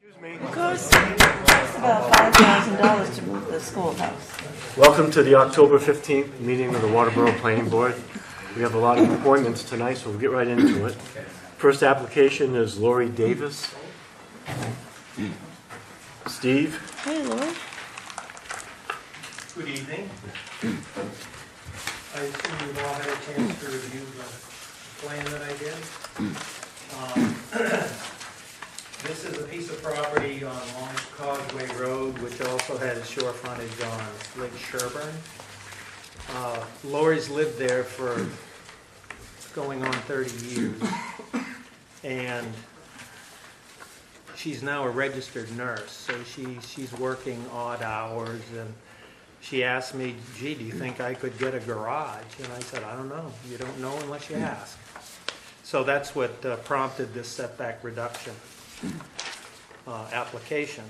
Excuse me. Of course, it costs about $5,000 to move the schoolhouse. Welcome to the October 15th meeting of the Waterboro Planning Board. We have a lot of appointments tonight, so we'll get right into it. First application is Laurie Davis. Steve. Hey, Laurie. Good evening. I assume you've all had a chance to review the plan that I did. This is a piece of property on Long Causeway Road, which also has shore frontage on Lake Sherburne. Laurie's lived there for going on 30 years, and she's now a registered nurse, so she's working odd hours, and she asked me, gee, do you think I could get a garage? And I said, I don't know. You don't know unless you ask. So that's what prompted this setback reduction application.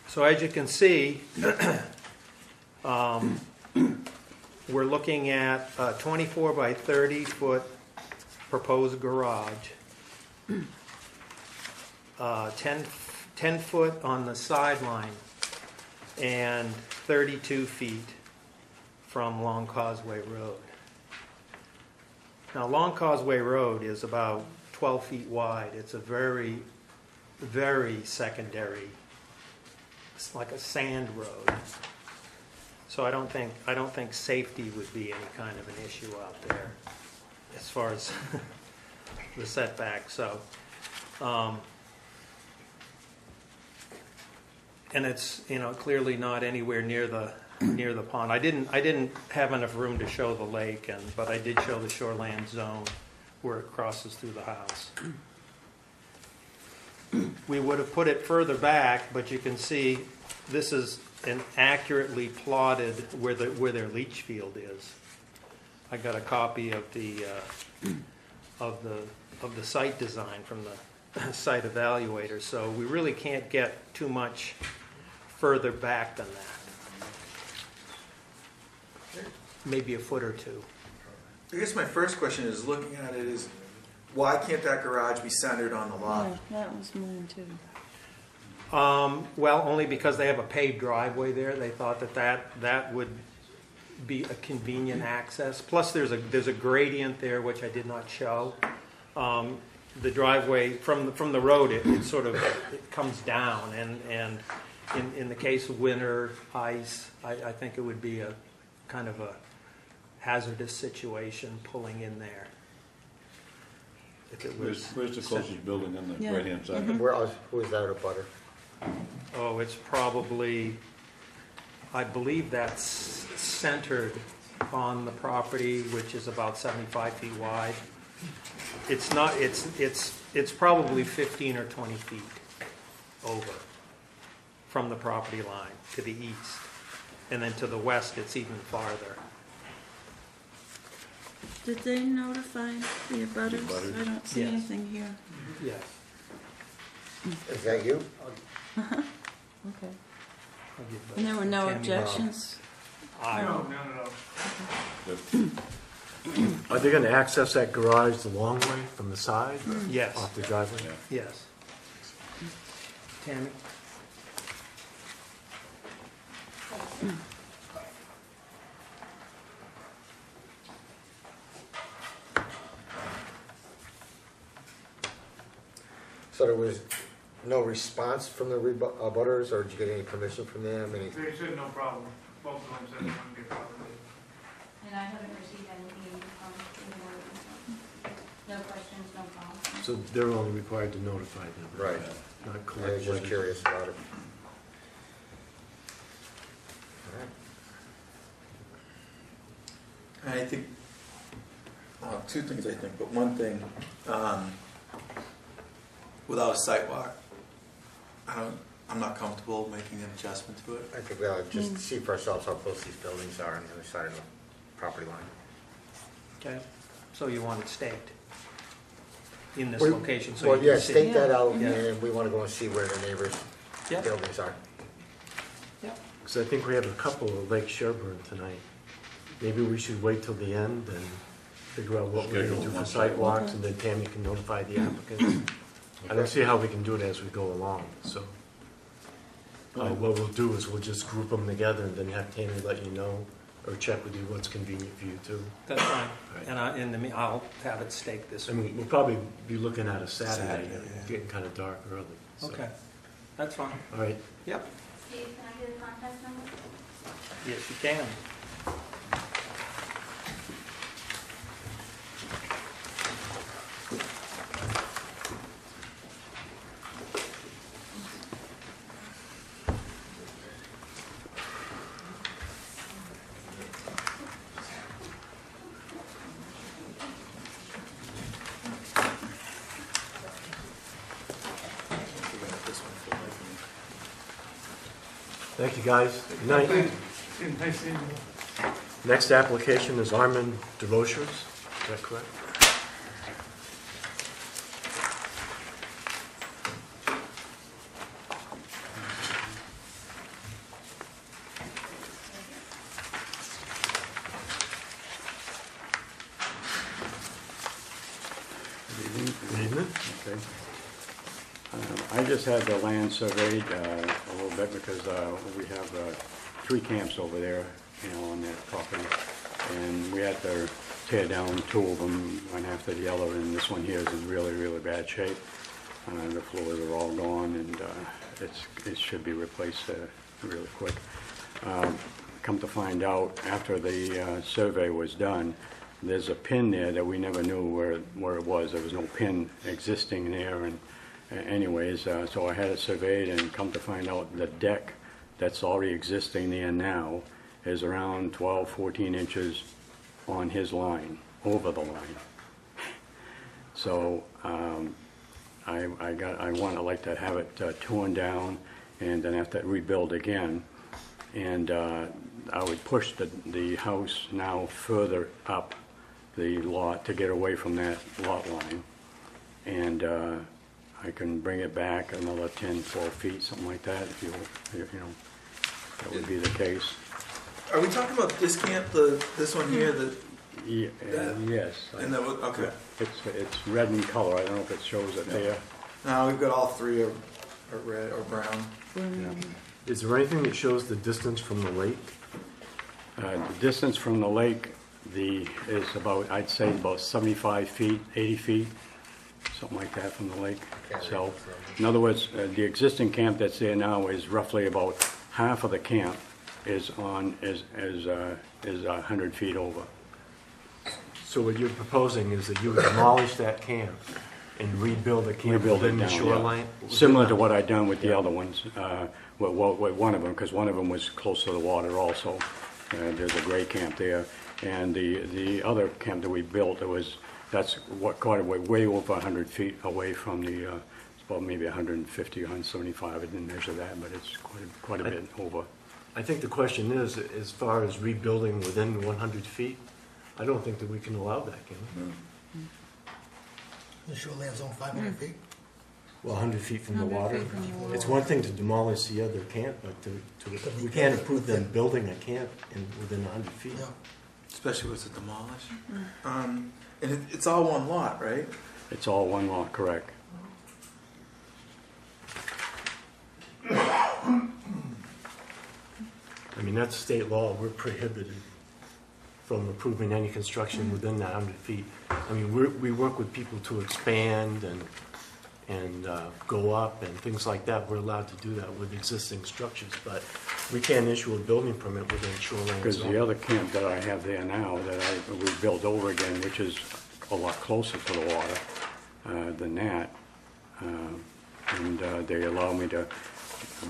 So as you can see, we're looking at a 24 by 30 foot proposed garage, 10 foot on the sideline, and 32 feet from Long Causeway Road. Now, Long Causeway Road is about 12 feet wide. It's a very, very secondary. It's like a sand road. So I don't think safety would be any kind of an issue out there as far as the setback. So, and it's clearly not anywhere near the pond. I didn't have enough room to show the lake, but I did show the shoreland zone where it crosses through the house. We would have put it further back, but you can see this is an accurately plotted where their leach field is. I got a copy of the site design from the site evaluator, so we really can't get too much further back than that. Maybe a foot or two. I guess my first question is, looking at it, is why can't that garage be centered on the lot? Yeah, that was mine too. Well, only because they have a paved driveway there. They thought that would be a convenient access. Plus, there's a gradient there, which I did not show. The driveway from the road, it comes down, and in the case of winter ice, I think it would be a kind of a hazardous situation pulling in there. If it was Where's the closest building on the Yeah. right-hand side? Who is that a butter? Oh, it's probably, I believe that's centered on the property, which is about 75 feet wide. It's not, it's probably 15 or 20 feet over from the property line to the east. And then to the west, it's even farther. Did they notify the abutters? I don't see Yes. anything here. Yes. Is that you? Okay. I'll give And there were no Tammy objections? No. Are they going to access that garage the long way from the side? Or Yes. off the driveway? Yeah. Yes. Tammy? So there was no response from the butters, or did you get any permission from them? They said no problem. Both of them said it wouldn't be a problem. And I haven't received anything from anyone. No questions, no problems. So they're only required to notify them. Right. Not I collect was just letters. curious about it. All right. And I think, two things I think, but one thing, without a sidewalk, I'm not comfortable making an adjustment to it. I think we ought to just see for ourselves how close these buildings are on the other side of the property line. Okay. So you want it staked in this We- location? So Well, you yeah, can see. stake that out, Yeah. and we want to go and see where the neighbors' Yeah. buildings are. Yeah. Because I think we have a couple of Lake Sherburne tonight. Maybe we should wait till the end and figure out what we're going to Schedule do for one sidewalks, Okay. and then Tammy can notify the applicants. I don't see how we can do it as we go along, so. What we'll do is we'll just group them together and then have Tammy let you know, or check with you what's convenient for you too. That's fine. Right. And I'll have it staked this I week. mean, we'll probably be looking at a Saturday, Saturday, yeah. getting kind of dark early. So. Okay, that's fine. All right, Yep. Steve, can I get a contact number? Yes, you can. thank you guys. Good night. Nice seeing you. Next application is Armand Desrochers, is that correct? Good evening. Okay. I just had the land surveyed a little bit because we have 3 camps over there, on that property. And we had to tear down 2 of them, one after the other, and this one here is in really, really bad shape. The floors are all gone, and it should be replaced really quick. Come to find out, after the survey was done, there's a pin there that we never knew where it was. There was no pin existing there, and anyways, so I had it surveyed, and come to find out the deck that's already existing there now is around 12, 14 inches on his line, over the line. So I like to have it torn down and then have to rebuild again. And I would push the house now further up the lot to get away from that lot line. And I can bring it back another 10, 12 feet, something like that, if you know, that would be the case. Are we talking about this camp, this one here, Yeah, yes. and then, okay. It's red in color. I don't know if it shows it there. No, we've got all 3 are red or brown. Yeah. Is there anything that shows the distance from the lake? The distance from the lake is about, I'd say about 75 feet, 80 feet, something like that from the lake. So, in other words, the existing camp that's there now is roughly about half of the camp is 100 feet over. So what you're proposing is that you would demolish that camp and rebuild a camp Rebuild it within the down, yeah. shoreline? Similar to what I'd done with the other ones, with one of them, because one of them was close to the water also. There's a gray camp there. And the other camp that we built, that's what caught it way over 100 feet away from it's about maybe 150, 175. I didn't measure that, but it's quite a bit over. I think the question is, as far as rebuilding within 100 feet, I don't think that we can allow that, can we? The shoreline's on 500 feet. Well, 100 feet from the 100 water. feet from the water. It's one thing to demolish the other camp, but we can't approve them building a camp within 100 feet. Yeah. Especially with it demolished. And it's all one lot, right? It's all one lot, correct. I mean, that's state law. We're prohibited from approving any construction within that 100 feet. I mean, we work with people to expand and go up and things like that. We're allowed to do that with existing structures, but we can't issue a building permit within shoreline Because zone. the other camp that I have there now, that we built over again, which is a lot closer to the water than that, and they allow me to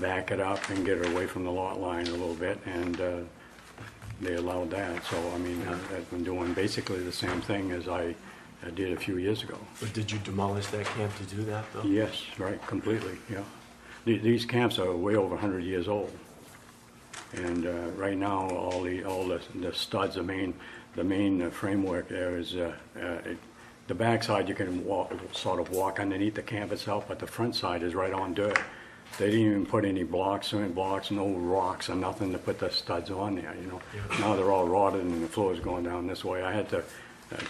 back it up and get it away from the lot line a little bit, and they allowed that. So, I mean, I've been doing basically the same thing as I did a few years ago. But did you demolish that camp to do that, though? Yes, right, completely, yeah. These camps are way over 100 years old. And right now, all the studs, the main framework there is, the backside you can sort of walk underneath the camp itself, but the front side is right on dirt. They didn't even put any cement blocks, no rocks or nothing to put the studs on there, you know. Yeah. Now they're all rotted and the floor is going down this way. I had to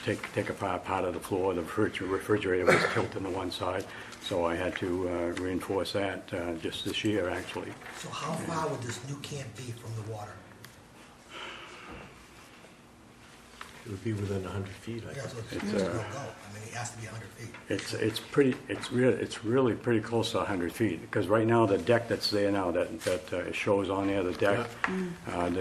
take apart part of the floor. The refrigerator was tilted to one side. So I had to reinforce that just this year, actually. So how far would this new camp be from the water? It would be within 100 feet, I Yeah, guess. so it's It's, just gonna go. I mean, it has to be 100 feet. It's really pretty close to 100 feet, because right now, the deck that's there now, that it shows on there, the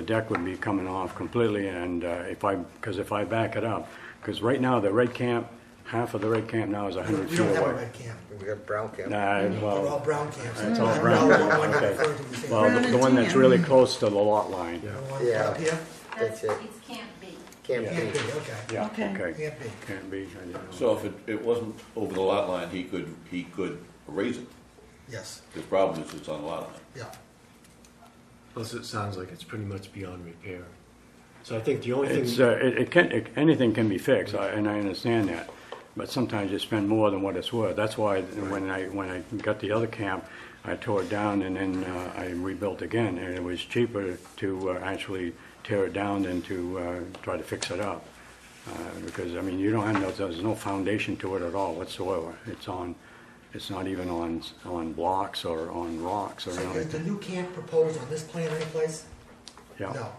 deck would be coming off completely, and if I back it up, because right now, the red camp, half of the red camp now is 100 We feet don't have a away. red camp. We got brown camp. Nah, They're all well, brown camps. it's all I don't brown know camp, what one you're okay. referring to. You say Well, Brown the and one that's tan. really close to the lot line. the one Yeah. up here? That's it. It's Camp B. Camp Can't be, B. okay. Yeah, Okay. okay. Can't be. Can't be. I didn't know. So if it wasn't over the lot line, he could raise it. Yes, His problem is it's on the lot line. yeah. Plus, it sounds like it's pretty much beyond repair. So I think the only It's, thing, anything can be fixed, and I understand that, but sometimes you spend more than what it's worth. That's why when I got the other camp, I tore it down and then I rebuilt again, and it was cheaper to actually tear it down than to try to fix it up. Because, I mean, you don't have there's no foundation to it at all whatsoever. It's not even on blocks or on rocks or So is the anything. new camp proposed on this plan anyplace? Yeah. No.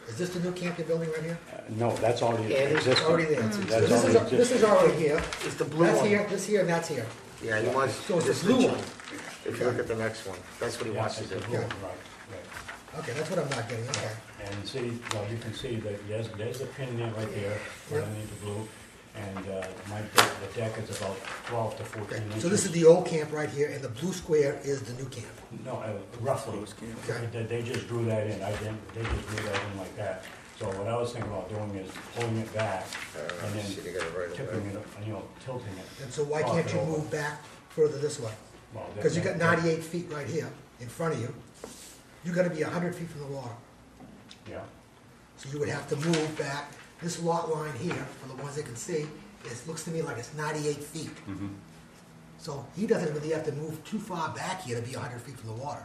Is this the new camp you're building right here? No, that's already Yeah, it's existing. Already there. That's So already this existing. is already here. It's the blue That's one. here, this here, and that's here. Yeah, he wants, So it's this the blue is- one. if you look at the next one, that's what he wants to Yes, do. it's a blue one, right. Okay, that's what I'm not getting, okay. And see, well, you can see that there's a pin there right there, where I need the blue, and the deck is about 12 to 14 Okay, inches. so this is the old camp right here, and the blue square is the new camp. No, roughly. Okay. They just drew that in, they just drew that in like that. So what I was thinking about doing is pulling it back, and then See, they got it right tipping away. it, tilting it. And so why Off can't it you over. move back further this way? Well, that- Because you got that- 98 feet right here in front of you. You gotta be 100 feet from the water. Yeah, So you would have to move back. This lot line here, for the ones that can see, it looks to me like it's 98 feet. Mm-hmm. So he doesn't really have to move too far back here to be 100 feet from the water.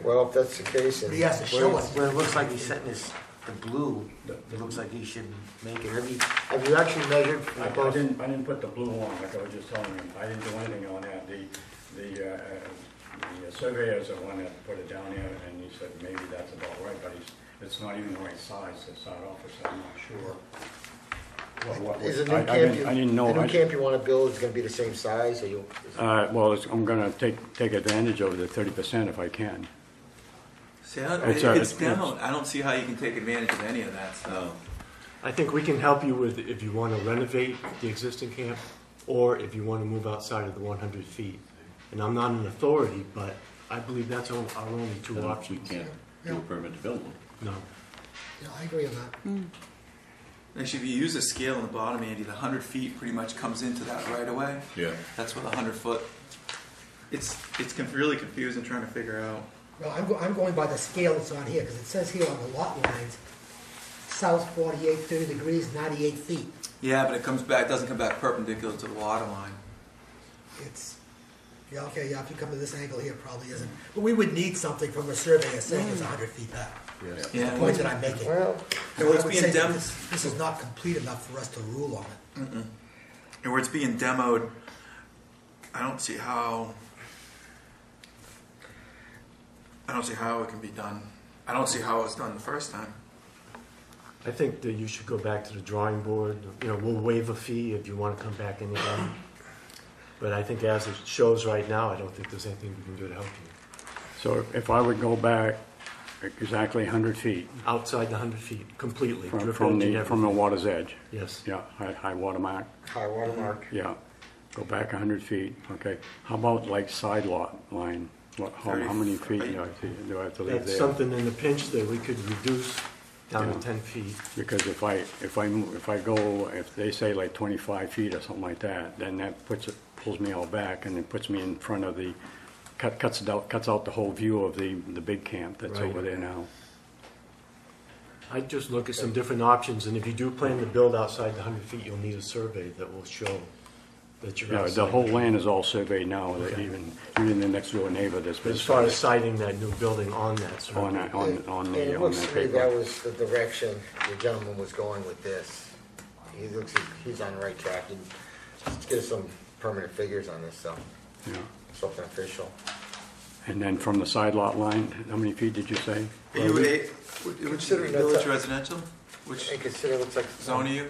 Well, if that's the case, But he has to show us. Where it looks like he's setting the blue, it looks like he should make it. Have you actually measured from I both? didn't put the blue on, like I was just telling you, I didn't do anything on that. The surveyor's the one that put it down there, and he said maybe that's about right, but it's not even the right size to start off with, so I'm not sure. is the new I camp, didn't know. the new camp you wanna build is gonna be the same size, or you? Well, I'm gonna take advantage of the 30% if I can. See, It's it's a- demoed. I don't see how you can take advantage of any of that stuff. I think we can help you with if you want to renovate the existing camp, or if you want to move outside of the 100 feet. And I'm not an authority, but I believe that's our only two Then we options. can't do a permit to build one. No. Yeah, I agree on that. Actually, if you use a scale on the bottom, Andy, the 100 feet pretty much comes into that right away. Yeah. That's what the 100 foot. It's really confusing trying to figure out. Well, I'm going by the scale that's on here, because it says here on the lot lines, south 48, 30 degrees, 98 feet. Yeah, but it comes back. Doesn't come back perpendicular to the water line. It's, yeah, okay, yeah, if you come to this angle here, it probably isn't. But we would need something from a surveyor saying it's 100 feet back. Yes. Yeah. The point that I'm making. Well, And where I it's would being say that demoed, this is not complete enough for us to rule on it. and where it's being demoed, I don't see how. I don't see how it can be done. I don't see how it was done the first time. I think that you should go back to the drawing board. You know, we'll waive a fee if you want to come back anytime. But I think as it shows right now, I don't think there's anything we can do to help you. So if I would go back exactly 100 feet Outside the 100 feet, completely. from drip from edge and the from the everything. water's edge, Yes. yeah, high water mark, high water mark. yeah, go back 100 feet, okay. How about like side lot line? How many feet do I have to leave That's there? something in the pinch that we could reduce down to Yeah. 10 feet. Because if they say like 25 feet or something like that, then that pulls me all back and it puts me in front of the, cuts out the whole view of the big camp that's Right. over there now. I'd just look at some different options, and if you do plan to build outside the 100 feet, you'll need a survey that will show that you're Yeah, outside. the whole the- land is all surveyed now, Okay. even the next door neighbor that's been As far as surveyed siting that new building on that survey. on And the it looks that to me that paper. was the direction the gentleman was going with this. He looks, he's on the right track. He just gives some permanent figures on this, so, Yeah. something official. And then from the side lot line, how many feet did you say? Are you which Considering that's village a- residential? Which And consider it looks like. zone are you?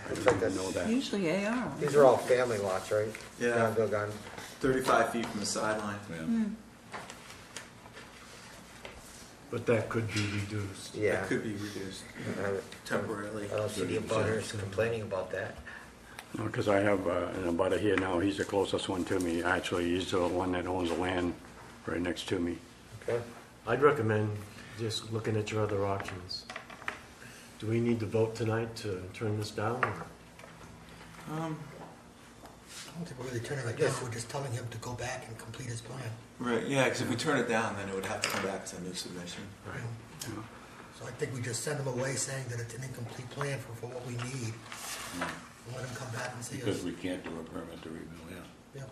Looks like I know that's, that. Usually AR. these are all family lots, right? Yeah. John Bill Gunn. 35 feet from the sideline. Yeah. But that could be reduced. Yeah. That could be reduced temporarily. I don't see the abutters complaining about that. Because I have an abutter here now, he's the closest one to me. Actually, he's the one that owns the land right next to me. Okay. I'd recommend just looking at your other options. Do we need to vote tonight to turn this down? Or? I don't think we're really turning like this, we're just telling him to go back and complete his plan. Right, yeah, because if we turn it down, then it would have to come back as a new submission. Right. So I think we just send him away saying that it's an incomplete plan for what we need. And let him come back and see us. Because we can't do a permit to rebuild, yeah. Yeah.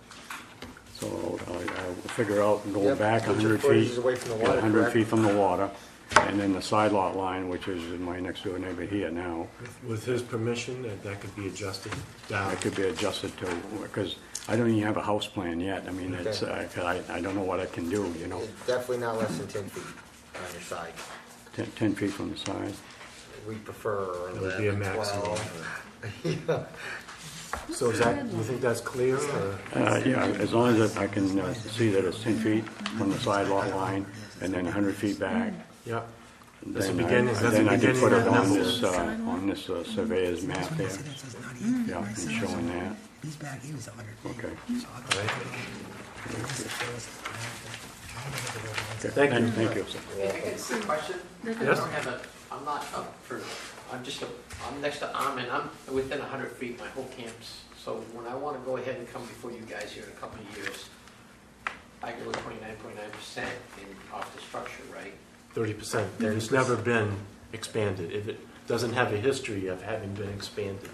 So I'll figure out going Yep, back which 100 footage feet. is away from the yeah, water, 100 correct? feet from the water. And then the side lot line, which is my next door neighbor here now, With his permission, that could be adjusted down. that could be adjusted to, because I don't even have a house plan yet. I mean, it's, I don't know what I can do, you know, It's definitely not less than 10 feet on your side. 10 feet from the side. We prefer That would be a 11, maximum. 12. Yeah. So is that, you think that's clear? Or? Yeah, as long as I can see that it's 10 feet from the side lot line and then 100 feet back. Yeah. That's the beginning- that's the Then I can beginning put it of on this surveyor's map there. See, that says 98, Yeah, and 97. showing that. He's back, he was 100 feet. Okay. So I'll go back and- Thank you. Thank you. Quick question. Yes. I don't have a, I'm not up for, I'm next to Armand, I'm within 100 feet, my whole camp's. So when I want to go ahead and come before you guys here in a couple of years, I go with 29.9% off the structure, right? 30%. It's never been expanded. If it doesn't have a history of having been expanded,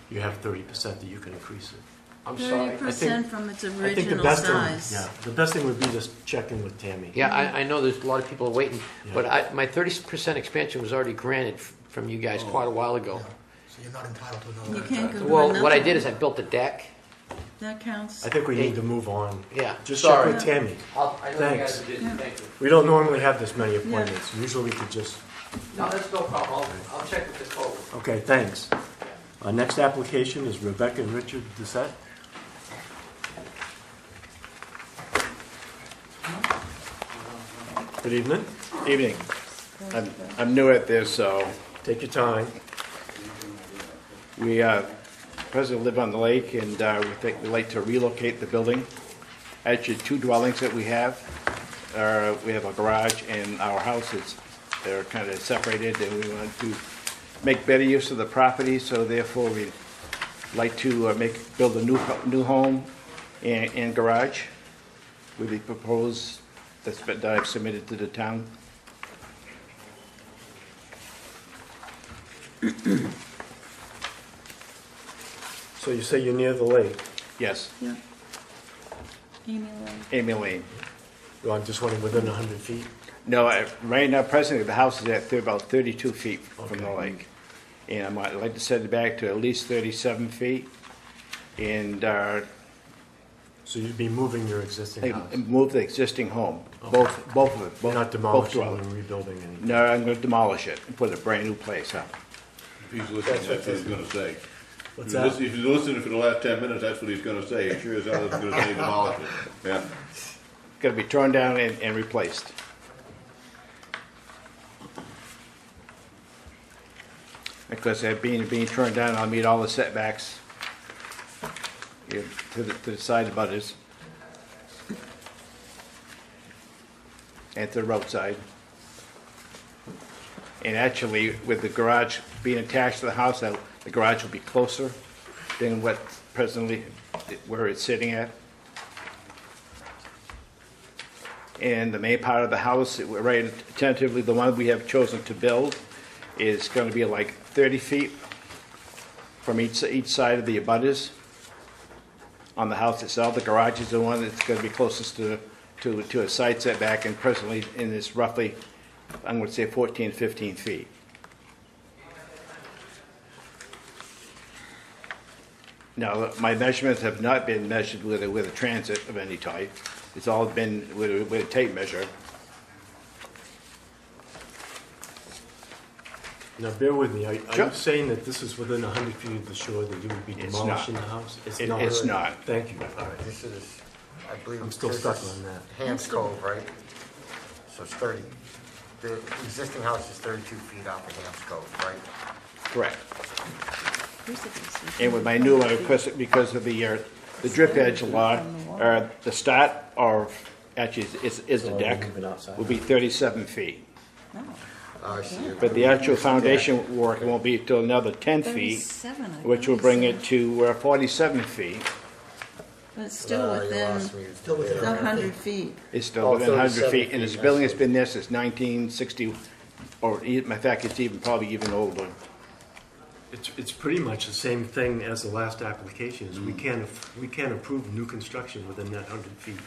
you have 30% that you can increase it. I'm sorry. 30% from its I think the original best size. thing, yeah, the best thing would be just check in with Tammy. Yeah, I know there's a lot of people waiting, Yeah. but my 30% expansion was already granted from you guys quite a while ago. So you're not entitled to another. You can't go do Well, what I another. did is I built a deck. That counts. I think we need to move on. Yeah, Just check sorry. with Tammy. I know you Thanks. guys are busy, thank you. We don't normally have this many appointments. Usually we could just, No, that's no problem, I'll check with the code. okay, thanks. Next application is Rebecca and Richard Doucette. Good evening. Evening. I'm new at this, so Take your time. we presently live on the lake, and we'd like to relocate the building. Actually, two dwellings that we have. We have a garage and our house. They're kind of separated, and we want to make better use of the property, so therefore we'd like to build a new home and garage with the proposed that I've submitted to the town. So you say you're near the lake. Yes, Yeah. Amy Lane. Amy Lane. Well, I'm just wondering, within 100 feet? No, right now, presently, the house is at about 32 feet from the Okay. lake. And I'd like to set it back to at least 37 feet and So you'd be moving your existing house? move the existing home, both of it. You're not both demolishing dwellings. and rebuilding anything? No, I'm going to demolish it and put a brand-new place up. If he's listening, that's what he's gonna say. What's If that? you're listening for the last 10 minutes, that's what he's gonna say. He sure as hell isn't gonna say demolish it. Yeah. Going to be torn down and replaced. Because being torn down, I'll meet all the setbacks to the side abutters and to the roadside. And actually, with the garage being attached to the house, the garage will be closer than what presently, where it's sitting at. And the main part of the house, right tentatively, the one we have chosen to build is going to be like 30 feet from each side of the abutters on the house itself. The garage is the one that's going to be closest to a side setback, and presently in this roughly, I'm going to say 14, 15 feet. Now, my measurements have not been measured with a transit of any type. It's all been with a tape measure. Now, bear with me, are Sure. you saying that this is within 100 feet of the shore, that you would be It's demolishing not. the house? It's not. Thank you, all right. This is, I believe. I'm still this stuck is on that. Hams Cove, right? So it's 30, the existing house is 32 feet off of Hams Cove, right? Correct. And with my new one, because of the drip edge law, the start of, actually, is the deck, will be 37 feet. I see. But the actual foundation work won't be till another 10 feet, 37, I which will bring it to 47 feet. But it's still You within lost me. Still within the 100 feet. It's still Oh, within 100 37 feet, and this feet, building I has see. been there since 1960, or in fact, it's even, probably even older. It's pretty much the same thing as the last application, is we can't approve new construction within that 100 feet.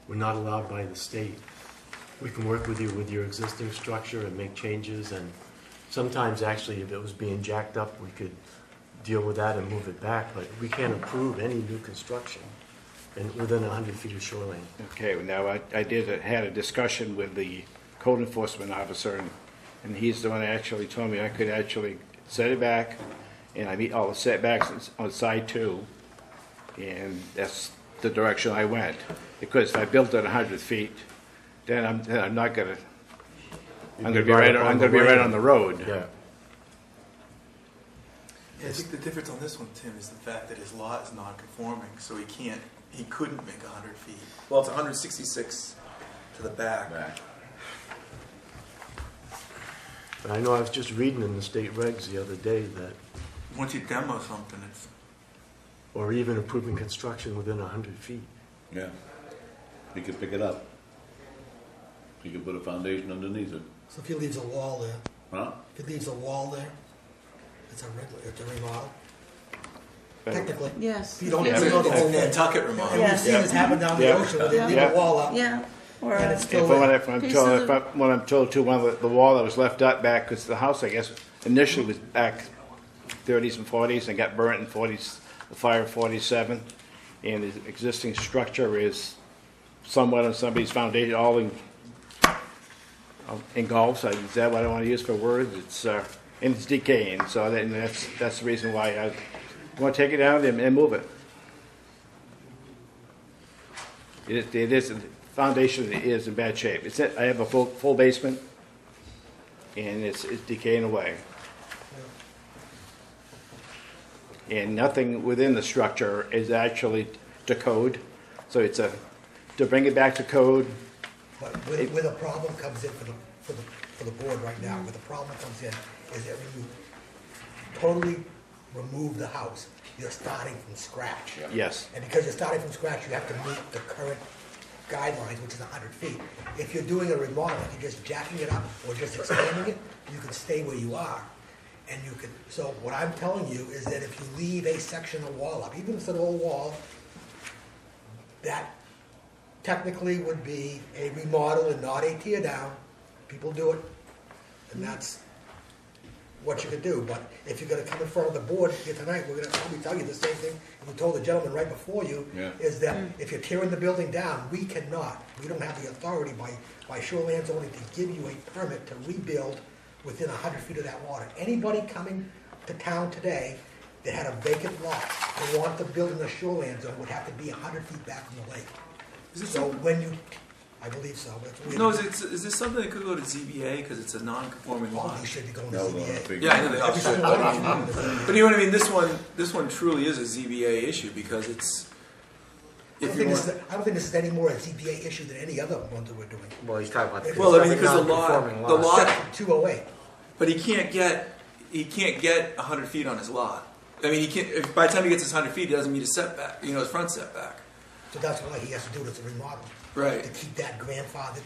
We're not allowed by the state. We can work with you with your existing structure and make changes, and sometimes actually if it was being jacked up, we could deal with that and move it back, but we can't approve any new construction within 100 feet of shoreline. Okay, well, now, had a discussion with the code enforcement officer, and he's the one that actually told me I could actually set it back, and I meet all the setbacks on side 2, and that's the direction I went. Because if I built it 100 feet, then I'm not gonna, I'm gonna be right on the road. Yeah. Yeah, I think the difference on this one, Tim, is the fact that his lot is non-conforming, so he couldn't make 100 feet. Well, it's 166 to the back. But I know I was just reading in the state regs the other day that, Once you demo something, it's, or even approving construction within 100 feet. Yeah. You could pick it up. You could put a foundation underneath it. So if he leaves a wall there, Huh? if he leaves a wall there, it's a remodel. But- Technically. Yes. If you don't Yeah. even know the it's a whole thing. Nantucket remodel. And Yeah. we've seen this happen down the Yeah. ocean where they leave Yeah. a wall up. Yeah, or And it's a- still And from there. what I'm told too, one of the wall that was left up back, because the house, I guess, initially was back 30s and 40s and got burnt in the fire of 47. And the existing structure is somewhat on somebody's foundation, all engulfs. Is that what I want to use for words? And it's decaying, so that's the reason why I want to take it down and move it. It is, the foundation is in bad shape. I have a full basement, and it's decaying away. And nothing within the structure is actually to code, so to bring it back to code. But where the problem comes in for the board right now, where the problem comes in is that when you totally remove the house, you're starting from scratch. Yes. And because you're starting from scratch, you have to meet the current guidelines, which is 100 feet. If you're doing a remodel, if you're just jacking it up or just expanding it, you can stay where you are. And you can, so what I'm telling you is that if you leave a section of wall up, even if it's an old wall, that technically would be a remodel and not a tear down. People do it, and that's what you could do. But if you're gonna come in front of the board here tonight, we're gonna probably tell you the same thing we told the gentleman right before you, Yeah. is that if you're tearing the building down, we don't have the authority by shoreline zoning to give you a permit to rebuild within 100 feet of that water. Anybody coming to town today that had a vacant lot and wanted to build in the shoreline zone would have to be 100 feet back from the lake. So when you, I believe so, that's weird. No, is this something that could go to ZBA because it's a non-conforming All lot? these should be going to No, ZBA. Yeah, I know they all Every should. single one of these should be. But you know what I mean? This one truly is a ZBA issue because it's. I don't think this is any more a ZBA issue than any other one that we're doing. Well, he's talking about. Well, I mean, it's because a non-conforming the lot, Section 208. but he can't get 100 feet on his lot. I mean, he can't. By the time he gets his 100 feet, he doesn't meet his setback. His front setback. So that's why he has to do it as a remodel. Right. To keep that grandfathered.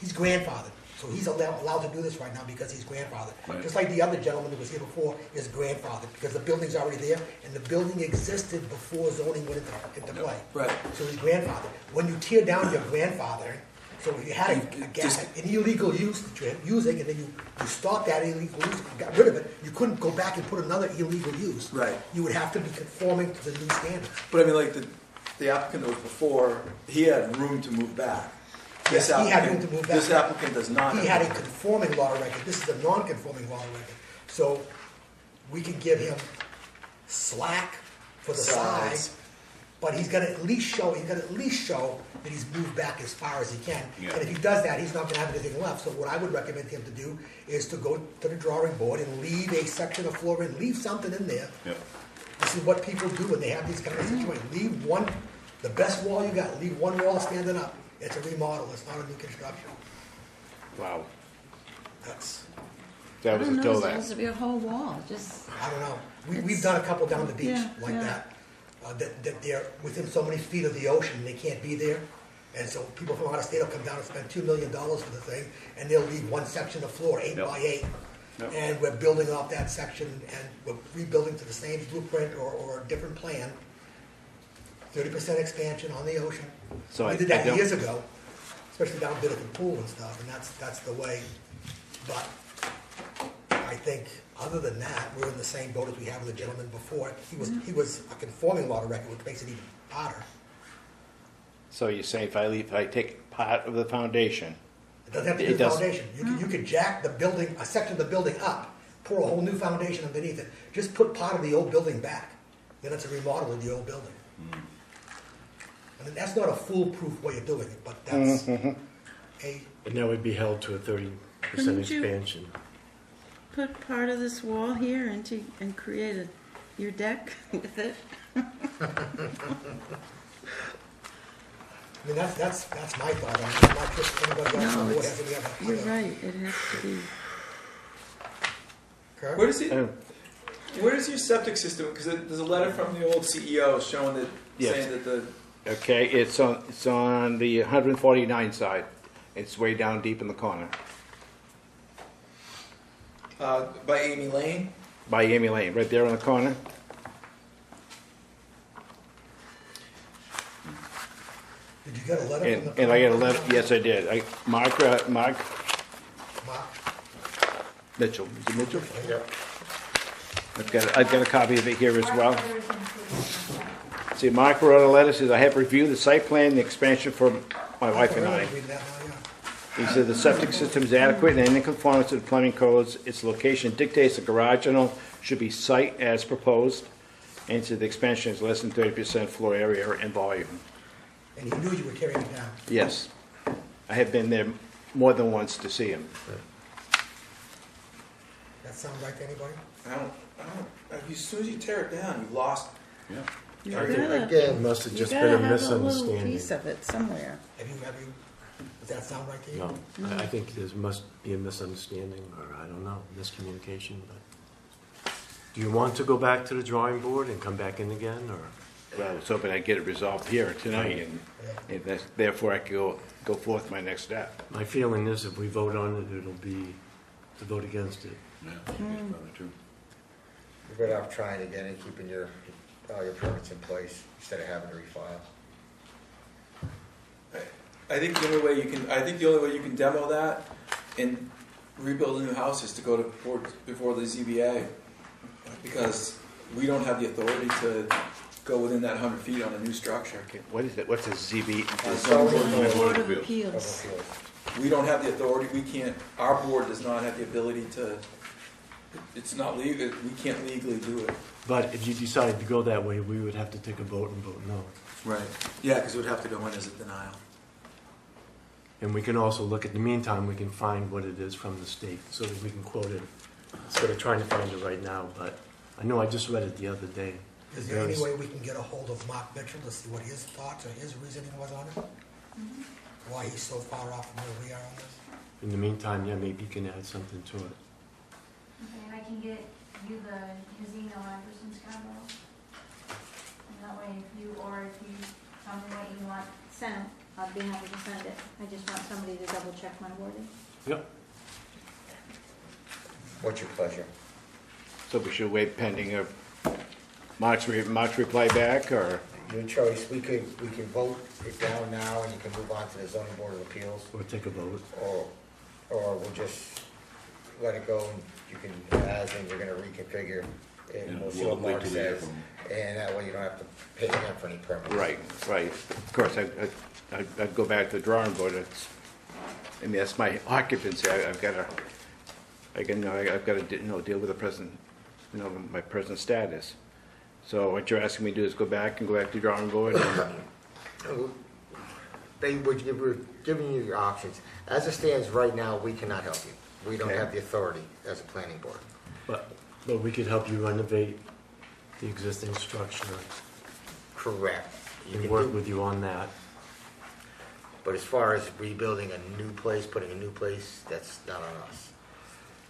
He's grandfathered. So he's allowed to do this right now because he's grandfathered. Right. Just like the other gentleman that was here before is grandfathered because the building's already there and the building existed before zoning went into play. Right. So he's grandfathered. When you tear down your grandfather, So if you had an illegal use that you're using, and then you stopped that illegal use, and got rid of it, you couldn't go back and put another illegal use. Right. You would have to be conforming to the new standards. But I mean, like the applicant that was before, he had room to move back. Yes, he had room to move back. This applicant does not. He had a conforming law record. This is a non-conforming law record. So we can give him slack for the size, but he's got to at least show that he's moved back as far as he can. Yeah. And if he does that, he's not going to have anything left. So what I would recommend him to do is to go to the drawing board and leave a section of floor in, leave something in there. Yep. This is what people do when they have these kind of situations. Leave one, the best wall you got, leave one wall standing up. It's a remodel, it's not a new construction. Wow. That's, That I was don't know, until it's that. supposed to be a whole wall, just, I don't know. We've done a couple down the beach Yeah, like yeah. that. That they're within so many feet of the ocean, and they can't be there. And so people from out of state will come down and spend $2 million for the thing, and they'll leave one section of floor, 8 Yep. by 8. Yep. And we're building off that section, and we're rebuilding to the same blueprint or a different plan. 30% expansion on the ocean. So We I did that don't- years ago, especially down at the pool and stuff, and that's the way. But I think, other than that, we're in the same boat as we have with the gentleman before. He was a conforming law record, which makes it even harder. So you say if I take part of the foundation, It doesn't have to be It the does- foundation. You could jack the building, a section of the building up, pour a whole new foundation underneath it. Just put part of the old building back. Then it's a remodel of the old building. I mean, that's not a foolproof way of doing it, but that's a, And that would be held to a 30% Couldn't you- expansion. put part of this wall here and create your deck with it. I mean, that's my thought on it. I'm not sure if anybody else on No, the board has any other. You're right, it has to be. Kurt? Where does it? Oh. Where is your septic system? Because there's a letter from the old CEO showing that, Yes. saying that the, okay, it's on the 149 side. It's way down deep in the corner by Amy Lane. by Amy Lane, right there in the corner. Did you get a letter from the? And I got a letter, yes, I did. Mark Mark? Mitchell, is it Mitchell? Yep. I've got a copy of it here as well. See, Mark wrote a letter, says, I have reviewed the site plan and the expansion for my wife and I. Read that now, yeah. He said the septic system is adequate and in conformance with the plumbing codes. Its location dictates the garage tunnel should be site as proposed. And said the expansion is less than 30% floor area and volume. And he knew you were tearing it down. Yes. I have been there more than once to see him. That sound right to anybody? I don't. As soon as you tear it down, you lost. Yeah. You It Again, must have you just gotta been a have a little misunderstanding. piece of it somewhere. Does that sound right to you? No, I think there must be a misunderstanding, or I don't know, miscommunication, but. Do you want to go back to the drawing board and come back in again, or? Well, I was hoping I'd get it resolved here tonight and therefore I could go forth my next step. My feeling is if we vote on it, it'll be to vote against it. Yeah, that's probably true. you're better off trying again and keeping your permits in place instead of having to refile. I think the only way you can demo that and rebuild a new house is to go to board before the ZBA, because we don't have the authority to go within that 100 feet on a new structure. Okay, what is it? What's a ZB? Board of Appeals. We don't have the authority. We can't. Our board does not have the ability to. It's not legal. We can't legally do it. But if you decided to go that way, we would have to take a vote and vote no. Right. Yeah, because it would have to go in as a denial. And we can also look at the meantime, we can find what it is from the state so that we can quote it instead of trying to find it right now. But I know I just read it the other day. Is there any way we can get a hold of Mark Mitchell to see what his thoughts or his reasoning was on it? Why he's so far off from where we are on this? In the meantime, yeah, maybe you can add something to it. Okay, and I can get you his email address in Scarborough. And that way, if you tell me what you want sent, I'd be happy to send it. I just want somebody to double check my wording. Yep. What's your pleasure? So we should wait pending Mark's reply back, or your choice. We can vote it down now and you can move on to the zoning board of appeals, Or take a vote. or we'll just let it go and you can, as and you're gonna reconfigure it, and we'll see what Mark says. And that way you don't have to pay him for any permits. Right. Of course, I'd go back to the drawing board. I mean, that's my occupancy. I've got to deal with the present, my present status. So what you're asking me to do is go back to the drawing board. We're giving you your options. As it stands right now, we cannot help you. We don't Okay. have the authority as a planning board. But we could help you renovate the existing structure Correct. You and can work do- with you on that. But as far as rebuilding a new place, putting a new place, that's not on us.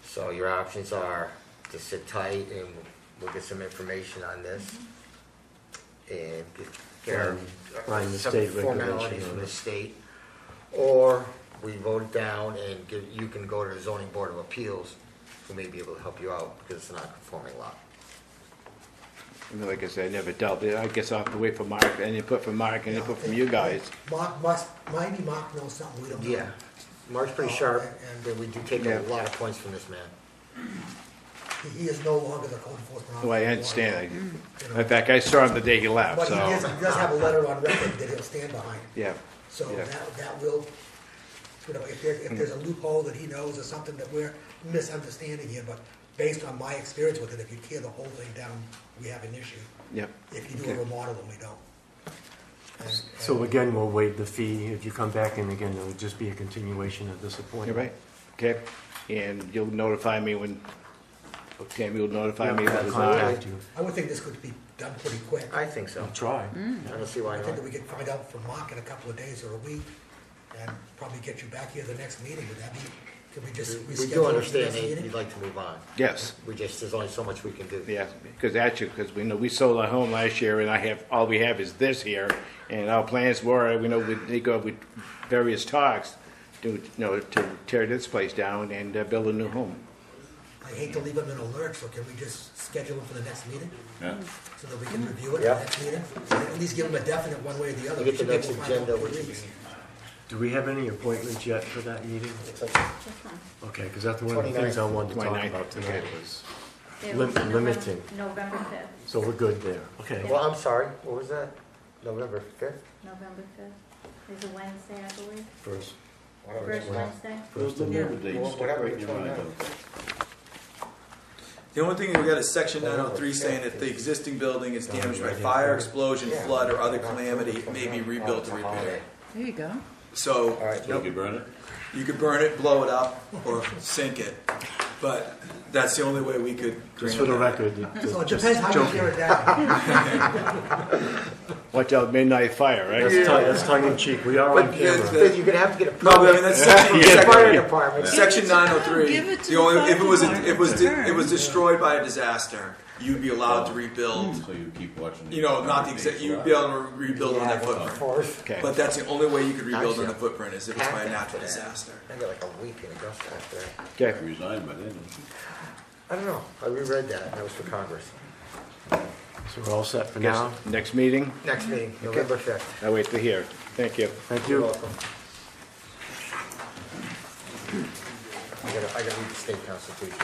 So your options are to sit tight and we'll get some information on this. And get Find the some state formalities regulation from on the it. state. Or we vote it down and you can go to the zoning board of appeals who may be able to help you out because it's not a conforming lot. I mean, like I said, I never dealt with it. I guess I'll have to wait for Mark, and input from Mark, and input from you guys. Maybe Mark knows something we don't know. Yeah, Mark's pretty sharp, and- and we do take a lot of points from this man. He is no longer the code enforcement officer. Well, I understand. In fact, I saw him the day he left, But he so, does have a letter on record that he'll stand behind. yeah. So Yeah. that will, if there's a loophole that he knows or something that we're misunderstanding here, but based on my experience with it, if you tear the whole thing down, we have an issue. Yep. If you do a Okay. remodel, then we don't. And- So again, we'll waive the fee. If you come back in again, it'll just be a continuation of this appointment. You're right. Okay. And you'll notify me when, Tammy will notify me Yeah, when it's I'll on. contact you. I would think this could be done pretty quick. I think so. I'll try. I don't see why I think not. that we could find out from Mark in a couple of days or a week, and probably get you back here the next meeting. Would that be, could we just We reschedule do the understand next that meeting? you'd like to move on. Yes. There's only so much we can do. Yeah, because we sold our home last year, and all we have is this here, and our plans were, we go with various talks to tear this place down and build a new home. I hate to leave them in a lurch, so can we just schedule them for the next meeting? Yeah. So that we can review it Yeah. at the next meeting? And at least give them a definite one way or the other. We get the should be next able to find out agenda, in which 2 is weeks. Do we have any appointments yet for that meeting? That's fine. Okay, because that's one of the things I wanted to talk 29th. about tonight was It was limiting. November 5th. So we're good there. Okay. Well, I'm sorry, what was that? November 5th? November 5th. Is a Wednesday, I believe. First. First Wednesday. First of Remember dates, Well, stick whatever right in you your mind, want. though. The only thing we got is section 903 saying if the existing building is damaged by fire, explosion, flood, or other calamity, it may be rebuilt or repaired. There you go. So All right, So you could burn it? you could burn it, blow it up, or sink it. But that's the only way we could. Just for the record. So it depends how you tear it down. Watch out, midnight fire, right? That's tongue in cheek. We are on but camera. you're gonna have to get a No, but I mean permit that's from section, the fire section, department. section 903. Give it to The only the if it was fire it was department. it was destroyed by a disaster, you'd be allowed to rebuild. So you keep watching. You know, not the exact. You'd be able to rebuild on that Yeah, footprint. fourth. Okay. But that's the only way you could rebuild on the Actually, footprint is if it's by a natural disaster. I got like a week in Augusta after that. Okay. Resigned by then, don't you? I don't know, I reread that, that was for Congress. So we're all set for now. Next meeting, Next meeting, November 5th. I wait to hear. Thank you. Thank You're you. welcome. I gotta read the state constitution.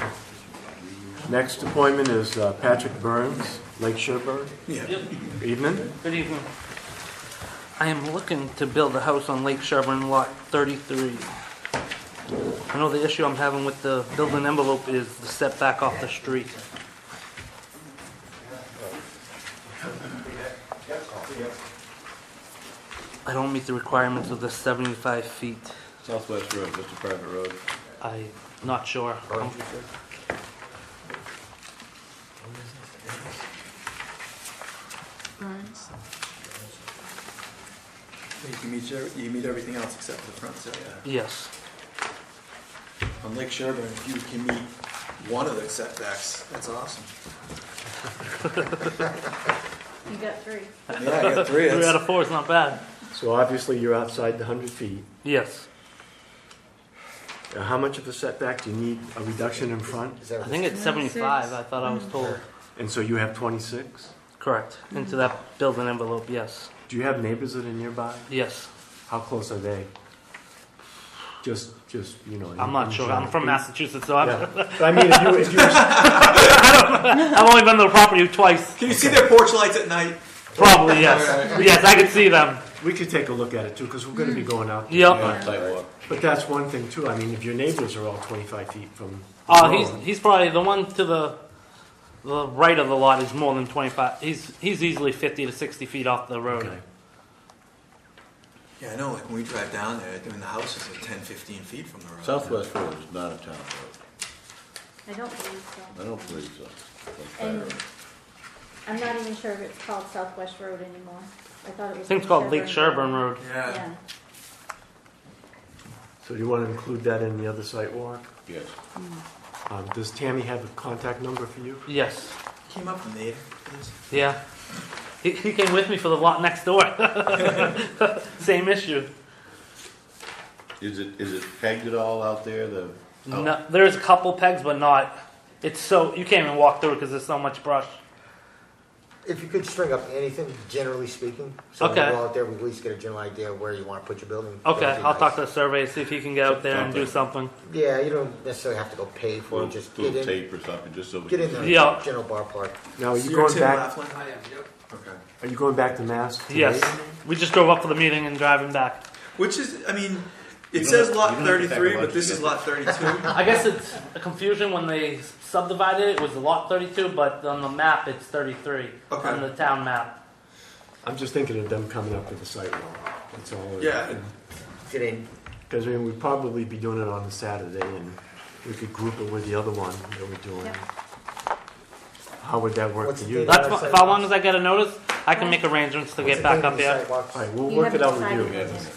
Next appointment is Patrick Burns, Lake Sherburne. Yeah. Evening. Good evening. I am looking to build a house on Lake Sherburne, lot 33. I know the issue I'm having with the building envelope is the setback off the street. I don't meet the requirements of the 75 feet. Southwest Road, just a private road. I'm not sure. Burns. You meet everything else except for the front setback. Yes. On Lake Sherburne, if you can meet one of the setbacks, that's awesome. You got 3. Yeah, I got 3. 3 out of 4 is not bad. So obviously you're outside the 100 feet. Yes. How much of a setback do you need? A reduction in front? Is that I think it's 75, I thought I was told. And so you have 26? Correct. Into that building envelope, yes. Do you have neighbors that are nearby? Yes. How close are they? Just I'm not sure. I'm from Massachusetts, so Yeah. I mean, if you I've only been to the property twice. Can you see their porch lights at night? Probably, yes. Yes, I could see them. we could take a look at it too, because we're going to be going out. there. Yep. Yeah, sidewalk. But that's one thing too. I mean, if your neighbors are all 25 feet from the road, He's probably the one to the right of the lot is more than 25. He's easily 50 to 60 feet off the road. Okay. Yeah, I know, like when we drive down there, I mean, the house is like 10, 15 feet from the road. Southwest Road is not a town road. I don't believe so. I don't believe so. That's And fair. I'm not even sure if it's called Southwest Road anymore. I thought it was. I think it's called Lake Sherburne Road. Yeah. Yeah. So do you want to include that in the other site walk? Yes. Does Tammy have a contact number for you? Yes. Came up from there for this. Yeah. He came with me for the lot next door. Same issue. Is it pegged at all out there? No, there's a couple pegs, but not. It's so you can't even walk through it because there's so much brush. If you could string up anything, generally speaking, so when Okay. we go out there, we at least get a general idea of where you want to put your building. Okay, That'd be I'll nice. talk to the surveyor, see if he can get out there and do something. Yeah, you don't necessarily have to go pay for it, just get Little in, tape or something, just so we get in can. the Yeah. general ballpark. Now, are So you you're going Tim back? Laughlin? I am, yep. Okay. Are you going back to Mass? today? Yes, we just drove up for the meeting and driving back. Which is, I mean, You it don't says have- lot you don't have to pack a 33, but lunch this to is get lot 32. I guess it's a confusion when they subdivided it. It was lot 32, but on the map it's 33 Okay. on the town map. I'm just thinking of them coming up to the site walk. That's all. Yeah. Get in. Because I mean, we'd probably be doing it on a Saturday, and we could group it with the other one that we're doing. Yep. How would that work What's for the you? date? That's as long as I get a notice, I can make arrangements to get back up here. All right, we'll You work it haven't out with decided you. yet.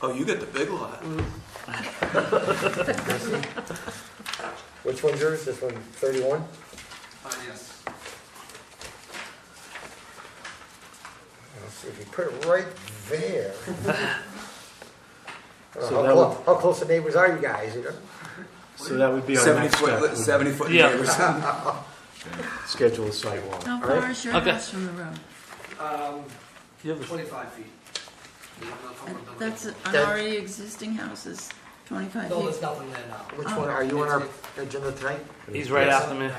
Oh, you get the big lot. Which one's yours? This one, 31? Yes. Let's see, if you put it right there. So that would- How close the neighbors are you guys, you know? So that would be our 70 next foot, step. 70 foot Yeah. neighbors. Schedule a site walk. How Alright. far is your Okay. house from the road? You have a- 25 feet. That's an That- already existing house is 25 No, feet. there's nothing there now. Which one, are you on our agenda tonight? He's right Yes. after me.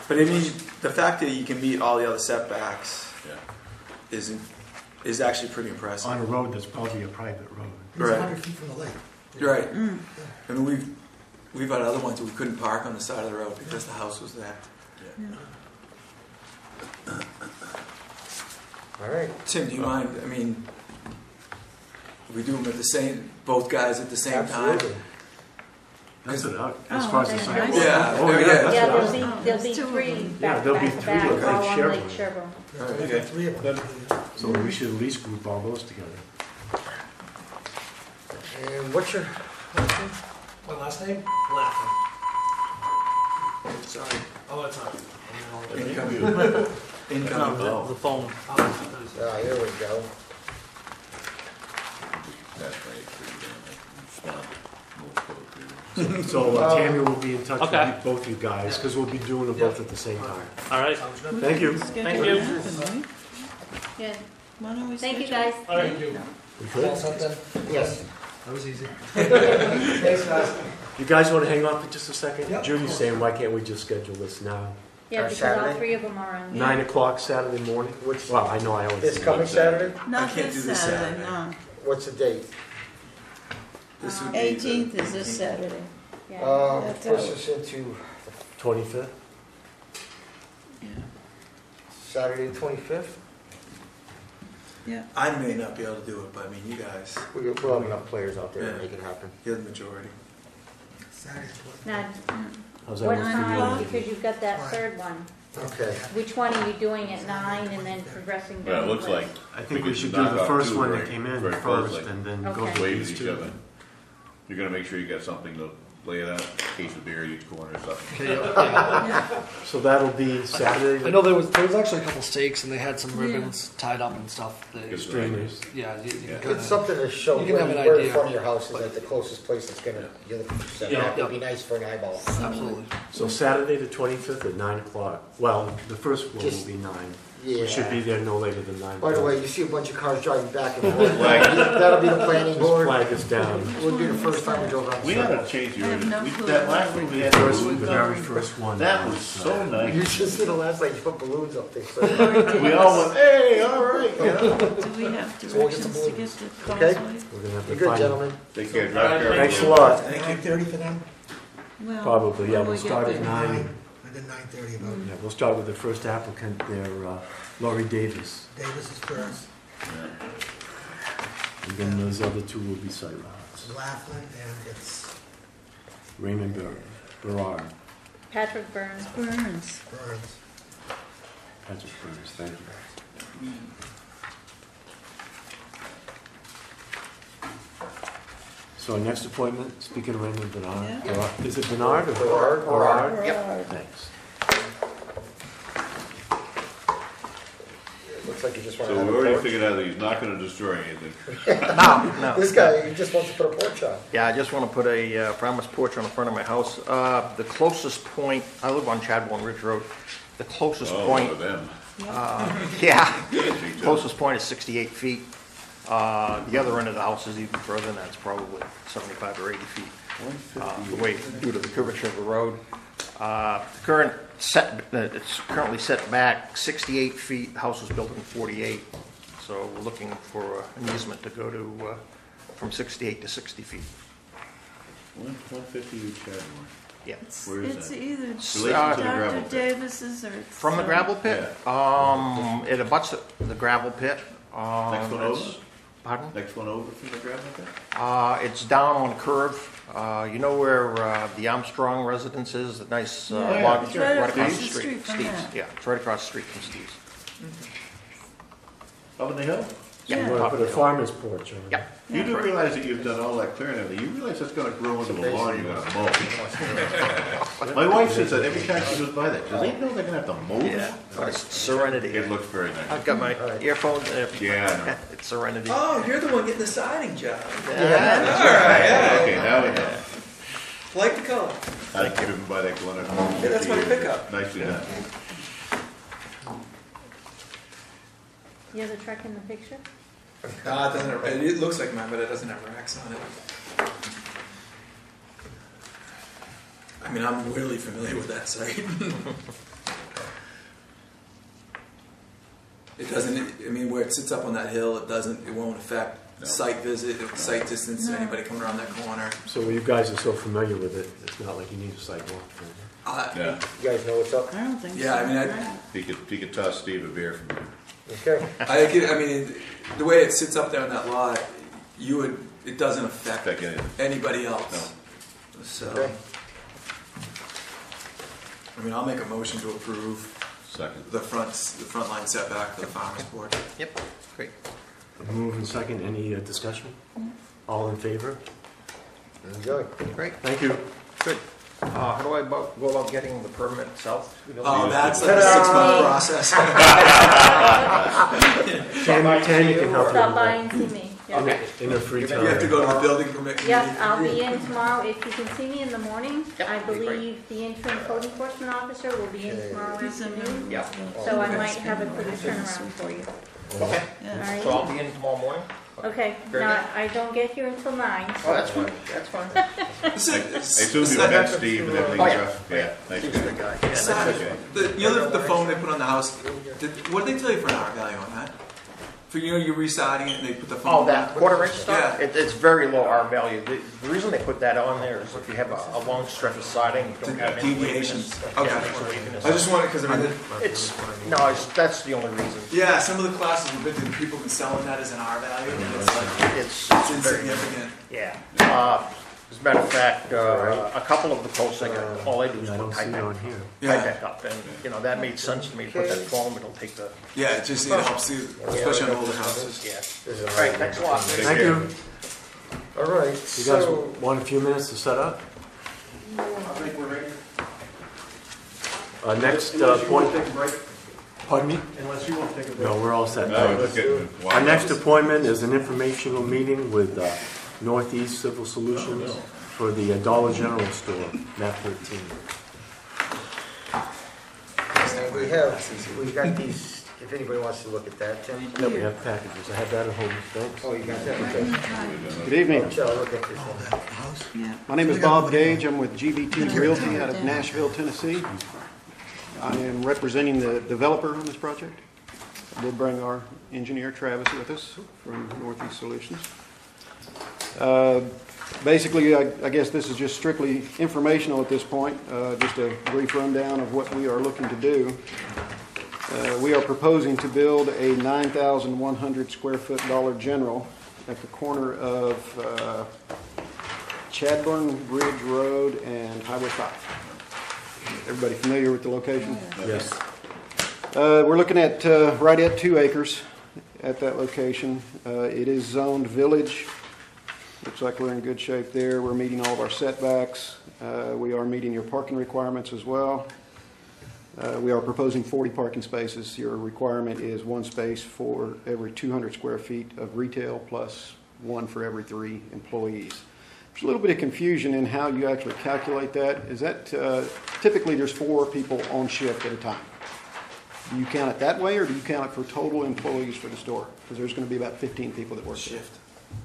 But I mean, the fact that you can meet all the other setbacks Yeah. is actually pretty impressive. On a road that's probably a private road. It's Right. 100 feet from the lake. You're right. Mm. I mean, we've had other ones where we couldn't park on the side of the road because the house was there. All right. Tim, do you mind? I mean, we do them at the same, both guys at the same time. Absolutely. That's it, as Oh, far as the okay. site walk. Yeah. Oh, yeah. Yeah, that's Yeah, what I there'll was be, thinking. there'll be Two of three them. Yeah, back there'll be to three back, of all Lake on Sherburne. Lake Sherburne. Right, We've okay. got 3 of them. So we should at least group all those together. And what's your last name? My last name? Laffin. Sorry. Oh, it's not. Incoming. Incoming. No, the phone. Ah, here we go. That's right. Smart. Move code, too. So Tammy will be in touch with Okay. you, both you guys, because we'll be doing them both at the same time. All right. Thank you. Thank you. Yeah, Why don't we thank you schedule- guys. All right. We good? Something? Yes. That was easy. Thanks, guys. You guys want to hang on for just a second? Yep. Judy's saying, why can't we just schedule this now? Yeah, because Saturday? all three of them are on. 9 o'clock Saturday morning? Which- Well, I know I always. This do coming that. Saturday? Not can't do this this Saturday, Saturday. no. What's the date? This would be 18th the- is this Saturday. Yeah. That's Push out. us into 25th? Yeah. Saturday the 25th? Yeah. I may not be able to do it, but I mean, you guys, We'll have enough players out there to Yeah. make it happen. you're the majority. Saturday's what? Now, How's that what work for time, you? because you've got that third one, Okay. which one are you doing at 9 and then progressing down? Well, it looks the like list? I think we could should do knock the off first two one very- that came in very first, closely. and then go Okay. to Wave at these each two. other. You're gonna make sure you got something to lay it out, case of beer, each corner or something. So that'll be Saturday? I know there was actually a couple stakes and they had some ribbons tied up and stuff. Good Streamers. Yeah, you Yeah. kinda- It's something to show You can have an where in idea. front of your house is at the closest place that's gonna, you're looking for setback. Yeah. It'd be nice for an eyeball. Absolutely. So Saturday the 25th at 9 o'clock. Well, the first one will Just- be 9. Yeah. We should be there no later than 9. By the way, you see a bunch of cars driving back and forth. That'll be the planning Just board. flag us down. Would be the first time we drove around. We the ought circle. to change the I have no ordinance. clue. That last one we had, The very first one. that was so You nice. should see the last night you put balloons up there. So. We all went, hey, all right, you know. Do we have So we'll get some directions to get balloons. to Okay. Causeway? We're gonna have You're to good, find. gentlemen. Take care, drive careful. Thanks a lot. 9:30 for them? Well, Probably, yeah, when we'll we get start at there. 9. And then 9:30 about. Yeah, we'll start with the first applicant there, Laurie Davis. Davis is first, And then those other two will be site routes. Laffin, and it's Raymond Berard. Patrick Burns. Burns. Burns. Patrick Burns, thank you. So our next appointment, speaking of Raymond Berard. Yeah. Berard- Is it Bernard or? Berard. Berard? Yep. Thanks. Looks like you just want So to we have a already porch. figured out that he's not gonna destroy anything. No. This guy, he just wants to put a porch on. Yeah, I just want to put a farmer's porch on the front of my house. The closest point, I live on Chadbourne Ridge Road. The closest Oh, point, one of them. yeah, Me too. closest point is 68 feet. The other end of the house is even further than that, it's probably 75 or 80 feet. The way, due to the curvature of the road. It's currently set back 68 feet, the house was built in 48. So we're looking for an easement to go to, from 68 to 60 feet. 150 each Chadbourne. Yeah. Where is It's that? either Relation to the gravel Dr. pit. Davis's or it's. From the gravel pit? It abuts the gravel pit. Next one over? Pardon? Next one over from the gravel pit? It's down on a curve. You know where the Armstrong residence is? The nice Yeah. log, It's right right across across the the street. street from Steve's, that. yeah, it's right across the street from Steve's. Up in the hill? So you Yeah. want to put a farmer's porch on it? Yeah. You do realize that you've done all that clearing and everything. You realize that's gonna grow into a lawn you're gonna mow. My wife says that every time she goes by that, she says, ain't no they're gonna have to mow Yeah, that? but it's Serenity. It looks very nice. I've got my earphones. Yeah, I know. It's Serenity. Oh, you're the one getting the siding job. Yeah. All right, yeah. Okay, now we know. Like the color. I've driven by that corner. Yeah, that's my pickup. Nicely done. You have the truck in the picture? It doesn't have, it looks like mine, but it doesn't have racks on it. I mean, I'm really familiar with that site. It doesn't, I mean, where it sits up on that hill, it won't affect site visit, site distance to anybody coming around that corner. So you guys are so familiar with it, it's not like you need a sidewalk. Yeah. You guys know what's up? I don't think so. Yeah, I mean, He could toss Steve a beer from there. Okay. I mean, the way it sits up there on that lot, it doesn't affect Affect anything. anybody else. So, Okay. I mean, I'll make a motion to approve Second. the front line setback for the farmer's porch. Yep, great. Move in second, any discussion? All in favor? Enjoy. Great, Thank you. good. How do I go about getting the permit itself? Oh, that's like a 6-month process. Tammy can help you Stop with by that. and see me. Yeah. Okay, in her free You time. have to go to the building permit committee. Yep, I'll be in tomorrow. If you can see me in the morning, Yep, I that'd be great. believe the interim code enforcement officer will be in tomorrow He's a afternoon. Yeah. So I might have a quick turnaround for you. Okay, Yeah. so I'll be in tomorrow morning? Okay, Very now, I don't get here until 9. Oh, that's fine, that's fine. I assume you met Steve and everything's Oh, yeah. rough? Yeah, nice He's a good guy. guy. Yeah, Side- okay. the foam they put on the house, what did they tell you for an hour value on that? For, you're residing it and they put the foam Oh, on that quarter-inch stuff? Yeah. It's very low R value. The reason they put that on there is if you have a long stretch of siding, you don't have any Deviations. weakness. Okay. Yeah, it's weakness. I just wanted, because I mean, That's the only reason. yeah, some of the classes we've been to, people have been selling that as an R value, and it's like, It's it's very, insignificant. yeah. As a matter of fact, a couple of the posts I got, all I do is I put don't see tight it back. on here. Yeah. Tight back up, and that made sense to me, put that foam, it'll take the, Yeah, it just, it helps you, especially on older houses. yeah. All right, thanks a lot. Thank you. All right, You guys so, want a few minutes to set up? Next Unless you want point. to take a break. Pardon me? Unless you want to take a break. No, we're all set. No, it's getting Our next appointment is an informational meeting with Northeast Civil Solutions for the Dollar General store, map 13. We've got these, if anybody wants to look at that, Tim. Yeah, we have packages. I have that at home. Thanks. Oh, you got that? Okay. Good evening. I'll look at this one. Yeah. My name is Bob Gage. I'm with GBT Realty out of Nashville, Tennessee. I am representing the developer on this project. We'll bring our engineer Travis with us from Northeast Solutions. Basically, I guess this is just strictly informational at this point, just a brief rundown of what we are looking to do. We are proposing to build a 9,100 square foot Dollar General at the corner of Chadbourne Bridge Road and Highway 5. Everybody familiar with the location? Yes. We're looking at right at 2 acres at that location. It is zoned village. Looks like we're in good shape there. We're meeting all of our setbacks. We are meeting your parking requirements as well. We are proposing 40 parking spaces. Your requirement is 1 space for every 200 square feet of retail plus 1 for every 3 employees. There's a little bit of confusion in how you actually calculate that. Is that typically there's 4 people on shift at a time? Do you count it that way, or do you count it for total employees for the store? Because there's going to be about 15 people that work Shift.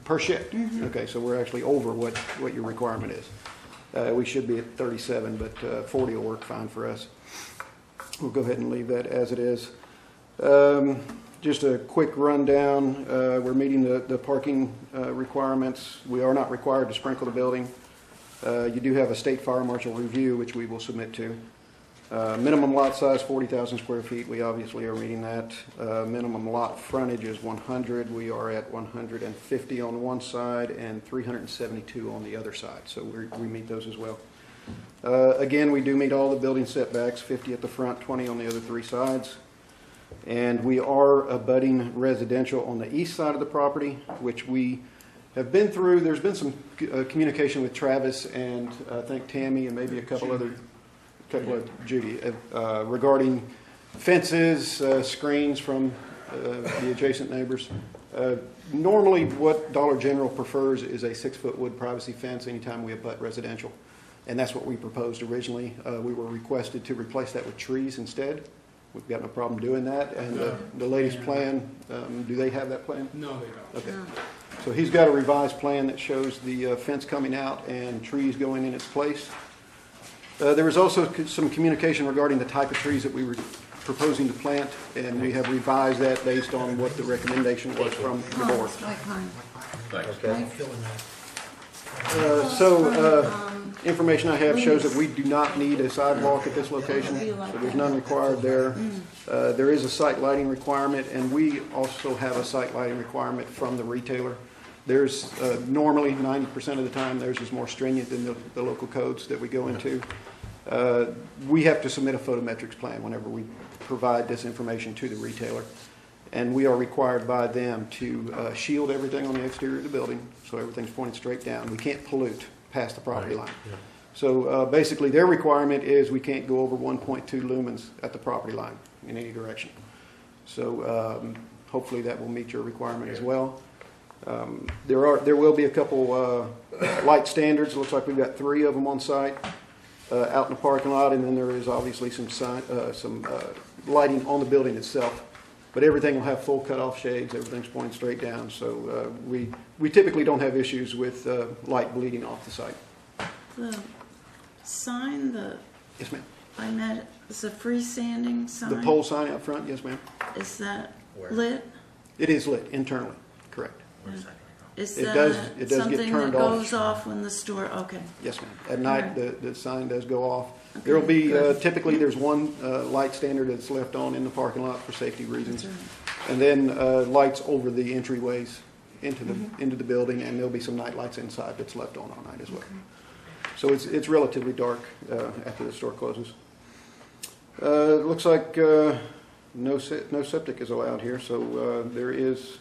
per shift. Okay, so we're actually over what your requirement is. We should be at 37, but 40 will work fine for us. We'll go ahead and leave that as it is. Just a quick rundown. We're meeting the parking requirements. We are not required to sprinkle the building. You do have a state fire marshal review, which we will submit to. Minimum lot size, 40,000 square feet. We obviously are meeting that. Minimum lot frontage is 100. We are at 150 on one side and 372 on the other side. So we meet those as well. Again, we do meet all the building setbacks, 50 at the front, 20 on the other 3 sides. And we are abutting residential on the east side of the property, which we have been through. There's been some communication with Travis and I think Tammy and maybe a couple of Judy, regarding fences, screens from the adjacent neighbors. Normally what Dollar General prefers is a 6-foot wood privacy fence anytime we abut residential. And that's what we proposed originally. We were requested to replace that with trees instead. We've got no problem doing that. And the latest plan, do they have that plan? No, they don't. Okay. So he's got a revised plan that shows the fence coming out and trees going in its place. There was also some communication regarding the type of trees that we were proposing to plant, and we have revised that based on what the recommendation was from the board. Information I have shows that we do not need a sidewalk at this location, so there's none required there. There is a site lighting requirement, and we also have a site lighting requirement from the retailer. There's normally 90% of the time theirs is more stringent than the local codes that we go into. We have to submit a photometrics plan whenever we provide this information to the retailer. And we are required by them to shield everything on the exterior of the building so everything's pointed straight down. We can't pollute past the property line. Yeah. So basically their requirement is we can't go over 1.2 lumens at the property line in any direction. So hopefully that will meet your requirement as well. There will be a couple light standards. It looks like we've got 3 of them on site out in the parking lot, and then there is obviously some lighting on the building itself. But everything will have full cutoff shades. Everything's pointed straight down. So we typically don't have issues with light bleeding off the site. The sign, Yes, ma'am. I met, it's a freestanding sign. The pole sign out front, yes, ma'am. Is that Where? lit? It is lit internally, correct. Is It that does get something that turned off. goes off when the store, okay. Yes, ma'am. At night, the sign does go off. Okay. There will be, typically, there's one light standard that's left on in the parking lot for safety reasons. That's And then lights over the entryways into the building, and there'll be some night lights inside that's left on all night as well. Okay. So it's relatively dark after the store closes. It looks like no septic is allowed here, so there is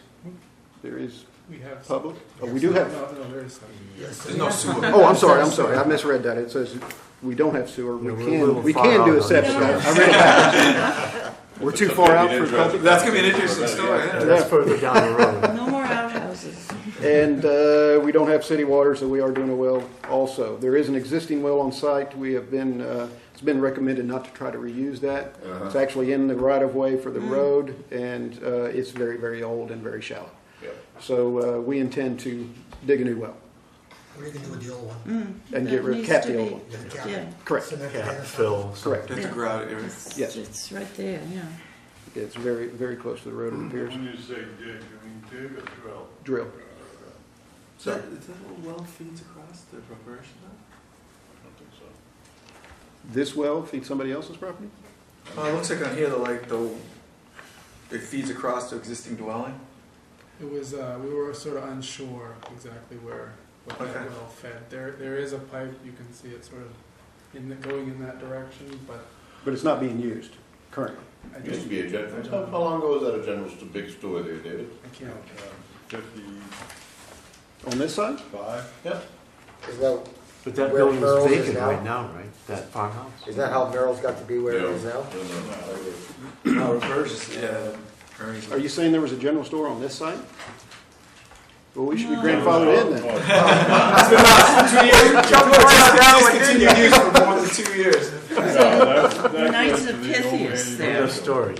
We have. Public? Oh, we do have, No, there is some. There's no sewer. oh, I'm sorry, I misread that. It says we don't have sewer. Yeah, we're a little We far can do out a on septic. that. I read it back. We're too far out for public. That's gonna be an interesting story. Yeah. That's further down the road. No more outhouses. And we don't have city water, so we are doing a well also. There is an existing well on site. We have been, it's been recommended not to try to reuse that. It's actually in the right-of-way for the road, and it's very, very old and very shallow. Yep. So we intend to dig a new well What are you gonna do with the old one? and That get rid, needs cap to the be- old one. Just cap it? Yeah. Correct. Cement it Yeah, in or fill. Correct. That's a grout area. Yes. It's right there, yeah. It's very, very close to the road, it appears. When you say dig, you mean dig or drill? Drill. Is that little well feeds across the preparation? I don't think so. This well feeds somebody else's property? It looks like on here, it feeds across to existing dwelling. It was, we were sort of unsure exactly what that Okay. well fed. There is a pipe, you can see it sort of going in that direction, but But it's not being used currently. I It used just, to be a general, how long ago was that a general, big store there, David? I can't. 55? On this side? Yep. Is that, But that Where building Merle's is is vacant now? right now, right? That farmhouse? is that how Merrill's got to be where it is now? No, reverse, yeah. Ernie's. Are you saying there was a general store on this site? Well, we should be No. grandfathered in then. It's been last 2 years. Discontinued use for more than 2 years. The Knights of Pythias there. Their story.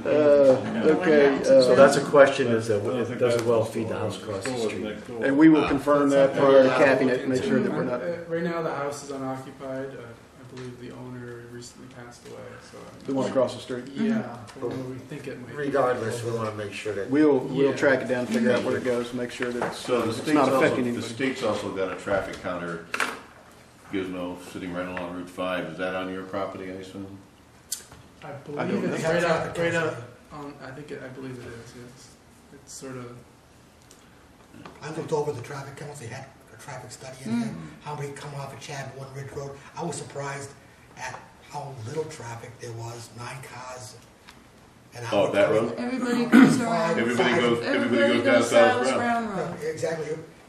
Okay, So that's a question, is that, does a well feed the house across the street? and we will confirm that prior to capping it, make sure that we're not, Right now, the house is unoccupied. I believe the owner recently passed away, so. the one across the street. Yeah, well, we think it might. be. Regardless, we want to make sure that. We'll Yeah. track it down, figure out where it goes, make sure that So the it's state's not also, affecting the anybody. state's also got a traffic counter gizmo sitting right along Route 5. Is that on your property, I assume? I don't believe know. it's right out on, I believe it is, yes. It's sort of, I looked over the traffic counts, they had a traffic study in there, how many come off of Chadbourne Ridge Road. I was surprised at how little traffic there was, 9 cars an hour. Oh, that road? Everybody goes around. Everybody goes down South Brown. Road. Exactly.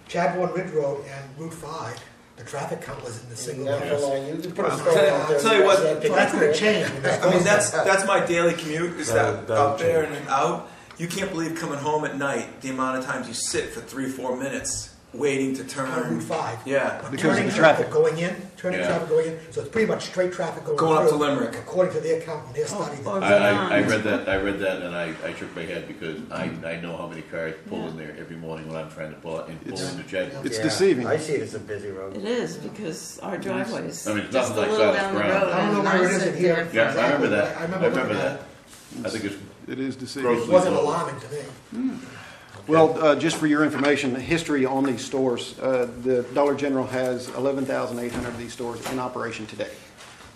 Chadbourne Ridge Road and Route 5, the traffic count was in the single digits. You put a I'll stone out there. tell you what, and So that's gonna change. I mean, that's my daily commute, is that That'll up there change. and out. You can't believe coming home at night, the amount of times you sit for 3-4 minutes waiting to On turn. Route 5. Yeah. But Because of turning the traffic. going in, turning Yeah. traffic going in, so it's pretty much straight traffic going Going up to through, Limerick. according to their count and their study. Or I read beyond. that, and I shook my head because I know how many cars pull in there every morning when I'm trying to pull into Chadbourne. It's Yeah, deceiving. I see it as a busy road. It is, because our driveway's I mean, it's just a nothing like little South down the Brown. road. I don't know and where it I is sit in here. there. Yeah, I remember that. I remember looking at it. I think it's It is deceiving. grossly It wasn't low. alarming to me. Well, just for your information, the history on these stores, the Dollar General has 11,800 of these stores in operation today.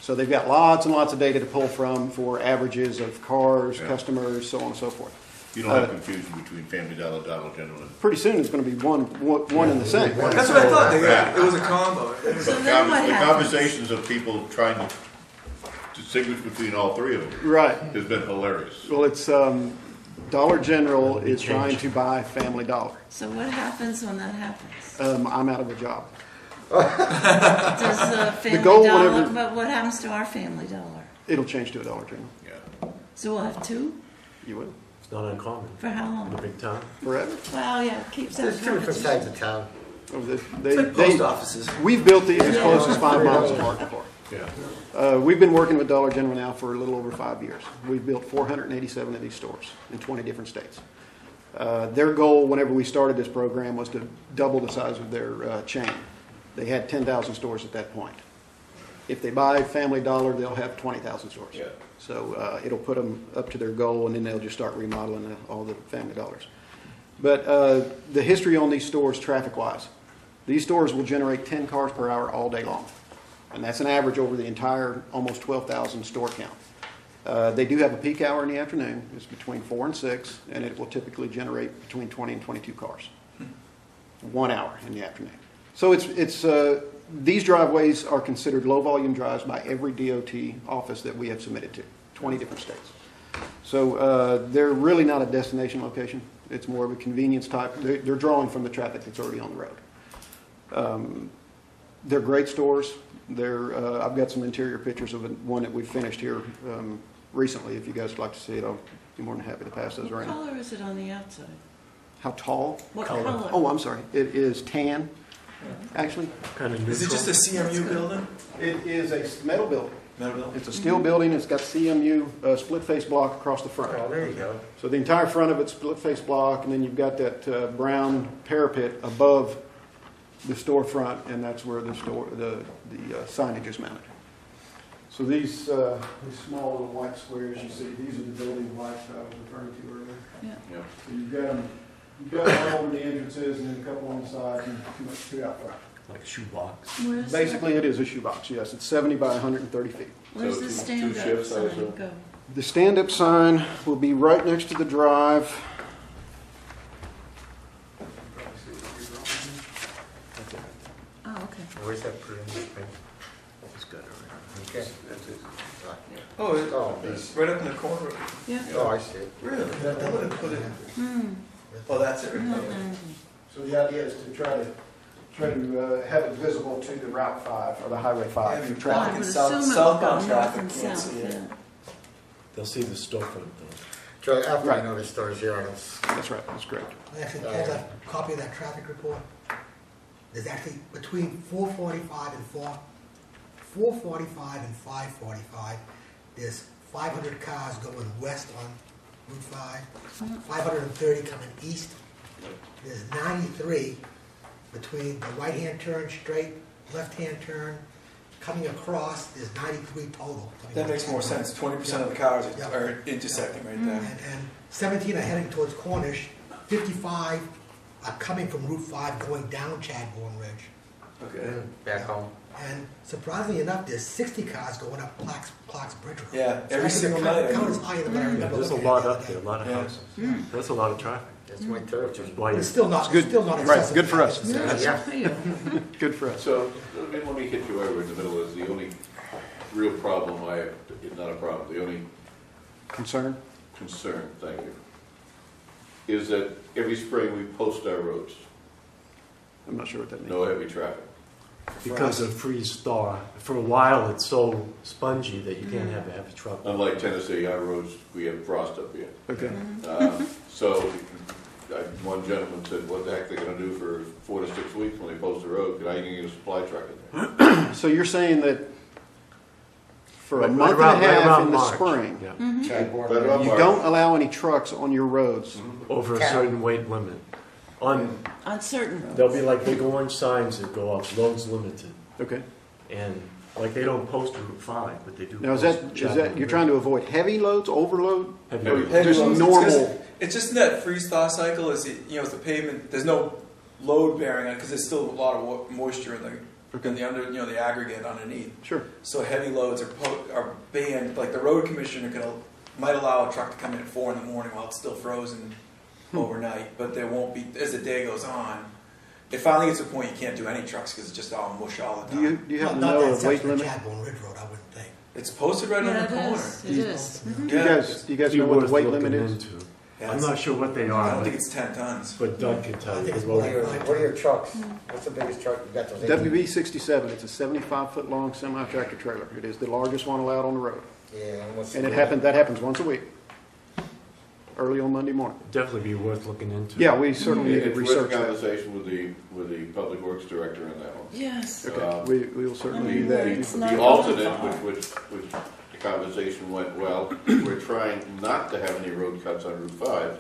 So they've got lots and lots of data to pull from for averages of cars, Yeah. customers, so on and so forth. You don't have confusion between Family Dollar, Dollar General, and Pretty soon it's going to be one and the same. That's what I thought. It was a combo. but So then what the happens? conversations of people trying to distinguish between all three of them Right. has been hilarious. Well, it's Dollar General is trying to buy Family Dollar. So what happens when that happens? I'm out of a job. Does Family goal Dollar, whenever- but what happens to our Family Dollar? It'll change to a Dollar General. Yeah. So we'll have 2? You will. It's not uncommon For how in a long? big town. Forever. Well, yeah, it keeps that There's 2 different competition. sides of town. Oh, It's like post offices. We've built these as close as 5 miles apart before. Yeah. We've been working with Dollar General now for a little over 5 years. We've built 487 of these stores in 20 different states. Their goal, whenever we started this program, was to double the size of their chain. They had 10,000 stores at that point. If they buy Family Dollar, they'll have 20,000 stores. Yeah. So it'll put them up to their goal, and then they'll just start remodeling all the Family Dollars. But the history on these stores, traffic-wise, these stores will generate 10 cars per hour all day long. And that's an average over the entire almost 12,000 store count. They do have a peak hour in the afternoon. It's between 4 and 6, and it will typically generate between 20 and 22 cars. 1 hour in the afternoon. So these driveways are considered low-volume drives by every DOT office that we have submitted to, 20 different states. So they're really not a destination location. It's more of a convenience type. They're drawing from the traffic that's already on the road. They're great stores. I've got some interior pictures of one that we finished here recently. If you guys would like to see it, I'll be more than happy to pass those What around. color is it on the outside? How tall? What color? Oh, I'm sorry. It is tan, actually. Kind of neutral. Is it just a CMU building? It is a metal building. Metal building? It's a steel building. It's got CMU split face block across the front. Oh, there you go. So the entire front of it's split face block, and then you've got that brown parapet above the storefront, and that's where the signage is mounted. So these small little white squares you see, these are the building lights that I was referring to earlier. Yeah. So you've got one over the entrances, and then a couple on the side, and two out front. Like a shoebox. Where's Basically, it is a shoebox. Yes, it's 70 by 130 feet. Where's So the two stand-up shifts, I sign assume? go? The stand-up sign will be right next to the drive. Oh, okay. Where's that put in this thing? It's got it right. Okay. Oh, it's right up in the corner. Yeah. Oh, I see it. Really? I would have put it. Hmm. Oh, that's it. Right there. Mm-hmm. So the idea is to try to have it visible to the Route 5 or the Highway 5 Yeah, for I traffic. I would South- assume it would southbound go traffic north and can't south, see it. yeah. They'll see the storefront though. Joe, after I Right. know the stories here on this. That's right. That's correct. I actually pulled a copy of that traffic report. There's actually between 445 and 545, there's 500 cars going west on Route 5, 530 coming east. There's 93 between the right-hand turn straight, left-hand turn, coming across, there's 93 total. That makes more sense. 20% of the cars are intersecting right there. And 17 are heading towards Cornish, 55 are coming from Route 5 going down Chadbourne Ridge. Okay. Back home. And surprisingly enough, there's 60 cars going up Clark's Bridge Road. Yeah, So every actually single the night. count is higher than what I remember. There's a looking at lot the up other there, a day. lot of Yeah. houses. That's a lot of traffic. That's my third. Which is why But you it's still not, good. it's still not Right, excessive. good for us. Yeah. Good for us. So, let me hit you over in the middle. Is the only real problem I have, not a problem, the only Concern? concern, thank you, is that every spring we post our roads, I'm not sure what that means. no heavy traffic. Because of freeze thaw. For a while, it's so spongy that you can't have a heavy truck. Unlike Tennessee, our roads, we have frost up here. Okay. So, one gentleman said, what the heck they're gonna do for 4 to 6 weeks when they post the road, because I can get a supply truck in there. So you're saying that for a Right month and a around half in the March. spring, Yeah. Chadbourne. Right around you March. don't allow any trucks on your roads? Over a certain weight limit. On, On certain roads. there'll be like big orange signs that go up, loads limited. Okay. And like they don't post Route 5, but they do. Now, is post that, Chadbourne you're trying to avoid heavy loads, overload? Heavy Heavy. loads. Heavy Just loads. normal. It's just in that freeze thaw cycle. Is it's the pavement. There's no load bearing on it because there's still a lot of moisture in the under the aggregate underneath. Sure. So heavy loads are banned. Like the road commissioner might allow a truck to come in at 4 in the morning while it's still frozen overnight, but there won't be as the day goes on. It finally gets to a point you can't do any trucks because it's just all mush all the time. Do you happen to Not know that a weight section of limit? Chadbourne Ridge Road, I wouldn't think. It's posted right on Yeah, the it corner. is. It is. Mhm. Do you guys know what the weight limit is? Yeah, I'm not sure what they I are, don't think but, it's 10 tons. but Doug can tell I you. think it's Well, more like What are your trucks? What's the biggest truck you got? Those 18? WB67, it's a 75-foot long semi-tractor trailer. It is the largest one allowed on the road. Yeah. What's And the- that happens once a week, early on Monday morning. definitely be worth looking into. Yeah, we certainly need to It's worth research a that. conversation with the public works director on that one. Yes. Okay, we will certainly do It's that. not The that alternate, far. which the conversation went well, we're trying not to have any road cuts on Route 5,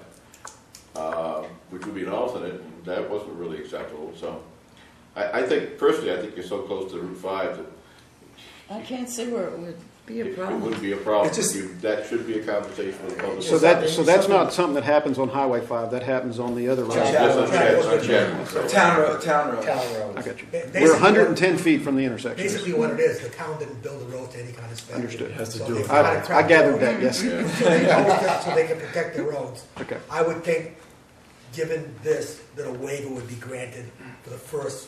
which would be an alternate, and that wasn't really acceptable, so. I think, personally, I think you're so close to Route 5 that I can't see where it would be a it problem. wouldn't be a problem. It's just- That should be a conversation with the public. So that's not something that happens on Highway 5, that happens on the other road. Just on Chadbourne. Town road. Town I road. got you. Basically, We're 110 feet from the intersection. Basically what it is, the town didn't build the road to any kind of spec. Understood. It has to So do they with kinda I cracked gathered the that, road. yes. So they post it so they can protect their roads. Okay. I would think, given this, that a waiver would be granted for the first,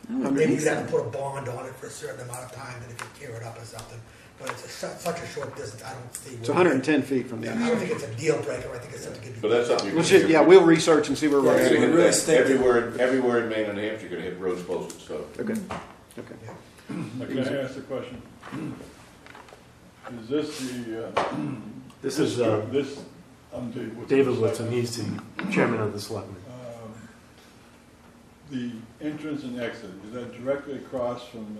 maybe you'd have to put a bond on it for a certain amount of time, and if you tear it up or something. but it's such a short distance, I don't see. It's 110 feet from the Yeah, end. I don't think it's a deal breaker, I think it's something to be. But that's something you We'll can see- yeah, we'll research and see where we're Yeah, You're at. gonna hit really that stink. everywhere in Maine and Hampshire, you're gonna hit roads posted, so. Okay, okay. Can I ask a question? Is this This is this, what's David the Woodson, second? he's the chairman of the selectmen. The entrance and exit, is that directly across from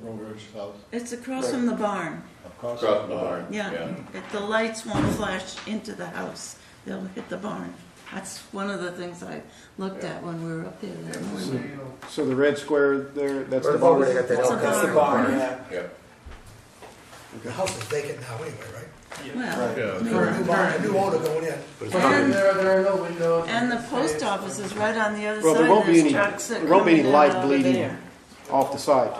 Rover's house? It's across from the barn. Across from the barn. Yeah. The lights won't flash into the house. They'll hit the barn. That's one of the things I looked at when we were up there that morning. So the red square there, that's the Where barn? they got that That's a elk That's the house. barn, yeah. Yeah. The house is vacant now anyway, right? Well, For a new owner going in. and, There are no windows. and the post office is right on the other Well, side. there won't be There's any, trucks that there won't be any come in light and out of bleeding there. off the site,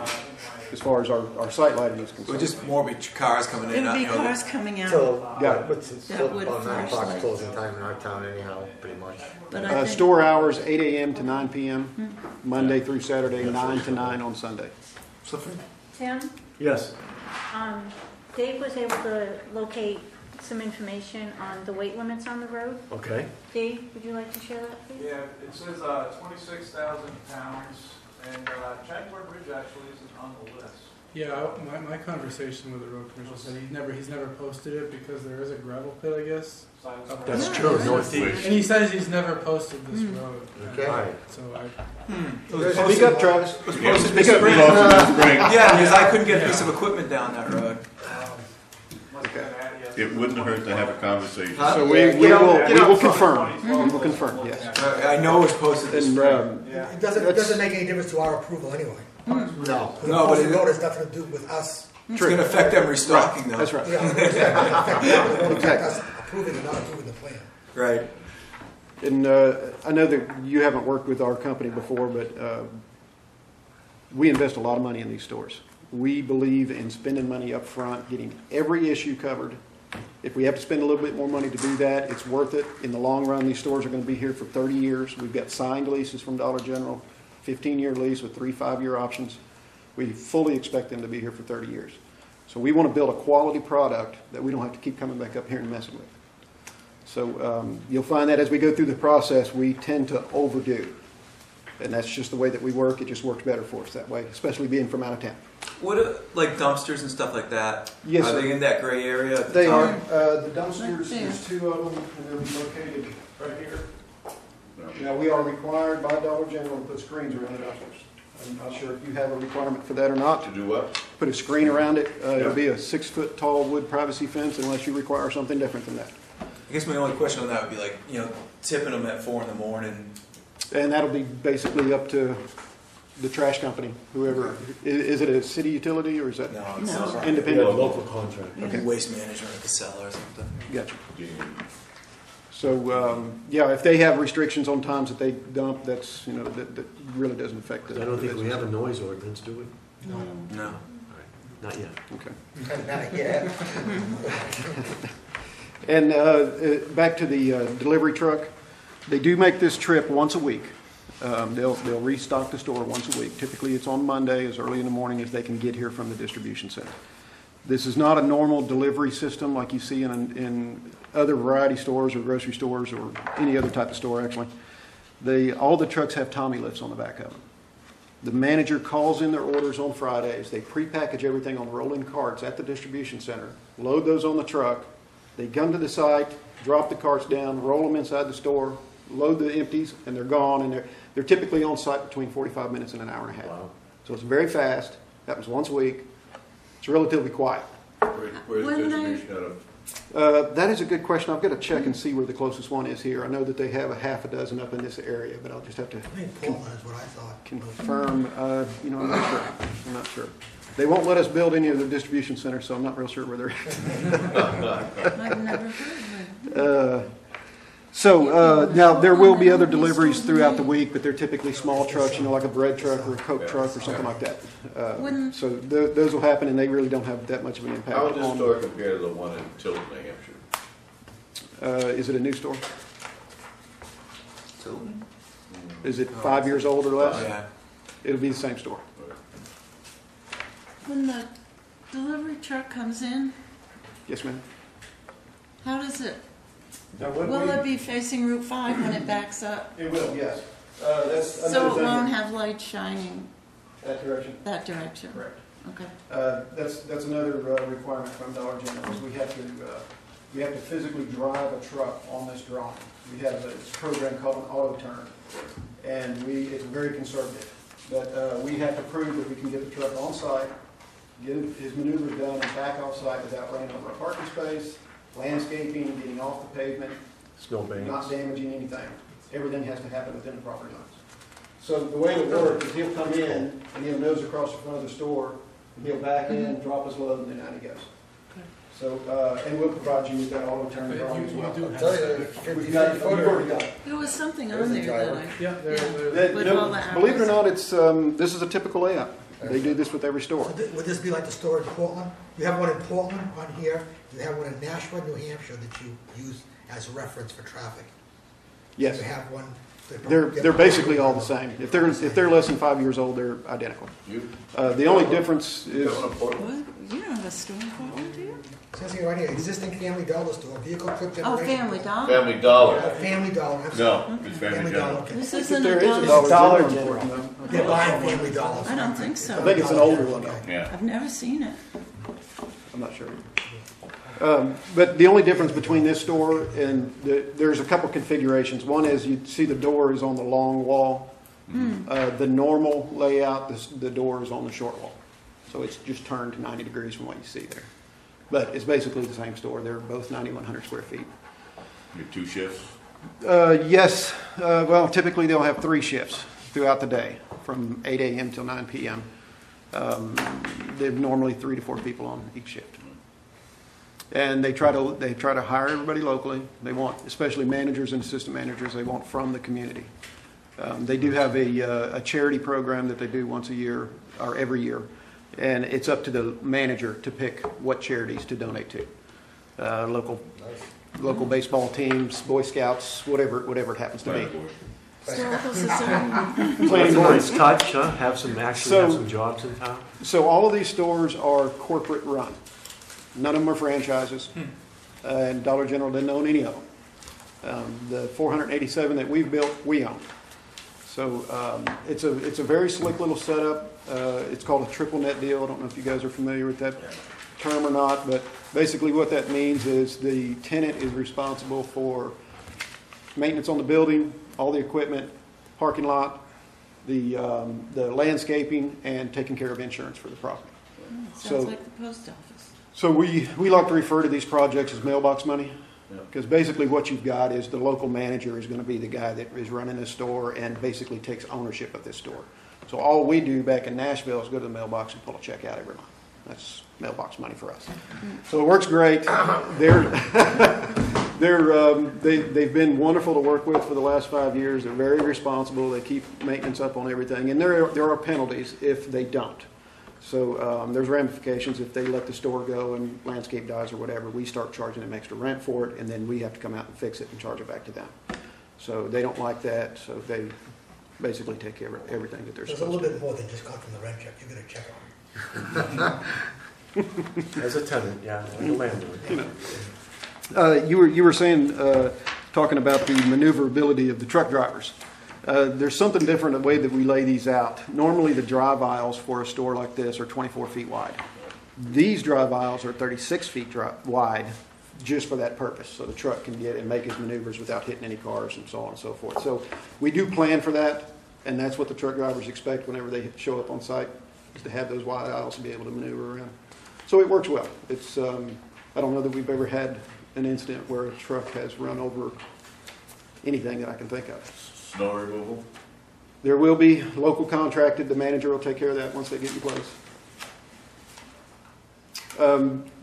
as far as our site lighting is It would concerned. just more be cars coming in. It would be you know, cars coming out. So, Got it. what's it, That would about 9 flash o'clock lights. closing time in our town anyhow, pretty much. But I think, Store hours, 8 AM to 9 PM, Monday through Saturday, 9 to 9 on Sunday. Tim, Yes, Dave was able to locate some information on the weight limits on the road. okay. Dave, would you like to share that, please? Yeah, it says 26,000 pounds, and Chadbourne Bridge actually isn't on the list. Yeah, my conversation with the road commissioner said he's never posted it because there is a gravel pit, I guess. up there. That's true, northeast. And he says he's never posted this road. Okay. So I, Speak up, Travis. It was posted this Speak up. spring. Spring. Yeah, because I couldn't get a piece of equipment down that road. It wouldn't hurt to have a conversation. So we will confirm. We will confirm, yes. I know it was posted this And, spring. It doesn't make any difference to our approval anyway. No. No, The but posted it- road has nothing to do with us. It's going to affect them restocking, though. That's right. Yeah, it won't affect us approving or not approving the plan. Right. And I know that you haven't worked with our company before, but we invest a lot of money in these stores. We believe in spending money up front, getting every issue covered. If we have to spend a little bit more money to do that, it's worth it. In the long run, these stores are going to be here for 30 years. We've got signed leases from Dollar General, 15-year lease with 3 5-year options. We fully expect them to be here for 30 years. So we want to build a quality product that we don't have to keep coming back up here and messing with. So you'll find that as we go through the process, we tend to overdo. And that's just the way that we work. It just works better for us that way, especially being from out of town. What, like dumpsters and stuff like that? Yes, Are sir. they in that gray area? At the They top? are. The dumpsters, there's 2 of them, and they're located right here. Now, we are required by Dollar General to put screens around the dumpsters. I'm not sure if you have a requirement for that or not. To do what? Put a screen around it. It'll be a 6-foot tall wood privacy fence unless you require something different than that. I guess my only question on that would be like, tipping them at 4 in. And that'll be basically up to the trash company, whoever. Is it a city utility or is that No, No. it's not. independent? Local contract. Okay. Waste management at the cellar or something. Gotcha. So, if they have restrictions on times that they dump, that's, that really doesn't affect the I don't think we business. have a noise ordinance, do we? No. Not yet. Okay. Yeah. And back to the delivery truck, they do make this trip once a week. They'll restock the store once a week. Typically, it's on Monday, as early in the morning as they can get here from the distribution center. This is not a normal delivery system like you see in other variety stores or grocery stores or any other type of store, actually. All the trucks have Tommy lifts on the back of them. The manager calls in their orders on Fridays. They prepackage everything on rolling carts at the distribution center, load those on the truck. They come to the site, drop the carts down, roll them inside the store, load the empties, and they're gone. And they're typically on site between 45 minutes and an hour and a half. Wow. So it's very fast. Happens once a week. It's relatively quiet. Where's the When they- distribution out of? That is a good question. I've got to check and see where the closest one is here. I know that they have a half a dozen up in this area, but I'll just have to I think Portland is what I thought. confirm. I'm not sure. I'm not sure. They won't let us build any of the distribution centers, so I'm not real sure where they're at. I've never heard of it. Now there will be other deliveries throughout the week, but they're typically small trucks, like a bread truck or a Coke truck or something like that. So those will happen, and they really don't have that much of an impact. How would this store compare to the one in Tilton, New Hampshire? Is it a new store? Tilton? Is it 5 years old or less? Oh, yeah. It'll be the same store. When the delivery truck comes in, Yes, ma'am. how does it, Now, what will we- it be facing Route 5 when it backs up? It will, yes. That's So another it thing won't that- have light shining That direction? that direction? Correct. Okay. That's another requirement from Dollar General, is we have to physically drive a truck on this drawing. We have a program called an auto turn, and it's very conservative. But we have to prove that we can get the truck on site, get his maneuvers done, and back off site without running over a parking space, landscaping, getting off the pavement, Snowbanks. not damaging anything. Everything has to happen within the property lines. So the way it'll work is he'll come in, and he'll nose across the front of the store, and he'll back in, drop his load, and then out he goes. So, and we'll provide you with that auto turn drawing as well. I'll tell you, We've already got it. There was something on there that I, Yeah, That- with no, all the believe it or arrows. not, it's, this is a typical layout. They do this with every store. Would this be like the store in Portland? You have one in Portland on here, you have one in Nashua, New Hampshire that you use as a reference for traffic. Yes. You have one. They're basically all the same. If they're less than 5 years old, they're identical. The only difference is, What? You don't have a store in Portland, do you? It says here right here, existing Family Dollar store, vehicle trip Oh, generation. Family Dollar. Family Dollar. Family Dollar, I'm sorry. No, it's Family General. okay. This if isn't there a is a Dollar. Dollar General in Portland, They're buying Family Dollars. I don't think so. I think it's an older one, though. Yeah. I've never seen it. I'm not sure. But the only difference between this store and there's a couple configurations. One is you see the door is on the long wall. The normal layout, the door is on the short wall. So it's just turned 90 degrees from what you see there. But it's basically the same store. They're both 9,100 square feet. Your 2 shifts? Yes. Well, typically they'll have 3 shifts throughout the day from 8 a.m. till 9 p.m. They're normally 3 to 4 people on each shift. And they try to hire everybody locally. They want, especially managers and assistant managers, they want from the community. They do have a charity program that they do once a year or every year, and it's up to the manager to pick what charities to donate to. Local baseball teams, Boy Scouts, whatever it happens to be. Historical Society. Planning That's a board. nice touch, huh? Have some jobs in town. So all of these stores are corporate run. None of them are franchises, and Dollar General didn't own any of them. The 487 that we've built, we own. So it's a very slick little setup. It's called a triple net deal. I don't know if you guys are familiar with that term or not, but basically what that means is the tenant is responsible for maintenance on the building, all the equipment, parking lot, the landscaping, and taking care of insurance for the property. Sounds like the post office. So we like to refer to these projects as mailbox money, because basically what you've got is the local manager is going to be the guy that is running this store and basically takes ownership of this store. So all we do back in Nashville is go to the mailbox and pull a check out every month. That's mailbox money for us. So it works great. They've been wonderful to work with for the last 5 years. They're very responsible. They keep maintenance up on everything, and there are penalties if they don't. So there's ramifications if they let the store go and landscape dies or whatever. We start charging them extra rent for it, and then we have to come out and fix it and charge it back to them. So they don't like that, so they basically take care of everything that they're There's a supposed little to. bit more than just come from the rent check, you get a check on. As a tenant, yeah, like a landlord. You know. You were saying, talking about the maneuverability of the truck drivers. There's something different in the way that we lay these out. Normally the drive aisles for a store like this are 24 feet wide. These drive aisles are 36 feet wide just for that purpose, so the truck can get and make his maneuvers without hitting any cars and so on and so forth. So we do plan for that, and that's what the truck drivers expect whenever they show up on site, is to have those wide aisles and be able to maneuver around. So it works well. It's I don't know that we've ever had an incident where a truck has run over anything that I can think of. Snow removal? There will be local contracted. The manager will take care of that once they get in place.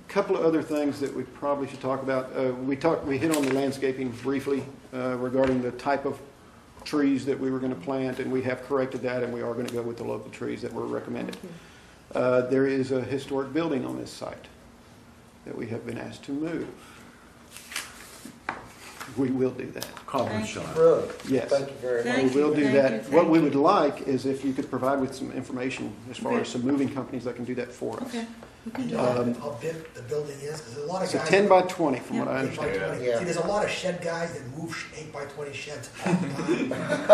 Couple of other things that we probably should talk about. We hit on the landscaping briefly regarding the type of trees that we were going to plant, and we have corrected that, and we are going to go with the local trees that were recommended. There is a historic building on this site that we have been asked to move. we will do that. Cobbler Thank shop. Really? Yes. Thank you very much. Thank We will you, do thank that. you, What thank we you. would like is if you could provide with some information as far Okay. as some moving companies that can do that for us. Okay, we can You do know that. how big the building is, because a lot of It's a guys. 10 by 20 from what I 8 by understand. 20. Yeah. See, there's a lot of shed guys that move 8 by 20 sheds all the time.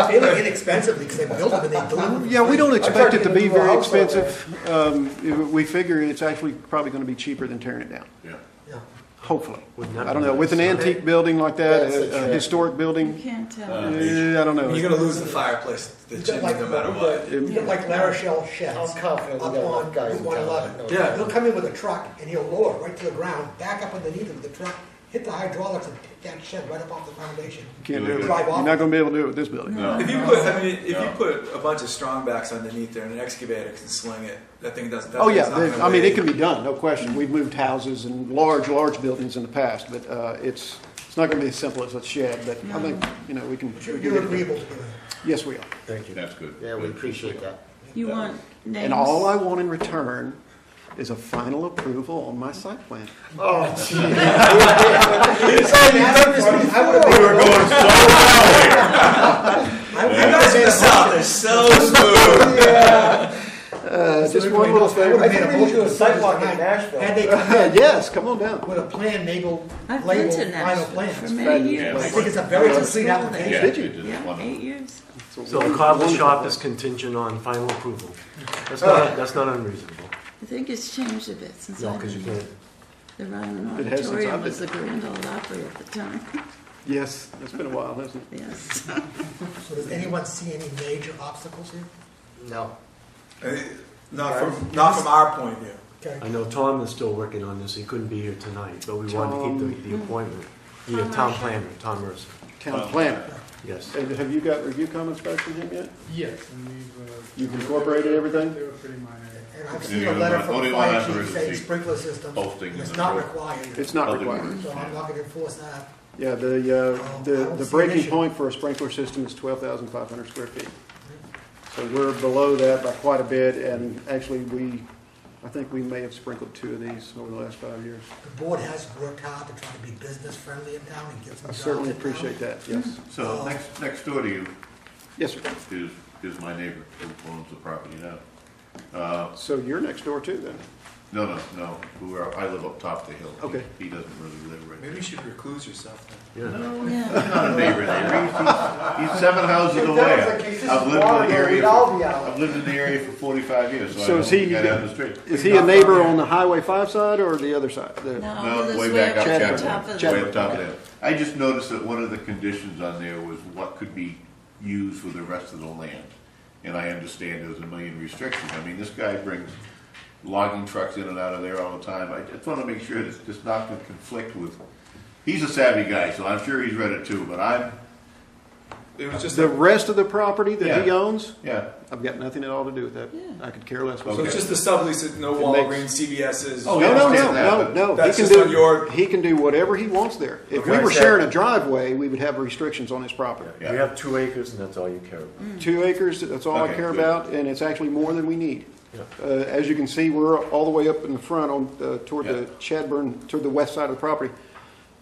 Fairly inexpensively, because they build them and they deliver them. Yeah, we don't expect it to be do a very house out expensive. We figure it's actually probably going to be cheaper than tearing it down, Yeah. Yeah. hopefully. Wouldn't that I don't be know, with an nice? antique building like that, That's a a trip. historic You building, can't tell. I don't know. You're gonna lose the fireplace, the You got chimney, like, no matter what. you got like La Rochelle sheds. I'm confident we Up got enough on guys Route in town. 111. that know Yeah. He'll come in with a truck and he'll lower it right to the ground, back up underneath it with the truck, hit the hydraulics and pick that shed right up off the foundation. Can't do it. Drive You're off. not going to be able to do it with this building. No. If you put, if you put a bunch of strong backs underneath there and an excavator can swing it, that thing doesn't. Oh, yeah, thing's not gonna I mean, weigh- it can be done, no question. We've moved houses and large buildings in the past, but it's not going to be as simple as a shed, but I think, we can. But you're agreeable to doing it. Yes, we are. Thank you. That's good. Yeah, we appreciate that. You want names? And all I want in return is a final approval on my site plan. Oh, We were going so You guys in the south are so smooth. Just one little I favor. would've made a I think we should do a motion sidewalk in tonight. Nashville. Had they come in Yes, come on down. with a plan labeled, I've been labeled to final Nashville for plans. many Yeah. years. I think it's a very I was complete school application. there. Did you? It is Yeah, wonderful. 8 years. So the cobbler shop is contingent on final approval. That's not unreasonable. I think it's changed a bit since No, I've because you been there. can't, The Ryman It has since Auditorium I've was the been- Grand Ole Opry at the time. Yes, it's been a while, hasn't it? Yes. So does anyone see any major obstacles here? No. Not from our point of view. Okay. I know Tom is still working on this, he couldn't be here tonight, but we wanted to keep the appointment. The Tom town Mercer. planner, Tom Mercer, Town planner. yes. And have you got review comments back from him yet? Yes, and we've. You've incorporated everything? They were pretty minor. And I've And seen the a letter from only the one fire I've chief heard saying is the sprinkler system. posting It's in the not road. required. It's not Other required. than- So I'm not gonna enforce that. Yeah, the don't see an breaking issue. point for a sprinkler system is 12,500 square feet. So we're below that by quite a bit, and actually I think we may have sprinkled 2 of these over the last 5 years. The board has worked hard to try to be business friendly in town and get some I jobs certainly in town. appreciate that, yes. So next door to you Yes, sir. is my neighbor who owns the property now. So you're next door too, then? No, I live up top of the hill. Okay. He doesn't really live right Maybe there. you should recluse yourself then. Yeah. Yeah. He's not a neighbor there. He's 7 houses away. I've lived in the area. I've lived in the area for 45 years, so I So know is he, the guy down the street. is he a neighbor on the Highway 5 side or the other side? No, No, this way way back up up to the Chadbourne. top of Way the. up top of there. I just noticed that one of the conditions on there was what could be used for the rest of the land. And I understand there's a million restrictions. I mean, this guy brings logging trucks in and out of there all the time. I just want to make sure that it's not going to conflict with, he's a savvy guy, so I'm sure he's read it too, but It was just The rest of the property that he Yeah. owns, yeah. I've got nothing at all to do with that. Yeah. I could care less. so it's just the sublease that no It Walgreens, makes- CVS's. Oh, No, yeah, I no, understand no, that, no, but no. that's He can just on do, your- he can do whatever he wants there. If we Okay. were sharing a driveway, we would have restrictions on his property. Yeah. We have 2 acres and that's all you care about. 2 acres, that's all I Okay, care good. about, and it's actually more than we need. Yeah. As you can see, we're all the way up in the front on, toward Yeah. the Chadbourne, toward the west side of the property.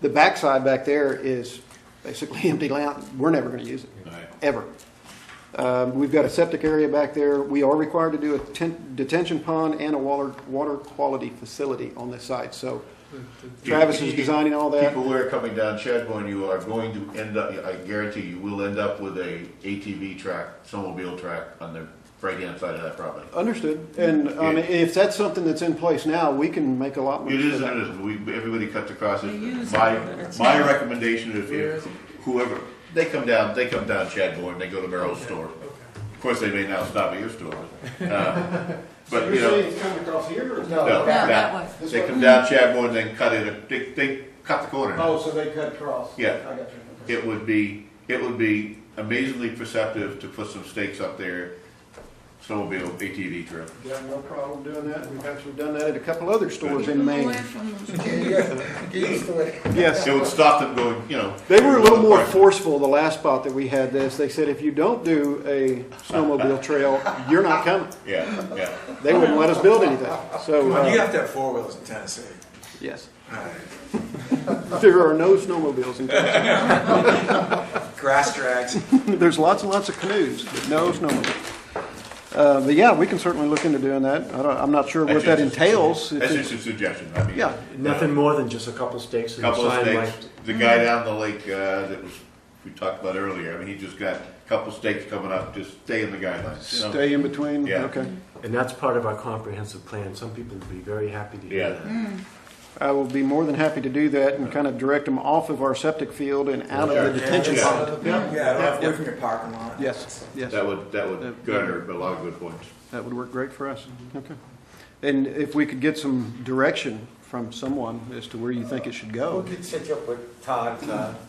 The backside back there is basically empty land. We're never going to use it, All right. ever. We've got a septic area back there. We are required to do a detention pond and a water quality facility on this site. So Travis is designing all that. People who are coming down Chadbourne, you are going to end up, I guarantee you will end up with a ATV track, snowmobile track on the right-hand side of that property. Understood. And if that's something that's in place now, we can make a lot more. It is of and that. it isn't. Everybody cuts across it. They use My, it, but it's my not- recommendation is if whoever, they come down Chadbourne, they go to Merrill's store. Of course, they may now stop at your store. But, you know, it's coming across here? Or no, No, that way. they come down Chadbourne, then cut it, they cut the corner. so they cut across. Yeah. I got you. It would be amazingly perceptive to put some stakes up there, snowmobile, ATV trail. Got no problem doing that. We've actually done that at a couple other stores in Away Maine. from those. Get used to it. Yes. It would stop them going, you know. They were a little more forceful the last spot that we had this. They said, if you don't do a snowmobile trail, you're not coming. Yeah, yeah. They wouldn't let us build anything. So, Come on, you have to have 4-wheelers in Tennessee. yes. There are no snowmobiles in town. Grass drags. There's lots and lots of canoes, but no snowmobiles. But yeah, we can certainly look into doing that. I'm not sure what That's that just a entails. suggestion. That's just a suggestion. I mean, Yeah. Nothing more than just a couple stakes and a couple of sign stakes. like. The guy down the lake that was we talked about earlier. I mean, he just got a couple stakes coming up. Just stay in the guidelines. You know? Stay in between? Yeah. Okay. And that's part of our comprehensive plan. Some people would be very happy to hear that. I will be more than happy to do that and kind of direct them off of our septic field and out of the detention pond. Yeah, away from your parking lot. Yes, yes. That would garner a lot of good points. That would work great for us. Okay. And if we could get some direction from someone as to where you think it should go. We could set you up with Todd.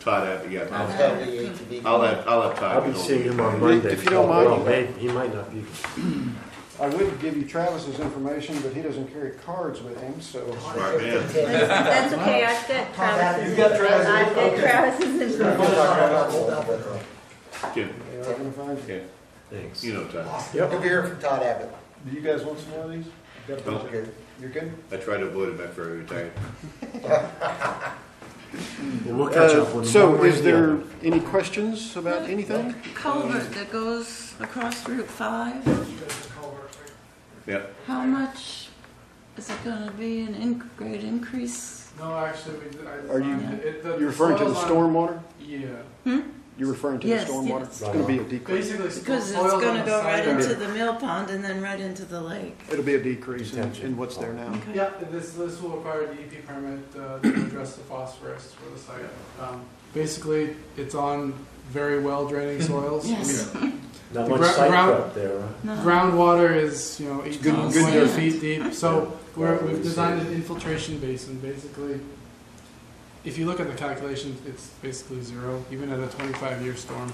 Todd, yeah. Todd's got the ATV. I'll have Todd. I'll be seeing him on Monday. If you don't mind. Well, maybe, he might not be. I would give you Travis's information, but he doesn't carry cards with him, so. Smart man. That's okay, I've got Travis's. You've got Travis's? I've got Okay. Travis's information. Jim. You're not gonna find Yeah. Thanks. You know Todd. You'll be hearing from Todd Abbott. Do you guys want some more of these? Don't. You're good? I try to avoid it after I retire. Well, we'll catch up with him. So one way or is the there other. any questions about anything? Culvert that goes across Route 5, Yeah. how much is it gonna be an grade increase? No, actually, Are you, you're referring to the stormwater? Yeah. You're referring to the Yes, stormwater? yes. It's gonna be a decrease. Basically, Because it's soils on gonna the go right side into are- the mill pond and then right into the lake. It'll be a decrease in what's there now. Okay. Yeah, this will require a DEP permit to address the phosphorus for the site. Basically, it's on very well draining soils. Yes. Not The much gra- site ground- prep there, huh? No. Groundwater is, 18, good 20 depth. feet deep. So we've designed an infiltration basin. Basically, if you look at the calculations, it's basically zero, even at a 25-year storm.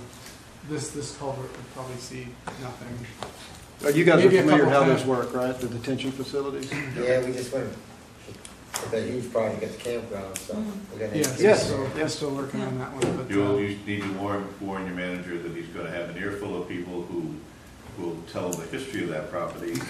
This culvert would probably see nothing. You guys are Maybe a familiar couple how those times. work, right? The detention facilities? Yeah, we just went with that huge project at the campground, so we're gonna. Yes, Yes. we're still working on that one. But, You need to warn your manager that he's going to have an earful of people who will tell the history of that property and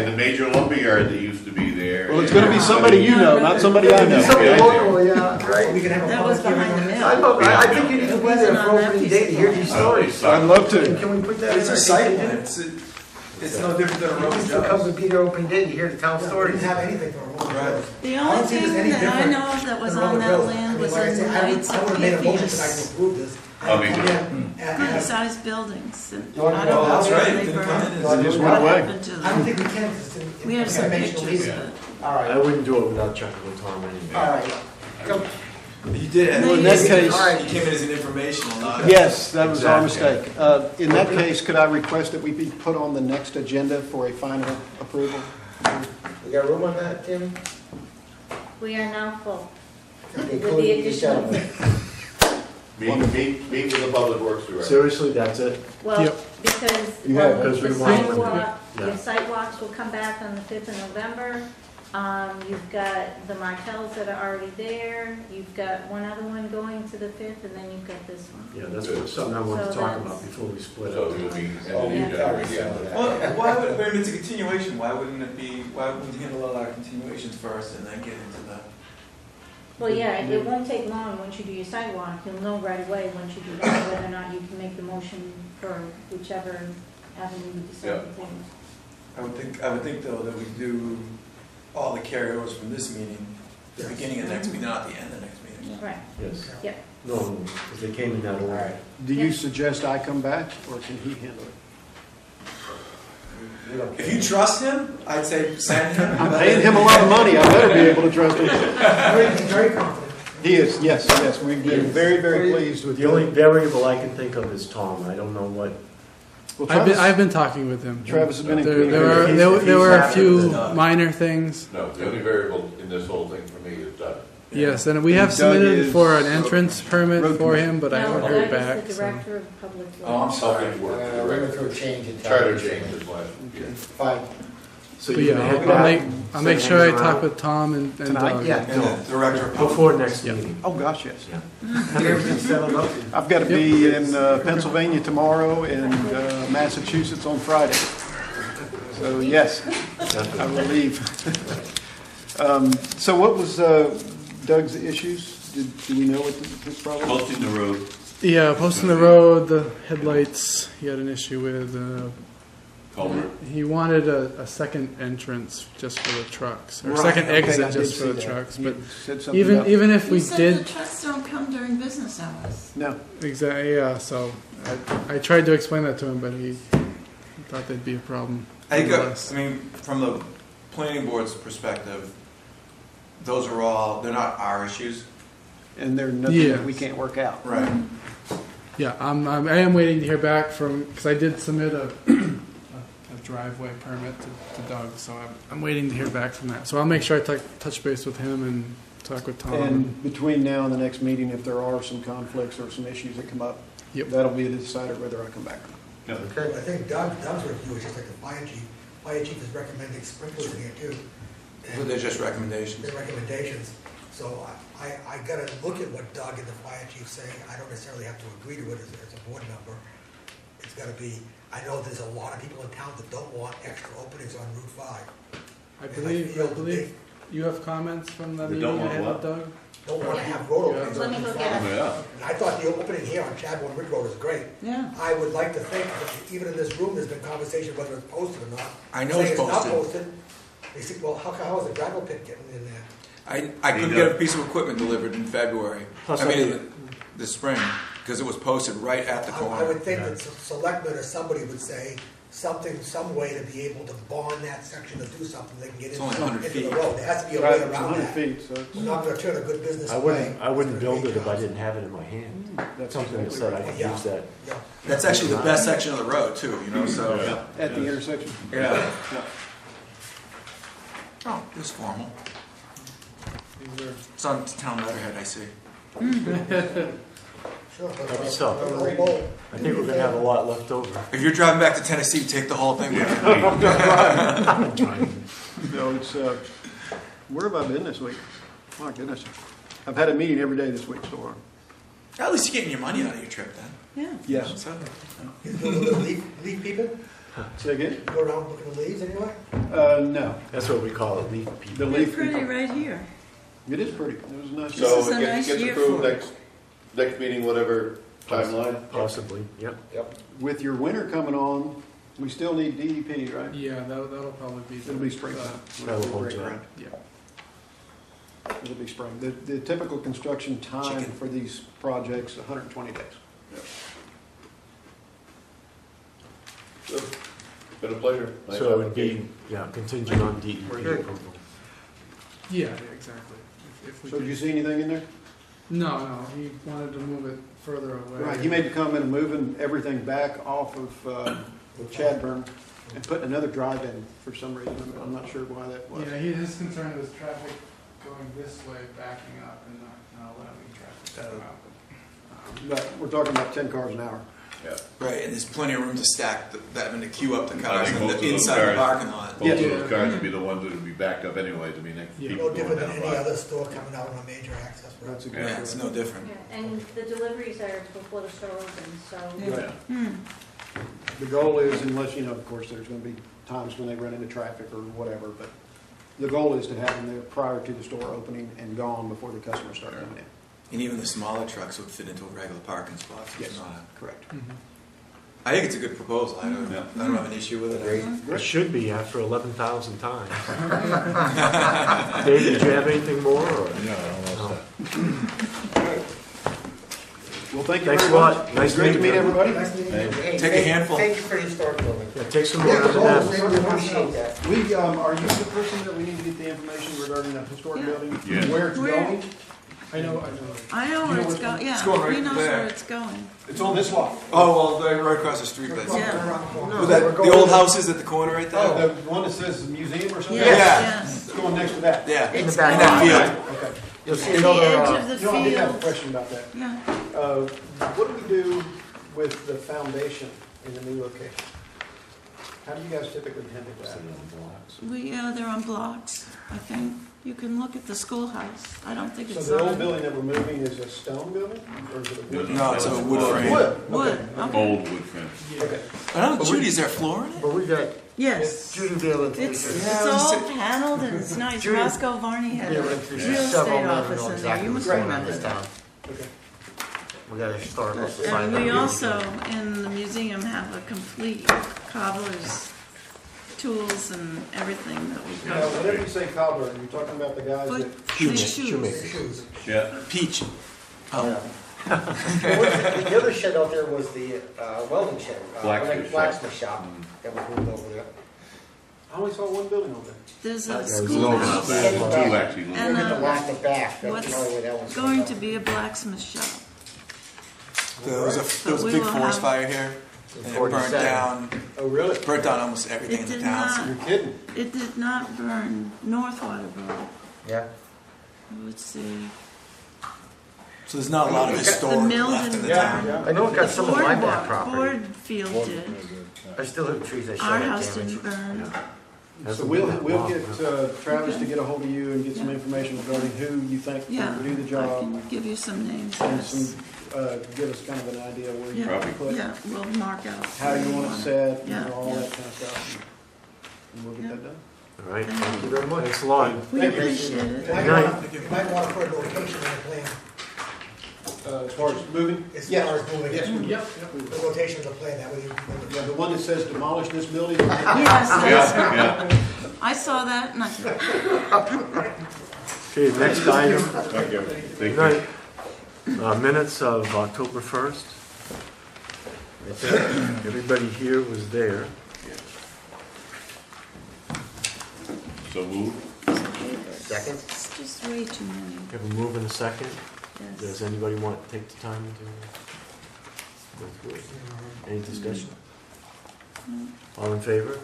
the major lumberyard that used to be there. Well, it's gonna be somebody you know, not somebody I know. Somebody local, yeah, right. We can have a That was public hearing behind the on mill. I love, I think you need to It be wasn't there for on that opening piece day of to hear these property. stories. I'd love to. Can we put that in It's our a site agenda? plan. It's no different than a road Just to come judge. and be there opening day to hear the town We stories. didn't have anything for a road. Right. The I only don't see thing there's any that I different know of that was than on Robert that Hill. land I mean, was like I in said, the I heights would of have made a motion tonight to previous approve this. Oh, me And too. come in and- good sized buildings. And You wanna I go? don't know That's where right. they It didn't come burned. in. They just went away. Happened to I don't them. think we can, 'cause it's in We have some informational pictures meeting. of it. All I right, wouldn't do it without checking with Tom anyway. all right. Come. You did have. Well, in that case- He came in as an informational, not. Yes, that was our Exactly. mistake. In that case, could I request that we be put on the next agenda for a final approval? We got room on that, Tim? We are now full. With the Including each additional. other. Meet with the public works director. Seriously, that's it? Well, Yep. because You have, the because we want them to- sidewalk, yeah. your sidewalks will come back on the 5th of November. You've got the Martells that are already there. You've got one other one going to the 5th, and then you've got this one. Yeah, that's something I wanted to So talk that's- about before we split So up. it'll be, Oh, and you then you got got it. it. Well, why would, I mean, it's a continuation, why wouldn't it be, why wouldn't you handle all our continuations first and then get into the? Well, yeah, it won't take long once you do your sidewalk. You'll know right away once you do that, whether or not you can make the motion for whichever avenue you decide to take. I would think though that we do all the carryovers from this meeting, the beginning of next meeting, not the end of next meeting. Right, Yes. yep. No, because they came in that order. Do you suggest I come back, or can he handle it? If you trust him, I'd say send him. I'm paying him a lot of money, I better be able to trust him. Very confident. He is, yes, yes, we've been very, very pleased with The only variable I can think of is Tom. I don't know what. Well, I've been talking with him. Travis has been in There communication. were a He's few happy. minor things. No, the only variable in this whole thing for me is Doug. Yes, and we have Doug submitted is for an entrance permit road for commissioner. him, but I No, haven't heard Doug back. is the so- director of public works. Oh, I'm sorry. Public works We're director. through a change in town. Charter change is last. Fine. So But you're yeah, gonna head I'll back? I'll make sure I talk with Tom and Tonight? Doug. Yeah. And the director of public. Before next meeting. Oh, gosh, yes. Everything's settled up. I've got to be in Pennsylvania tomorrow and Massachusetts on Friday. So, yes, I will leave. So what was Doug's issues? Do we know what his problem was? Posting the road. Yeah, posting the road, the headlights, he had an issue with. Culvert. He wanted a second entrance just for the trucks, or Right, second okay, exit I just did for the see that. trucks. You But said something even about- even if You we said did, the trucks don't come during business hours. No. exactly, yeah. So I tried to explain that to him, but he thought there'd be a problem. I think, nonetheless. I mean, from the planning board's perspective, those are all, they're not our issues. And they're nothing Yeah. that we can't work out. Right. Yeah, I am waiting to hear back from, because I did submit a driveway permit to Doug, so I'm waiting to hear back from that. So I'll make sure I touch base with him and talk with Tom. And between now and the next meeting, if there are some conflicts or some issues that come up, Yep. that'll be the decider whether I come back. I think Doug's review is just like the fire chief. Fire chief is recommending sprinklers in here too. So they're just recommendations. They're recommendations. So I gotta look at what Doug and the fire chief say. I don't necessarily have to agree to it as a board member. It's gotta be, I know there's a lot of people in town that don't want extra openings on Route 5. I believe you have comments from the They meeting don't I want had what? with Doug? Don't want to have road Yeah. openings Let on me Route look 5. at it. Yeah. I thought the opening here on Chadbourne Ridge Road is great. Yeah. I would like to think that even in this room, there's been conversation whether it's posted or not. I know it's Saying not posted. posted. They say, well, how is the gravel pit getting in there? I couldn't get a piece of equipment delivered in February. Plus, I mean, the spring, because it was posted right at the I corner. would think that selectmen or somebody would say something, some way to be able to bond that section to do something, they can get It's only 100 into the feet. road. There has to be a Right, way it's around 100 that. feet, so We're not gonna turn a good business I away. wouldn't build it if I It's gonna didn't have it in my hand. that's Something that exactly said I right. could Yeah. use that. Yeah. That's actually the best section of the road too, you know, so. Yeah. At the intersection? Yeah. Oh, it was formal. It's on town letterhead, I see. Sure. That'd be tough. Whole bowl. I think we're gonna have a lot left over. If you're driving back to Tennessee, take the whole thing with you. No, it's, where have I been this week? My goodness. I've had a meeting every day this week so far. At least you're getting your money out of your trip then. Yeah. Yes. So, You do a little leaf people? Say again? Go around looking at leaves anyway? No. That's what we call it, leaf The people. They're leaf pretty people. right here. It is pretty. It was a nice. This So is a it nice gets year approved for it. next meeting, whatever timeline? Possibly, yep. With your winter coming on, we still need DEP, right? Yeah, that'll probably be. It'll be springtime. That'll hold you up. Yeah. It'll be spring. The typical construction time for these projects, 120 days. Good. Been a pleasure. Nice So it would having you. be, yeah, contingent on DEP approval. Yeah, exactly. If we So could- did you see anything in there? No, he wanted to move it further away. Right, he made the comment of moving everything back off of Chadbourne and putting another drive in for some reason. I'm not sure why that was. Yeah, his concern was traffic going this way, backing up, and not allowing traffic to come out. But we're talking about 10 cars an hour. Yeah. right, and there's plenty of room to stack that and to queue up the I cars think in most the of those inside the cars- parking lot. Both of Yeah. those cars would be the ones that would be backed up anyways. I mean, Yeah. people No going different than down any by. other store coming out on a major access road. That's Yeah, exactly it's right. no different. Yeah, and the deliveries are before the store opens, so. Yeah. The goal is, unless, of course, there's going to be times when they run into traffic or whatever, but the goal is to have them there prior to the store opening and gone before the customers start coming in. And even the smaller trucks would fit into a regular parking spot. So it's Yes. not Correct. I think it's a good proposal. I don't have an issue with it. It should be after 11,000 times. Dave, did you have anything more, or? No, almost Well, thank you Thanks very a much. lot. It Nice was great to meeting meet you. everybody. Nice meeting you. Hey, Take a handful. Thank you for the historic building. Yeah, take some more Yeah, out of the whole that. thing. Appreciate that. We, are you the person that we need to get the information regarding the historic Yeah. building? Yeah. Where it's Where? going? I know. I know where it's going, yeah. It's going right He knows there. where it's going. It's on this lot. Oh, well, they're right across the street. But Yeah. Was that the old house is at the corner right there? The one that says museum or something? Yes, Yeah. yes. It's going next to that. Yeah, It's in that going- field. Okay. You'll see At the another, edge of the I did have a field. question about that. Yeah. What do we do with the foundation in the new location? How do you guys typically handle that? They're on blocks, I think. You can look at the schoolhouse. I don't think So it's the old on. building that we're moving is a stone building? Or is it a wood? No, it's a wood frame. Wood? Wood, Okay. okay. Old wood frame. Okay. I don't know, Judy, is there floor in it? But we got Yes. Judy be able to It's Yeah, I was all just- paneled and it's nice. Judy- Roscoe Varney had be a able real to estate several men office know in there. exactly You what's must going on in remember this that. town. Okay. We got a historical society. And we that also, in the museum, have a complete cobbler's tools and everything that we've Now, got. whenever you say cobbler, you're talking about the guys that... Shoes. Shoes. Yeah. Peach. The other shed out there was the welding shed. Blacksmith shop. Blacksmith shop that was moved over there. I only saw one building over there. There's a Two schoolhouse actually. and We're gonna a, lock it back. That's what's probably where that one's going to be a blacksmith shop. There was a we big will forest have- fire here. And it 47. burnt down, Oh, really? burnt down almost everything It in the did town. not. You're kidding. It did not burn North Waterboro. Yeah. Let's see. So there's not a lot of The historic mill left in didn't the Yeah, town. yeah. I know it got some of my back property. Board field did. I still have trees I Our shot at house damage. didn't burn. So we'll get Travis to get a hold of you and get some information regarding who you think Yeah, can do the I job. can give you some names. And Yes. some, give us kind of an idea where you Yeah, can put, yeah, we'll mark out. how you want it set, Yeah, all yeah. that kind of stuff. And we'll get that done. All right, Thank you very much. thanks a lot. We Thank you. appreciate it. You might Night. want to put a location on the plan, As far as moving? as Yes. far as moving Yes, it. yep. The rotation of the plan, that way you. Yeah, the one that says demolish this building. Yes, Yeah, yeah. I saw that and I said, Okay, next item. Thank you. Good night. Minutes of October 1st. Everybody here was there. So move. Second? it's just way too many. Have a move in a second. Yes. Does anybody want to take the time to go through it? Any discussion? All in favor?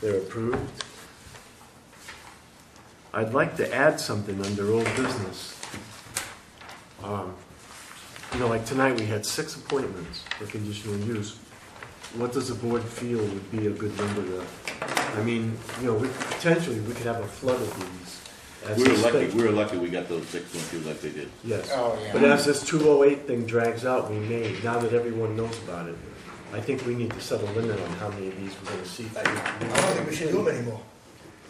They're approved. I'd like to add something under old business. Like tonight, we had 6 appointments for conditional use. What does the board feel would be a good number to, potentially, we could have a flood of these. as We were this lucky, thing- we were lucky we got those 6 went through like they did. Yes. Oh, yeah. But as this 208 thing drags out, now that everyone knows about it, I think we need to set a limit on how many of these we're gonna see. I don't think we should do them anymore.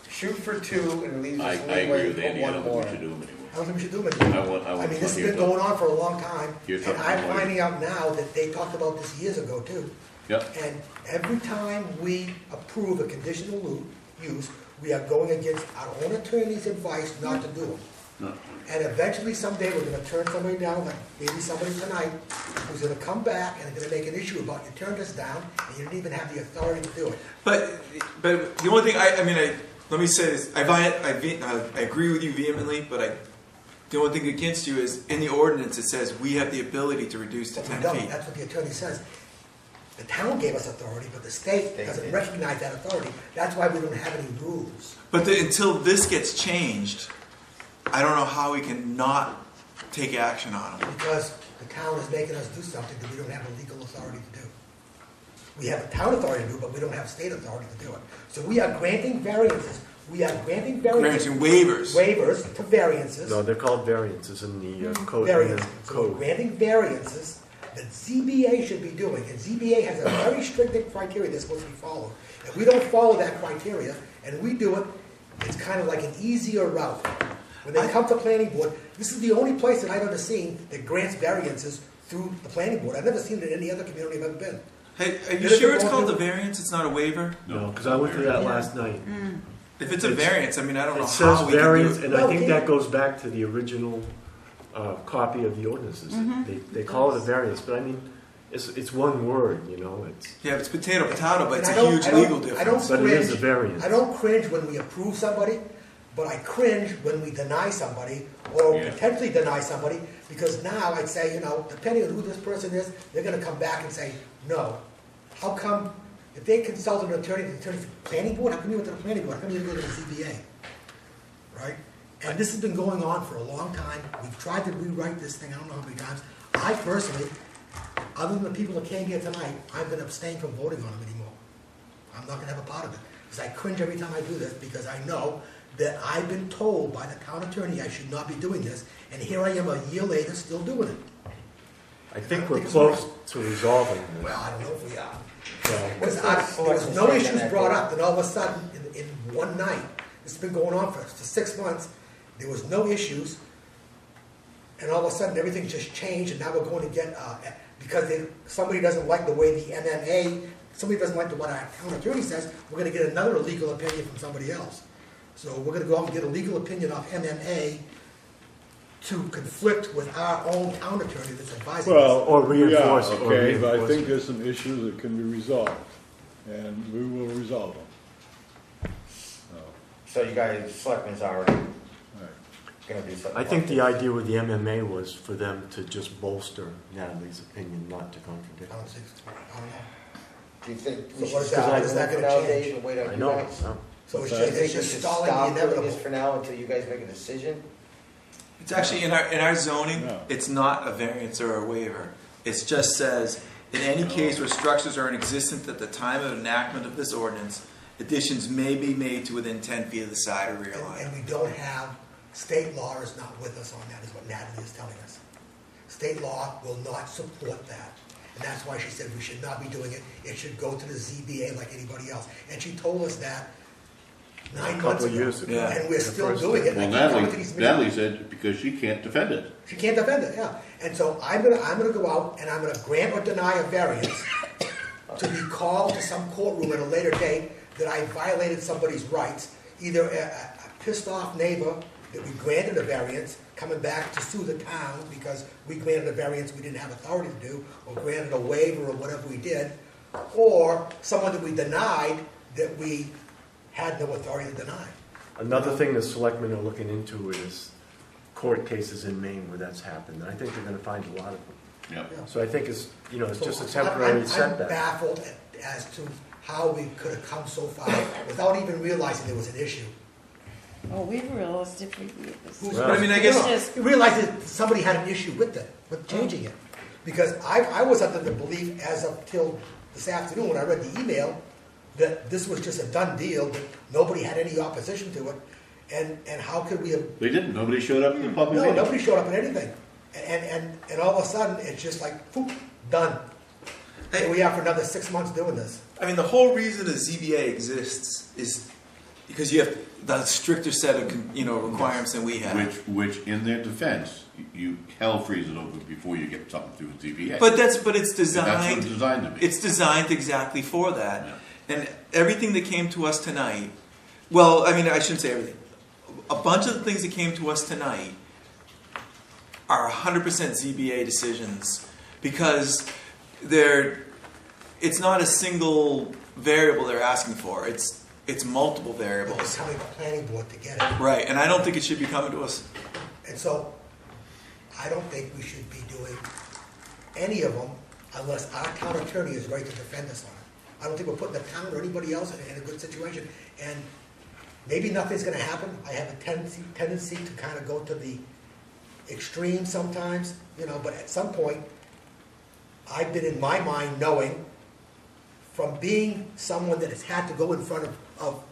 Shoot for 2 and leave I us agree leeway with for Andy, I one don't think more. we should do them anymore. I don't think we should do them anymore. I want I mean, this has here's been something. going on for a long time, Here's and something I'm from Lloyd. finding out now that they talked about this years ago too. Yep, And every time we approve a conditional use, we are going against our own attorney's advice not to do them. no, And eventually someday we're gonna turn somebody down, like maybe somebody tonight, who's gonna come back and gonna make an issue about you turned us down and you didn't even have the authority to do it. But the only thing let me say this: I agree with you vehemently, but the only thing against you is in the ordinance it says we have the ability to reduce to But we 10 don't, feet. that's what the attorney says. The town gave us authority, but the state doesn't recognize that authority. That's why we don't have any rules. But until this gets changed, I don't know how we can not take action on them. Because the town is making us do something that we don't have a legal authority to do. We have a town authority to do, but we don't have state authority to do it. So we are granting variances. We are granting variances. Granting waivers. Waivers to variances. No, they're called variances in the code. Variances. So we're granting variances that ZBA should be doing. And ZBA has a very strict criteria that's supposed to be followed. If we don't follow that criteria, and we do it, it's kind of like an easier route. When they come to planning board, this is the only place that I've ever seen that grants variances through the planning board. I've never seen it in any other community I've ever been. Hey, are you Did it sure it's go called through- the variance? It's not a waiver? No, because I went through that last night. If it's a variance, I don't know It how says we can variance, do it. and I No, think we- that goes back to the original copy of the ordinances. They call it a variance, but it's one word, it's, Yeah, it's potato, but it's And a huge legal difference. but it is a variance. I don't cringe when we approve somebody, but I cringe when we deny somebody or Yeah. potentially deny somebody, because now I'd say, depending on who this person is, they're gonna come back and say, no. How come, if they consulted an attorney, the attorney for the planning board, how come you went to the planning board? How come you didn't go to the ZBA? Right? And this has been going on for a long time. We've tried to rewrite this thing, I don't know how many times. I personally, other than the people that came here tonight, I'm gonna abstain from voting on them anymore. I'm not gonna have a part of it, because I cringe every time I do this, because I know that I've been told by the town attorney I should not be doing this, and here I am a year later still doing it. I think we're close to resolving this. Well, I don't know if we are. So, There was no issues brought up, then all of a sudden, in one night, this has been going on for 6 months, there was no issues, and all of a sudden, everything just changed, and now we're going to get, because somebody doesn't like the way the MMA, somebody doesn't like what our town attorney says, we're gonna get another legal opinion from somebody else. So we're gonna go out and get a legal opinion off MMA to conflict with our own town attorney that's advising us. Well, Or reinforce- yeah, or okay, but I reinforce think it. there's some issues that can be resolved, and we will resolve them. So you guys, selectmen's already Right. gonna do something. I think the idea with the MMA was for them to just bolster Natalie's opinion, not to contradict. I don't think, I don't know. Do you think So we should what is stop that- what is that it for gonna now, change? Dave, and wait on I you know. guys? So What's it's that? just, Do you it's think we just should stalling stop the doing inevitable. this for now until you guys make a decision? It's actually in our zoning, No. it's not a variance or a waiver. It just says, in any case where structures are in existence at the time of enactment of this ordinance, additions may be made to within 10 feet of the side or rear line. And we don't have, state law is not with us on that, is what Natalie is telling us. State law will not support that. And that's why she said we should not be doing it. It should go to the ZBA like anybody else. And she told us that 9 months couple ago. years ago. Yeah. And we're The still first doing it. Well, I keep coming to these Natalie meetings. said because she can't defend it. She can't defend it, yeah. And so I'm gonna go out and I'm gonna grant or deny a variance to be called to some courtroom at a later date that I violated somebody's rights, either a pissed off neighbor that we granted a variance, coming back to sue the town because we granted a variance we didn't have authority to do, or granted a waiver or whatever we did, or someone that we denied that we had no authority to deny. Another thing the selectmen are looking into is court cases in Maine where that's happened. And I think they're gonna find a lot of them. Yep. So I think it's, it's So just a I'm temporary setback. baffled as to how we could have come so far without even realizing there was an issue. Oh, we've realized it for years. Well- But I mean, I guess, Just- You realize that somebody had an issue with it, with changing it. Because I was under the belief as of till this afternoon when I read the email that this was just a done deal, that nobody had any opposition to it. And how could we have, They didn't. Nobody showed up in the public no, meeting. nobody showed up at anything. And all of a sudden, it's just like, poof, done. Here we are for another 6 months doing this. I mean, the whole reason the ZBA exists is because you have the stricter set of, requirements than we have. Which in their defense, you hell freeze it over before you get something through the ZBA. But it's And that's what it's designed, designed to be. it's designed exactly for that. And everything that came to us tonight, well, I mean, I shouldn't say everything. A bunch of the things that came to us tonight are 100% ZBA decisions because it's not a single variable they're asking for. It's multiple It's variables. coming to the planning board to get it. Right, and I don't think it should be coming to us. And so, I don't think we should be doing any of them unless our town attorney is ready to defend us on it. I don't think we're putting the town or anybody else in a good situation. And maybe nothing's gonna happen. I have a tendency to kind of go to the extreme sometimes, but at some point, I've been in my mind knowing from being someone that has had to go in front of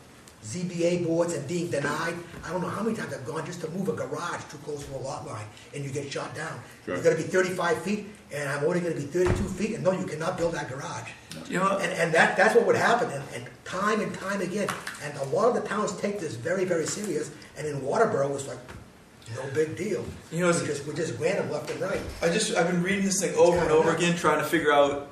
ZBA boards and being denied, I don't know how many times I've gone just to move a garage too close to a lot line, and you get shot down. Sure. You're gonna be 35 feet, and I'm only gonna be 32 feet, and no, you cannot build that garage. You know what? And that's what would happen, and time again. And a lot of the towns take this very, very serious, and in Waterboro, it's like, no big deal. You know, it's- We just grant them left and right. I've been reading this thing over and kinda over nuts. again, trying to figure out,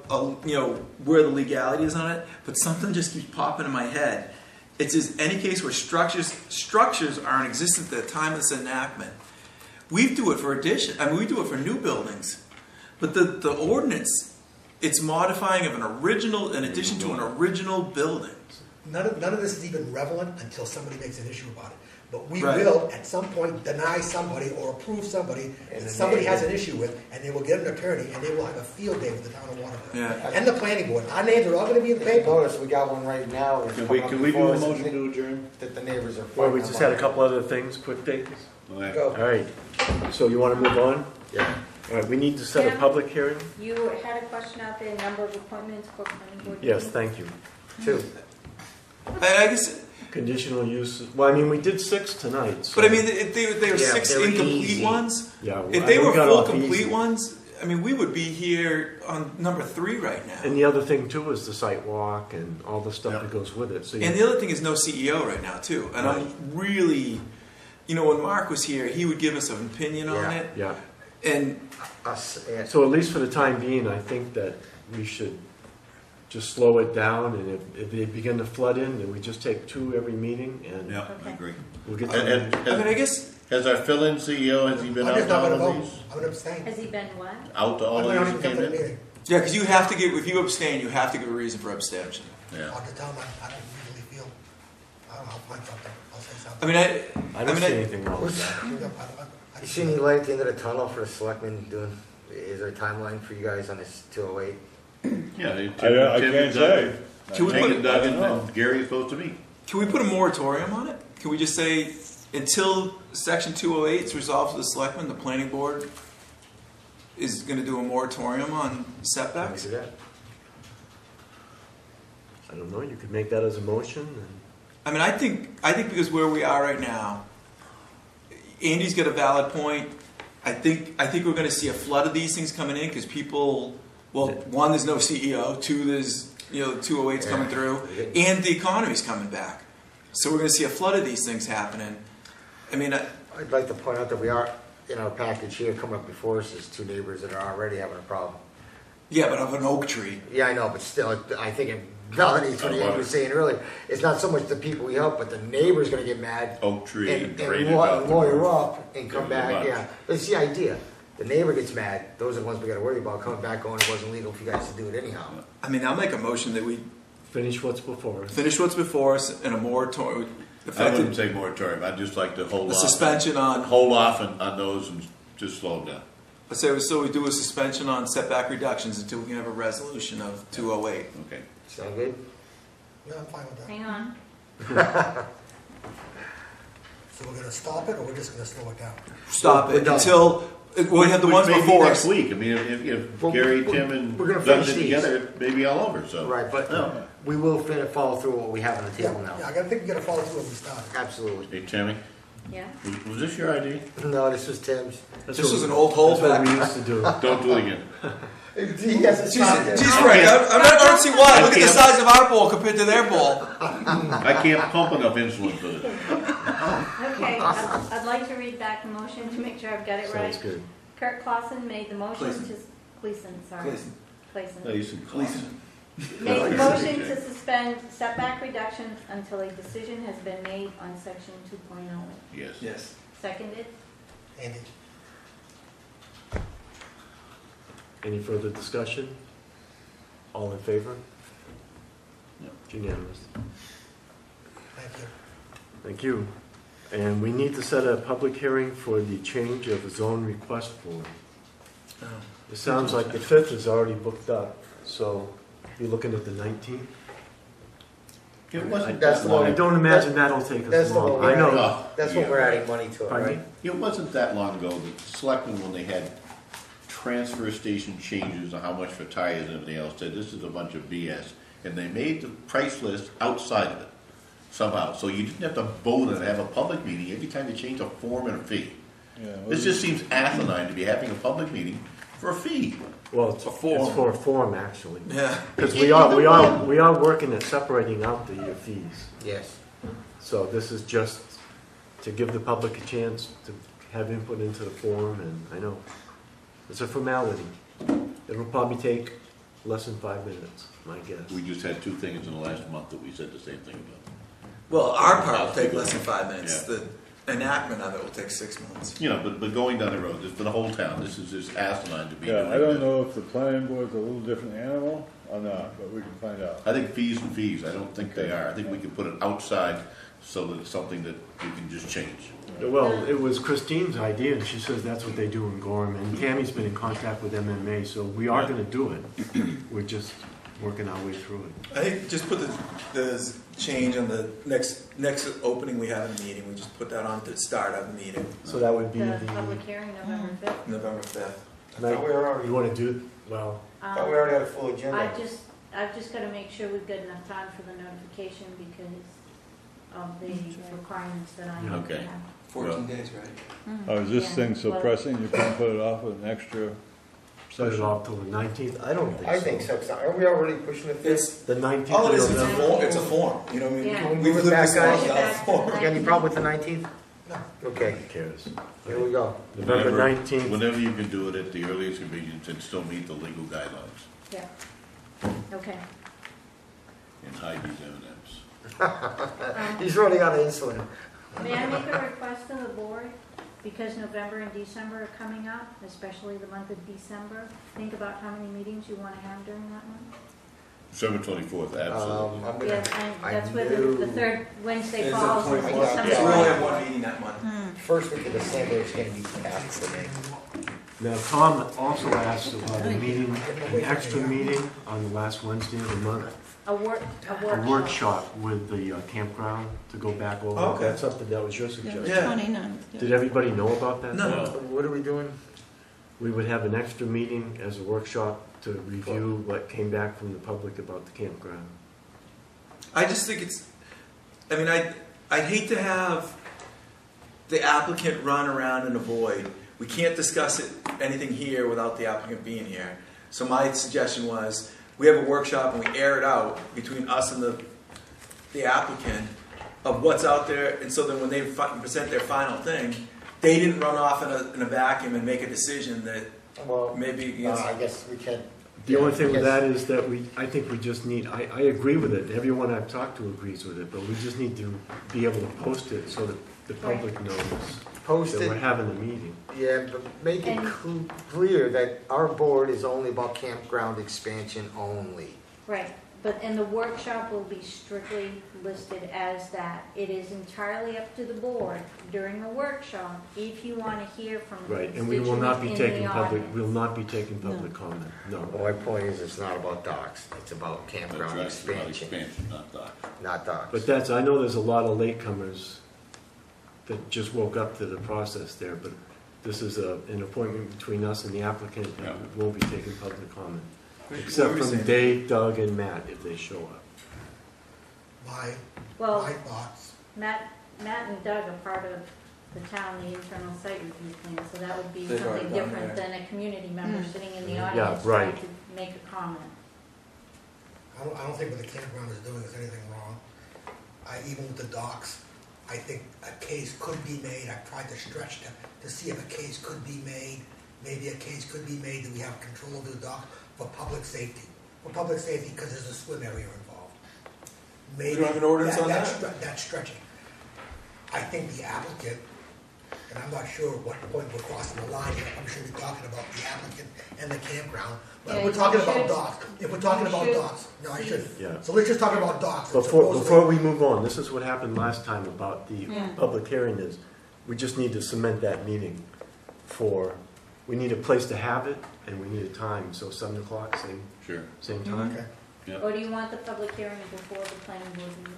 where the legality is on it. But something just keeps popping in my head. It says any case where structures are in existence at the time of this enactment. We do it for addition. I mean, we do it for new buildings. But the ordinance, it's modifying of an addition to an original building. None of this is even relevant until somebody makes an issue about it. But we Right. will, at some point, deny somebody or approve somebody And that the somebody has an neighbor. issue with, and they will get an attorney, and they will have a field day with the town of Waterboro. Yeah. And the planning board. Our names are all gonna be in the If you paper. notice, we got one right now. It's Can we coming up do before a us, motion and to adjourn? that the neighbors are Well, we fighting just had a about. couple other things, quick things. Go. All right, so you want to move on? Yeah. All right, we need to set a Yeah. public hearing? You had a question out there, number of appointments for planning board. Yes, meetings? thank you. 2. I guess conditional use, well, I mean, we did 6 tonight, so. But I mean, if they were Yeah, 6 they were incomplete easy. ones, Yeah, if they we were got full off complete easy. ones, I mean, we would be here on number 3 right now. And the other thing too is the site walk and all the stuff Yeah. that goes with it, so. you- And the other thing is no CEO right now too. And I'm really, when Mark was here, he would give us an opinion on Yeah. it. Yeah, And Us, yeah. so at least for the time being, I think that we should just slow it down, and if they begin to flood in, then we just take 2 every meeting, and Yeah, I Okay. agree. we'll get And- to. I mean, I guess Has our fill-in CEO, has he been I'm out just to not all gonna of vote. these? I'm gonna abstain. Has he been what? Out to all I'm not of even these come came to the in? meeting. yeah, because you have to give if you abstain, you have to give a reason for abstention. Yeah. I'll just tell them I don't usually feel, I don't know, I'll find something, I'll say I something. mean, I don't see anything wrong with that. You see any light at the end of the tunnel for the selectmen doing, is there a timeline for you guys on this 208? Yeah, they- I Tim can't and say. Doug- Can we Tim put- and Doug and Gary is supposed to meet. Can we put a moratorium on it? Can we just say until Section 208 is resolved with the selectmen, the planning board is going to do a moratorium on Can we setbacks? do that? I don't know, you could make that as a motion, and I mean, I think because where we are right now, Andy's got a valid point. I think we're going to see a flood of these things coming in because people. Well, 1, there's no CEO. 2, there's 208's coming through, and the economy's coming back. So we're going to see a flood of these things happening. I mean, I'd like to point out that we are, in our package here, coming up before us is 2 neighbors that are already having a problem. yeah, but of an oak tree. Yeah, I know, but still, I think it validates what Andrew was saying earlier. It's not so much the people we help, but the neighbor's gonna get mad Oak tree and drainage out the lawyer roof. up and come Give it a back, bunch. yeah. But it's the idea. The neighbor gets mad, those are the ones we gotta worry about, coming back going, it wasn't legal for you guys to do it anyhow. I mean, I'll make a motion that we finish what's before us. finish what's before us and a moratorium. I wouldn't say moratorium, I'd just like to hold A off. suspension on. Hold off on those and just slow them down. Let's say we do a suspension on setback reductions until we can have a resolution of 208. Okay. Sound good? Yeah, I'm fine with that. Hang on. So we're gonna stop it, or we're just gonna slow it down? Stop We're it done. until we have the Which ones may be before next us. week, I mean, if Well, Gary, we're- Tim and we're gonna Doug finish did these. together, it may be all over, so. Right, but No. we will follow through what we have on the Yeah, table yeah, now. I gotta think we gotta follow through what we started. Absolutely. Hey, Tammy, Yeah. was this your idea? No, this was Tim's. This was an old hole That's what back. we used to do. Don't do it again. He hasn't stopped it. Geez, Frank, I don't see why. Look at the size of our bowl compared to their bowl. I can't pump enough insulin for this. Okay, I'd like to read back the motion to make sure I've got it right. Sounds good. Kurt Clausen made the motion Clayson. to, Cleason, sorry. Clayson. Clayson. No, you said Cleveland. Made the motion to suspend setback reductions until a decision has been made on section 2.0. Yes. Yes. Seconded? Andy? Any further discussion? All in favor? Yep. It's unanimous. Thank you. Thank you. And we need to set a public hearing for the change of a zone request form. It sounds like the 5th is already booked up, so you're looking at the 19th? It wasn't That's that the one- I long. don't imagine that'll take That's us the one long. we're I know. Oh, That's what yeah. we're adding money to it, Pardon me? right? It wasn't that long ago that the selectmen, when they had transfer station changes on how much for tires and everything else, said this is a bunch of BS. And they made the price list outside of it somehow. So you didn't have to vote and have a public meeting every time you change a form and a fee. Yeah, This just seems asinine to be having a public meeting for a fee. Well, it's for a form, actually. Yeah. Because we are working at separating out the fees. Yes. So this is just to give the public a chance to have input into the form, and I know it's a formality. It'll probably take less than 5 minutes, my guess. We just had 2 things in the last month that we said the same thing about. Well, our part will take less than 5 minutes. Yeah. The enactment of it will take 6 months. You know, but going down the road, just for the whole town, this is just asinine to be doing Yeah, I don't this. know if the planning board's a little different animal or not, but we can find out. I think fees and fees, I don't think they are. I think we can put it outside so that it's something that we can just change. Well, it was Christine's idea, and she says that's what they do in Gorham, and Tammy's been in contact with MMA, so we are gonna do it. We're just working our way through it. I think just put the change on the next opening we have in the meeting. We just put that on to start of the meeting, So that would be The the, public hearing, November 5th. November 5th. you wanna do, well, I thought we already had a full agenda. I've just got to make sure we've got enough time for the notification because of the requirements that I Yeah. have to Okay. have. 14 days, right? Oh, is this Yeah, thing so well- pressing, you couldn't put it off an extra Put it session? off till the 19th? I don't think so. I think so. Are we already pushing it? It's, The 19th all it of is, it's a November. form, it's a form, you know what I mean? Yeah. Can we We've move it lived back, this long guys? without a form. You got any problem with the 19th? No. Okay, Who cares? here we go. November 19th. Whenever you can do it at the earliest convenience and still meet the legal guidelines Yeah. Okay. and hide these M&Ms. He's running out of insulin. May I make a request to the board? Because November and December are coming up, especially the month of December. Think about how many meetings you want to have during that month. December 24th, absolutely. I'm Yeah, gonna, and I that's where knew- the third Wednesday It's the falls. is 24th. December. So we only have one meeting that month. first week of December is gonna be packed for me. Now, Tom also asked about a meeting, an extra meeting on the last Wednesday of the month. A A workshop with the campground to go back over. Okay. That's something that was your suggestion. Yeah. 29th. Did everybody know about that? No. What are we doing? We would have an extra meeting as a workshop to review what came back from the public about the campground. I just think it's, I mean, I'd hate to have the applicant run around in a void. We can't discuss anything here without the applicant being here. So my suggestion was, we have a workshop and we air it out between us and the applicant of what's out there, and so then when they present their final thing, they didn't run off in a vacuum and make a decision that Well, maybe I guess we can. The only thing with that is that I think we just need, I agree with it, everyone I've talked to agrees with it, but we just need to be able to post it so that the public knows Post that we're it, having a meeting. yeah, but make it clear that our board is only about campground expansion only. Right, but, and the workshop will be strictly listed as that. It is entirely up to the board during the workshop, if you want to hear from the Right, and we will not be constituents in taking the public, audience. we'll not be taking public comment, no. Well, my point is, it's not about docks, it's about That's campground right, it's about expansion, expansion, not dock. not docks. But that's, I know there's a lot of latecomers that just woke up to the process there, but this is an appointment between us and the applicant, and Yeah. we won't be taking public comment. What Except were you from saying? Dave, Doug, and Matt, if they show up. My Well, thoughts, Matt and Doug are part of the town, the internal site review plan, so that would be They've already something done different that. than a community member sitting in the Yeah, audience trying right. to make a comment. I don't think what the campground is doing is anything wrong. Even with the docks, I think a case could be made, I've tried to stretch to see if a case could be made. Maybe a case could be made that we have control of the dock for public safety. For public safety, because there's a swim area involved. Maybe don't have an ordinance on that? That's stretching. I think the applicant, and I'm not sure what point we're crossing the line here, I'm sure we're talking about the applicant and the campground. But Yeah, we're talking you about should- docks. If we're talking you about should docks, no, I shouldn't. Yeah. So let's just talk about docks. Before we move on, this is what happened last time about the Yeah. public hearing is, we just need to cement that meeting we need a place to have it, and we need a time, so 7 o'clock, Sure. same time? Okay. Yeah. Or do you want the public hearing before the planning board meeting?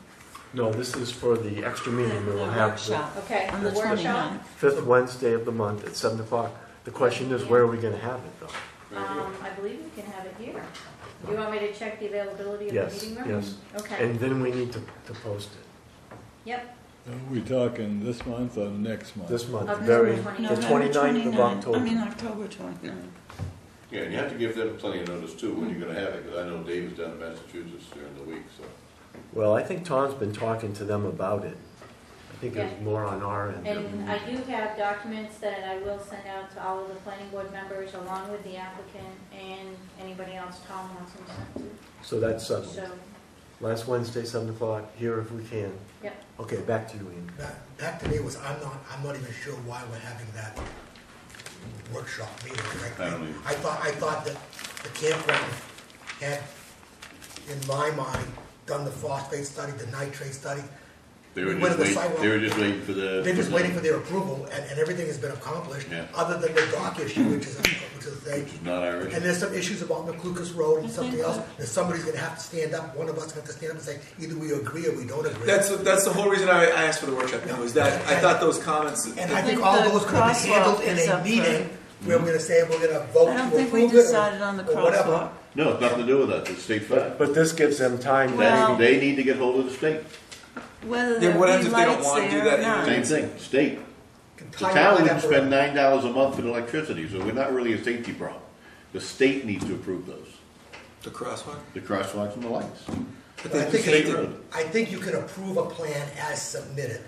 No, this is for the extra meeting we will The have workshop Okay, on the the workshop? 29th. Fifth Wednesday of the month at 7 o'clock. The question is, where are we gonna have it, though? I believe we can have it here. Do you want me to check the availability of the Yes, meeting room? yes. Okay, And then we need to post it. yep, Are we talking this month or next month? This month, October the 29th. 29th of October. October 29th. Yeah, and you have to give them plenty of notice too when you're gonna have it, because I know Dave's down in Massachusetts during the week, so. Well, I think Tom's been talking to them about it. I think it's Yeah. more on our end. and I do have documents that I will send out to all of the planning board members along with the applicant and anybody else Tom wants them sent to. So that's settled. So, Last Wednesday, 7 o'clock, here if we can. yep. Okay, back to you, Ian. Back to me was, I'm not even sure why we're having that workshop meeting. I don't either. I thought that the campground had, in my mind, done the phosphate study, the nitrate study. They were We just went to the waiting, sidewalk. they were just waiting for the. They're just waiting for their approval, and everything has been accomplished, Yeah. other than the dock issue, which is a thing. Not our And issue. there's some issues about McLucas Road and I something think else, so. that somebody's gonna have to stand up, one of us have to stand up and say, either we agree or we don't agree. That's the whole reason I asked for the workshop, now, was that I thought those comments. And I I think think all the those could be handled crosswalk in is a up for- meeting, where we're gonna say, we're gonna vote I to don't think we approve it, decided on the or whatever. crosswalk. No, it's nothing to do with that, it's state fact. But this gives them time. Well- They need to get hold of the state. whether Yeah, there what be happens if they don't lights wanna do there that or not. Same thing, state. The Tie town line would up spend around- $9 a month for electricity, so we're not really a safety problem. The state needs to approve those, The crosswalk? the crosswalks and the lights. But I think, State road. I think you can approve a plan as submitted.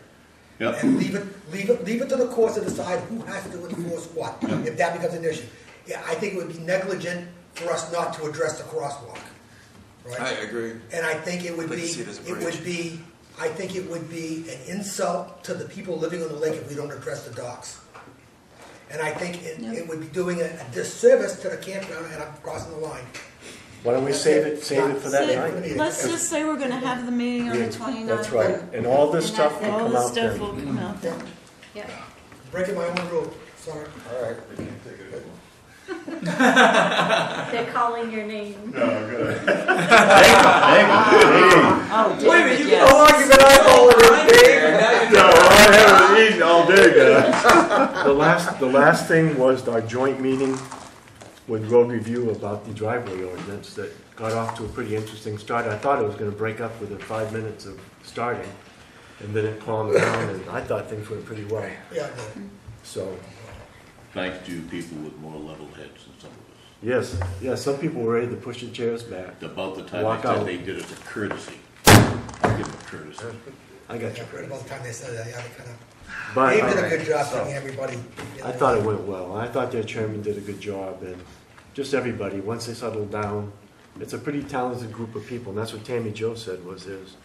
Yep. And leave it to the courts to decide who has to enforce what, if that becomes an issue. Yeah, I think it would be negligent for us not to address the crosswalk, right? I agree. And I think it would I'd like be, to see it as a it bridge. would be, I think it would be an insult to the people living on the lake if we don't address the docks. And I think it would be doing a disservice to the campground, and I'm crossing the line. Why don't we save it for that night? Let's just say we're gonna have the meeting on the 29th. That's right, and all this And stuff that's will All come this out stuff then. will come out then. Yep. Breaking my own rule, sorry. All right. They're calling your name. No, good. Oh, Wait a minute, David, how long yes. you been eyeballing this thing? No, I haven't eaten all day, guys. The last thing was our joint meeting with road review about the driveway ordinance that got off to a pretty interesting start. I thought it was gonna break up within 5 minutes of starting, and then it calmed down, and I thought things went pretty well. Yeah, So, Thanks to people with more level heads than some of us. yes, some people were ready to push the chairs back. About the time Walk they said out. they did it as a courtesy. I'll give them a courtesy. I got you. yeah, about the time they said that, yeah, they kind of, But Dave did a good job getting everybody. I thought it went well. I thought their chairman did a good job, and just everybody, once they settled down, it's a pretty talented group of people, and that's what Tammy Jo said was there's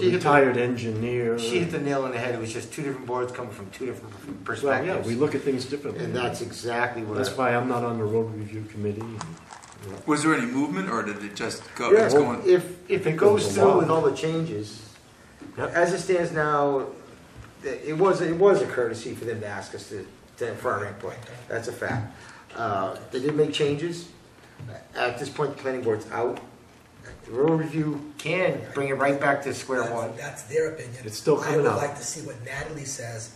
a retired engineer. She hit the nail on the head. It was just two different boards coming from two different Well, perspectives. yeah, we look at things differently. And that's exactly what That's why I'm not on the road review committee. and, you know. Was there any movement, or did it just go? Yeah, It's going. if think it goes it was a through lot. with all the changes, Yep. as it stands now, it was a courtesy for them to ask us for our input. That's a fact. They did make changes. At this point, the planning board's out. The road review can bring it right back to square one. That's their opinion. It's still coming I would out. like to see what Natalie says,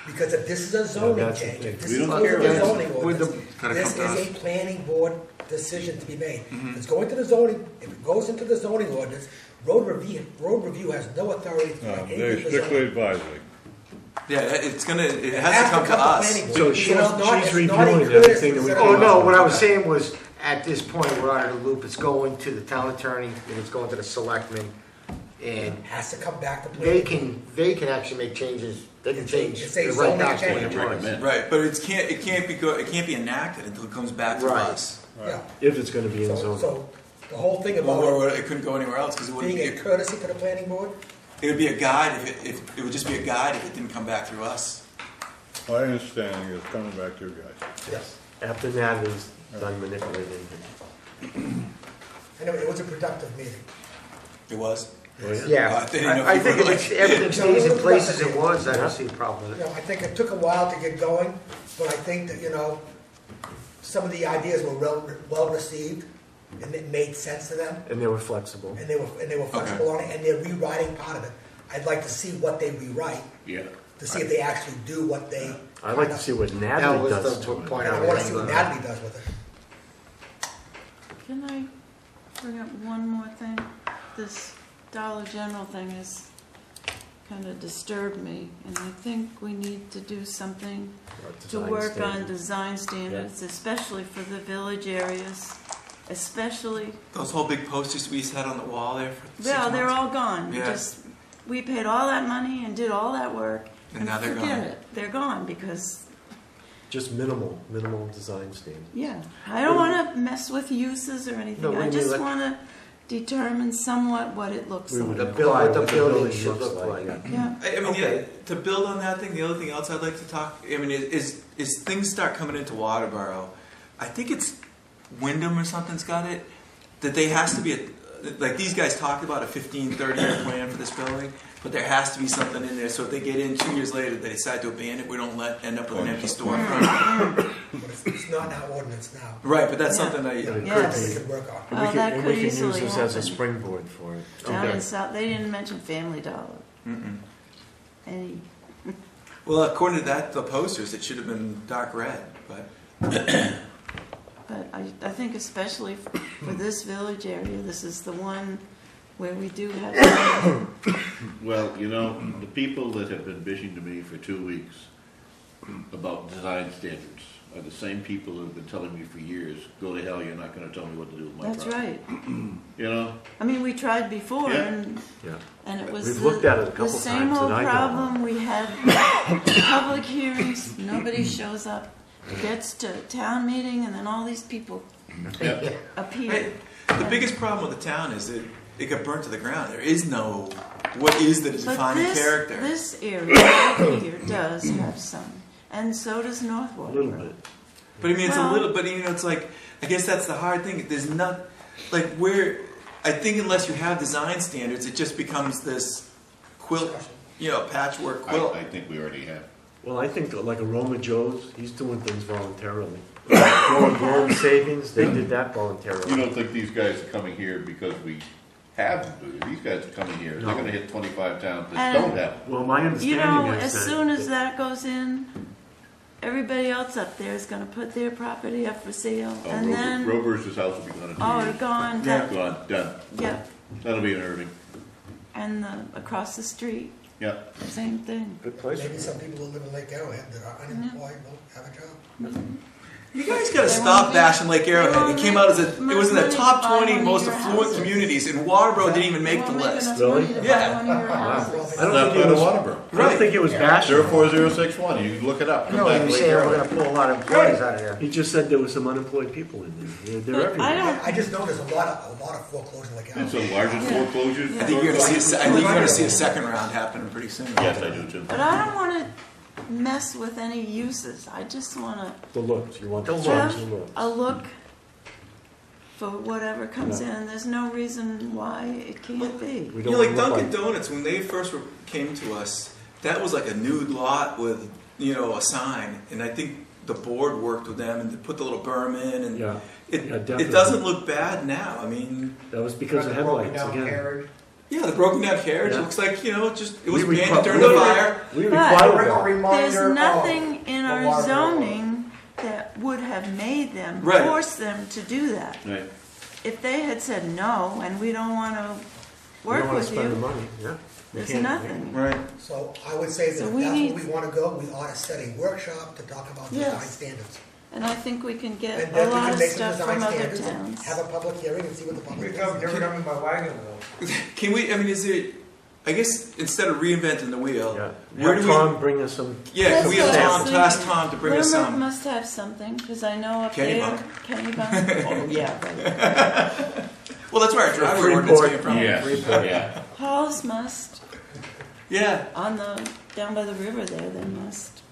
because if this is a zoning that's the change, thing. if this We is don't under care the about zoning with the- ordinance, Gotta this come to is a us. planning board decision to be made. If it's going to the zoning, if it goes into the zoning ordinance, road review has no authority to No, write they're anything for strictly zoning. advisory. Yeah, it has to come to us. planning board. So It's she's not- it's reviewing not a everything courtesy that we to came Oh, up no, with. what I was saying was, at this point, we're out of the loop. It's going to the town attorney, and it's going to the selectmen, and Has to come back to planning. they can actually make changes. They can change It's a it right zoning back to change. what it was. Recommend. Right, but it can't be enacted until it comes back to Right. us. Yeah. If it's gonna be in So, zoning. so the whole thing Well, about it couldn't go anywhere else because it wouldn't being be. a courtesy to the planning board, It would be a guide if it would just be a guide if it didn't come back through us. My understanding is coming back to you guys. Yes. After Natalie's done manipulating him. anyway, it was a productive meeting. It was. Yeah, They didn't know I if we think were if like- everything stays in place as it was, I don't see a problem with You it. know, I think it took a while to get going, but I think that, some of the ideas were well received, and it made sense to them, And they were flexible. and they were flexible on it, and they're rewriting part of it. I'd like to see what they rewrite, Yeah. to see if they actually do what they. I'd like to see what That Natalie was does the to it. point And I I was want to see what making. Natalie does with it. Can I bring up one more thing? This Dollar General thing has kind of disturbed me, and I think we need to do something to Design work on standards. design standards, especially for the village areas, especially, Those whole big posters we used to have on the wall there for 6 well, they're months. all gone. Yeah. We paid all that money and did all that work, And and now they're forget gone. it. They're gone because, Just minimal design standards. yeah, I don't want to mess with uses or anything. No, I we just need- want to determine somewhat what it looks We like. would The inquire building what building should look like. yeah. Yeah. I mean, Okay. to build on that thing, the other thing else I'd like to talk. I mean, is things start coming into Waterboro. I think it's Wyndham or something's got it. That they has to be like these guys talked about a 15-30-year plan for this building, but there has to be something in there. So if they get in 2 years later, they decide to abandon it. We don't end up with an empty storefront. But it's not in our ordinance now. Right, but that's Yeah. something that. It could Yes. We be. could work on. Well, And that could we can use easily this as a happen. springboard for it. Down Okay. in South, they didn't mention Family Dollar. Mm-mm. Any, Well, according to the posters, it should have been dark red, but. but I think especially for this village area, this is the one where we do have some. Well, you know, the people that have been bitching to me for 2 weeks about design standards are the same people that have been telling me for years, go to hell, you're not gonna tell me what to do with my That's property. right. You know? I mean, we tried before, Yeah. and it was We've looked at it a the couple same times, old and I go, problem. We had public hearings, nobody shows up. It gets to town meeting, and then all these people Yeah. appear. Hey, the biggest problem with the town is that it got burnt to the ground. There is no, what is the But defining character? this area right here does have some, and so does North a Waterboro. little bit. But I mean, it's Well- a little, but you know, it's like, I guess that's the hard thing. There's not, like, I think unless you have design standards, it just becomes this quilt, you know, patchwork quilt. I think we already have. Well, I think like Aroma Joe's, he's doing things voluntarily. Growing Savings, they did that voluntarily. You don't think these guys are coming here because we have them, do you? These guys are coming here, they're No. gonna hit 25 towns that And- don't have them. Well, my You understanding know, is as that soon as that goes in, everybody else up there is gonna put their property up for sale, Oh, and then, Rober's house will be gone in 2 oh, years. gone, Yeah. Gone, done. yeah, That'll be in Irving. and across the street, Yeah. same thing. good place. Maybe some people who live in Lake Arrowhead that are unemployed will have a job. You guys gotta They stop won't bashing Lake they Arrowhead. won't It came out as make it was in the money top to buy 20 one of most your affluent houses. communities, and Waterboro didn't even make the Won't make list. enough Really? money to buy Yeah. one of your Wow. houses. I don't Not think part it of was. Waterboro. I don't think it was bashing. 04061, you can look it up. No, he was saying we're gonna pull a lot of employees out of there. He just said there was some unemployed people in there. They're But everywhere. I don't, I just know there's a lot of foreclosure in Lake It's Arrowhead. the largest Yeah. foreclosure. Yeah. I think you're gonna see a second round happening pretty soon. Yes, I do too. but I don't wanna mess with any uses. I just wanna The looks, you want to The change have the look. a look for whatever comes in. There's no reason why it can't be. We You know, don't like look Dunkin' Donuts, when they first came to us, that was like a nude lot with, you know, a sign. And I think the board worked with them and they put the little berm in, and Yeah, it, yeah, it definitely. doesn't look bad now. I mean, That was because of headlights again. yeah, the broken down carriage Yeah. looks like, you know, it was We painted requ- during we the re- fire. We But- required that. There's nothing in our zoning that would have made them, Right. force them to do that. Right. If they had said no, and we don't want to We work don't want with to spend the you, money, yeah. We there's can't- nothing. Right. So I would say that So if we that's need- where we want to go, we ought to set a workshop to talk about design Yes. standards. And I think we can get And a then we lot can of make some stuff design from other standards and towns. have a public hearing and see what the public Here thinks. comes my wagon wheel. Can we, I mean, is it, I guess instead of reinventing the wheel, Yeah. where Have do we, Tom bring us some. yeah, That's can we have what I was Tom, task thinking. Tom to bring us Limerick some? must have something, because I know up Kennebunk. there, Kennebunk. Oh, yeah, right. Well, that's where our driveway Freeport. ordinance came from. Yes, yeah. Halls must, Yeah, down by the river there, they must.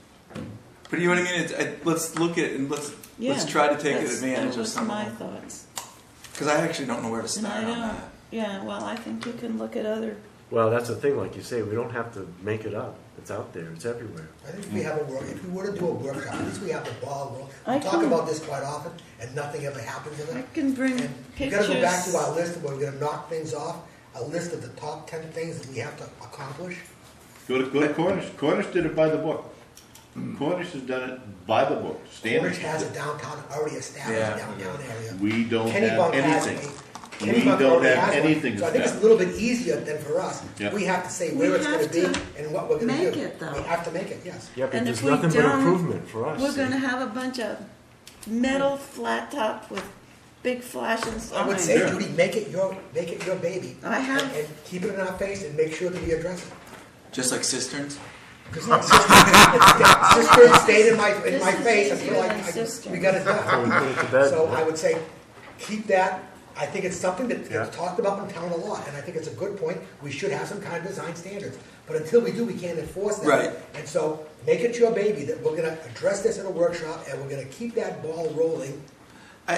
but you know what I mean? Let's look at, and let's Yeah. try to take that's- advantage that of was some my of them. thoughts. Because I actually don't know where to And start I on don't, that. yeah, well, I think you can look at other, Well, that's the thing, like you say, we don't have to make it up. It's out there, it's everywhere. I think if we have if we were to do a workshop, at least we have the ball rolling. I We talk can- about this quite often, and nothing ever happens in I it. can bring And we pictures. gotta go back to our list of where we're gonna knock things off, a list of the top 10 things that we have to accomplish. Go to Cornish. Cornish did it by the book. Cornish has done it by the book. Cornish Standards. has a downtown already established Yeah. downtown area. We don't have Kennebunk has anything. a, We Kennebunk don't already have has one. anything So I think it's a little bit easier than for us. Yep. We have to say We where it's gonna have be to and what we're gonna do. make it, though. We have to make it, yes. Yeah, but And there's if we nothing but don't, improvement for us. We're see? gonna have a bunch of metal flat top with big flashing signs. I would say, Judy, make it your baby. I have. And keep it in our face and make sure that we address it. Just like cisterns? Because sister stayed in my This is face easier until than sister. we got it Before we done. put it to bed. So yeah. I would say, keep that. I think it's something that Yeah. gets talked about in town a lot, and I think it's a good point. We should have some kind of design standards. But until we do, we can't enforce them. Right. And so make it your baby that we're gonna address this in a workshop, and we're gonna keep that ball rolling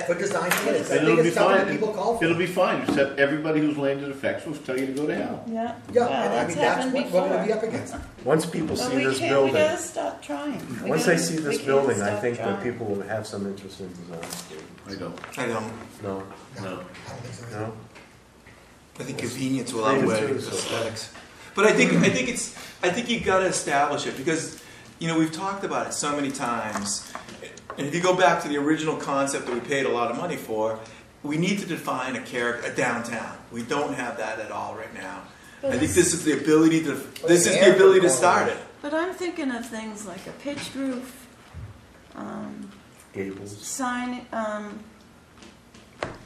for design standards. I And think it'll be it's something that fine. people call for. It'll be fine, except everybody whose land it affects will tell you to go to hell. Yeah. Yeah, Well, and I that's mean, that's happened what we're gonna be before. up against. Once people But see we this can't, we building, gotta stop trying. We once gotta- they see we this can't building, I stop think that trying. people will have some interest in design. I don't. I don't. No, No. I don't think so. no. I think convenience will Maybe outweigh too, so- aesthetics. But I think you got to establish it because we've talked about it so many times. And if you go back to the original concept that we paid a lot of money for, we need to define a downtown. We don't have that at all right now. But I think it's- this is the ability to start it. But I'm thinking of things like a pitched roof, Gables. sign,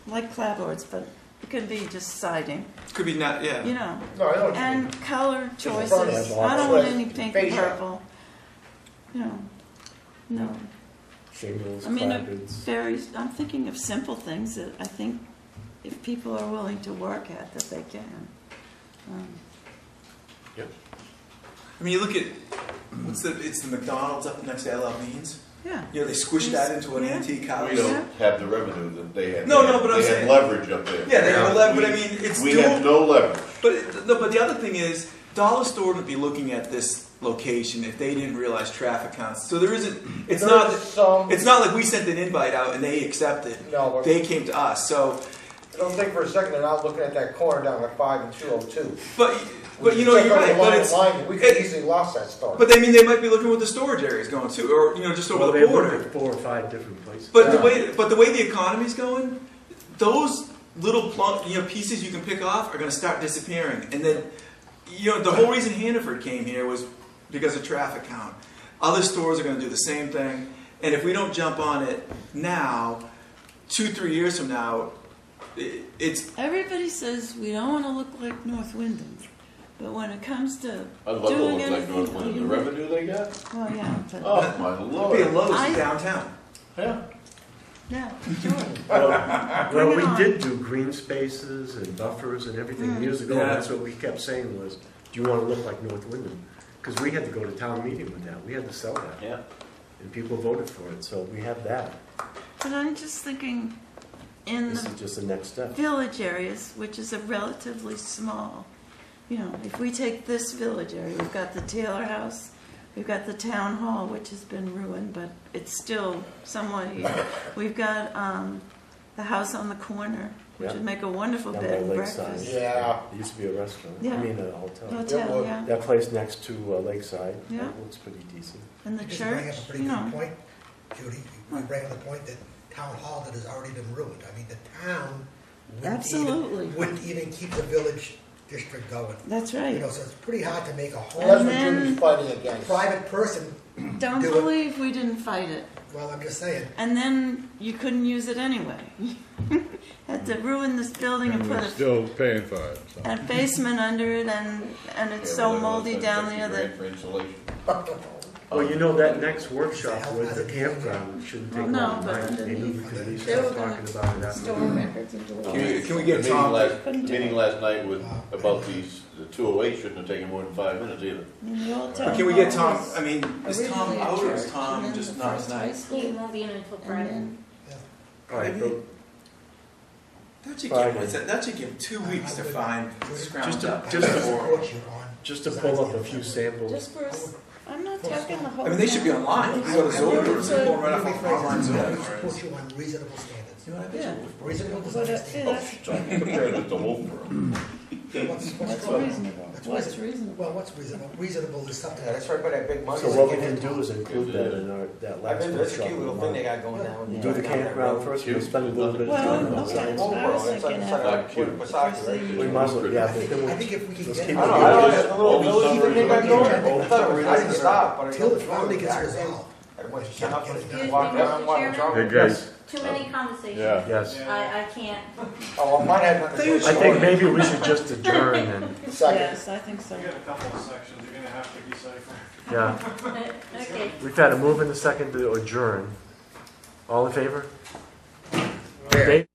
like clapboards, but it could be just siding, Could be not, yeah. you know. No, I know what you mean. And color Just a front choices. end, I don't want any pink and fascia. purple. You know, no. Shingles, I mean, it clapboards. varies. I'm thinking of simple things that I think if people are willing to work at, that they can. I mean, you look at it's the McDonald's up next to LL Beans. Yeah. You know, they squished that into an antique house. We don't have the revenue that they had. No, They no, had- but I'm they saying- had leverage up there. Yeah, they have a leverage, but I mean, it's We still. have no leverage. But the other thing is, Dollar Store would be looking at this location if they didn't realize traffic counts. So there isn't. It's not. It's not like we sent an invite out and they accepted. No, but They came to us. So, don't think for a second they're not looking at that corner down at 5 and 202. but you know, you're right. But it's. We could easily lost that store. But I mean, they might be looking where the storage area is going too, or just over Well, the they border. look at 4 or 5 different places. But the way the economy's going, those little pieces you can pick off are going to start disappearing. And then, the whole reason Hannaford came here was because of traffic count. Other stores are going to do the same thing. And if we don't jump on it now, 2-3 years from now, it's. Everybody says we don't want to look like North Wyndham, but when it comes to I love to doing look like anything, North Wyndham. The revenue they got? well, yeah, but Oh, my It'd lord. be a Lowe's I- downtown. Yeah. yeah, sure. Well, Bring it we on. did do green spaces and buffers and everything years ago. Yeah. That's what we kept saying was, do you want to look like North Wyndham? Because we had to go to town meeting with that. We had to sell that. Yeah. And people voted for it, so we have that. But I'm just thinking in This the is just the next step. village areas, which is a relatively small, if we take this village area, we've got the Taylor House, we've got the Town Hall, which has been ruined, but it's still somewhat here. We've got the house on the corner, which Yeah. would make a wonderful Down bed by and Lakeside. breakfast. Yeah. It used to be a restaurant. Yeah. I mean, a hotel. Hotel, yeah. That place next to Lakeside. Yeah. That looks pretty decent. And the You just bring up a church, pretty good point, Judy. You bring up the point that town hall that has already been ruined. I mean, the town Absolutely. wouldn't even keep the village district going. That's right. So it's pretty hard to make a whole Well, that's what And Judy's fighting against. private person. Don't do it. believe we didn't fight it. Well, I'm just saying. And then you couldn't use it anyway. Had to ruin this building and put Still paying for it, so. a basement under it, and it's so moldy down there that. For insulation. Well, that next workshop with the campground shouldn't take Well, no, long. but Maybe we underneath, could at least they start were gonna talking about it after. store records and do all that. Can we get The Tom? meeting last night about the 208 shouldn't have taken more than 5 minutes either. And the old town Can we get hall Tom? was I mean, is Tom originally a out or is church, Tom and then just the not first high nice? school, He won't be in until and Friday. then All right, but That should give 2 weeks to find scrounge Just to- up. just to- Support you on just to pull up a few samples. just for I'm not talking the whole. I mean, they should be town. online. You can go to zoning or So- pull right off of online zoning. support you on reasonable standards. You know what I bet Yeah. you? Reasonable But design that's, standards. Compared it to Wolfboro. What's what's wrong? reasonable? That's What's reasonable. reasonable? Well, what's reasonable? Reasonable is something. Yeah, that's right by that big money. So what we can do is include that in that I've last been to this workshop. cute little thing they got going down. Do the campground first, we'll spend a little bit of Well, time okay, outside. that's what I was thinking. We might as well, yeah, but then I we'll. think if we can let's get. keep I it don't know, I don't going. know, the little village thing they got going. I didn't stop, but Till it finally gets resolved. I went to shut up and Excuse me, walk around, Mr. walk Chairman? around. Yes, Too many conversations. Yeah. yes. I can't. Oh, well, mine had nothing to do with I think it. maybe we should just adjourn and, Second. Yes, I think so. You got a couple of sections, you're gonna have to decipher. yeah. Okay. We've had a move in the second to adjourn. All in favor? There. Dave?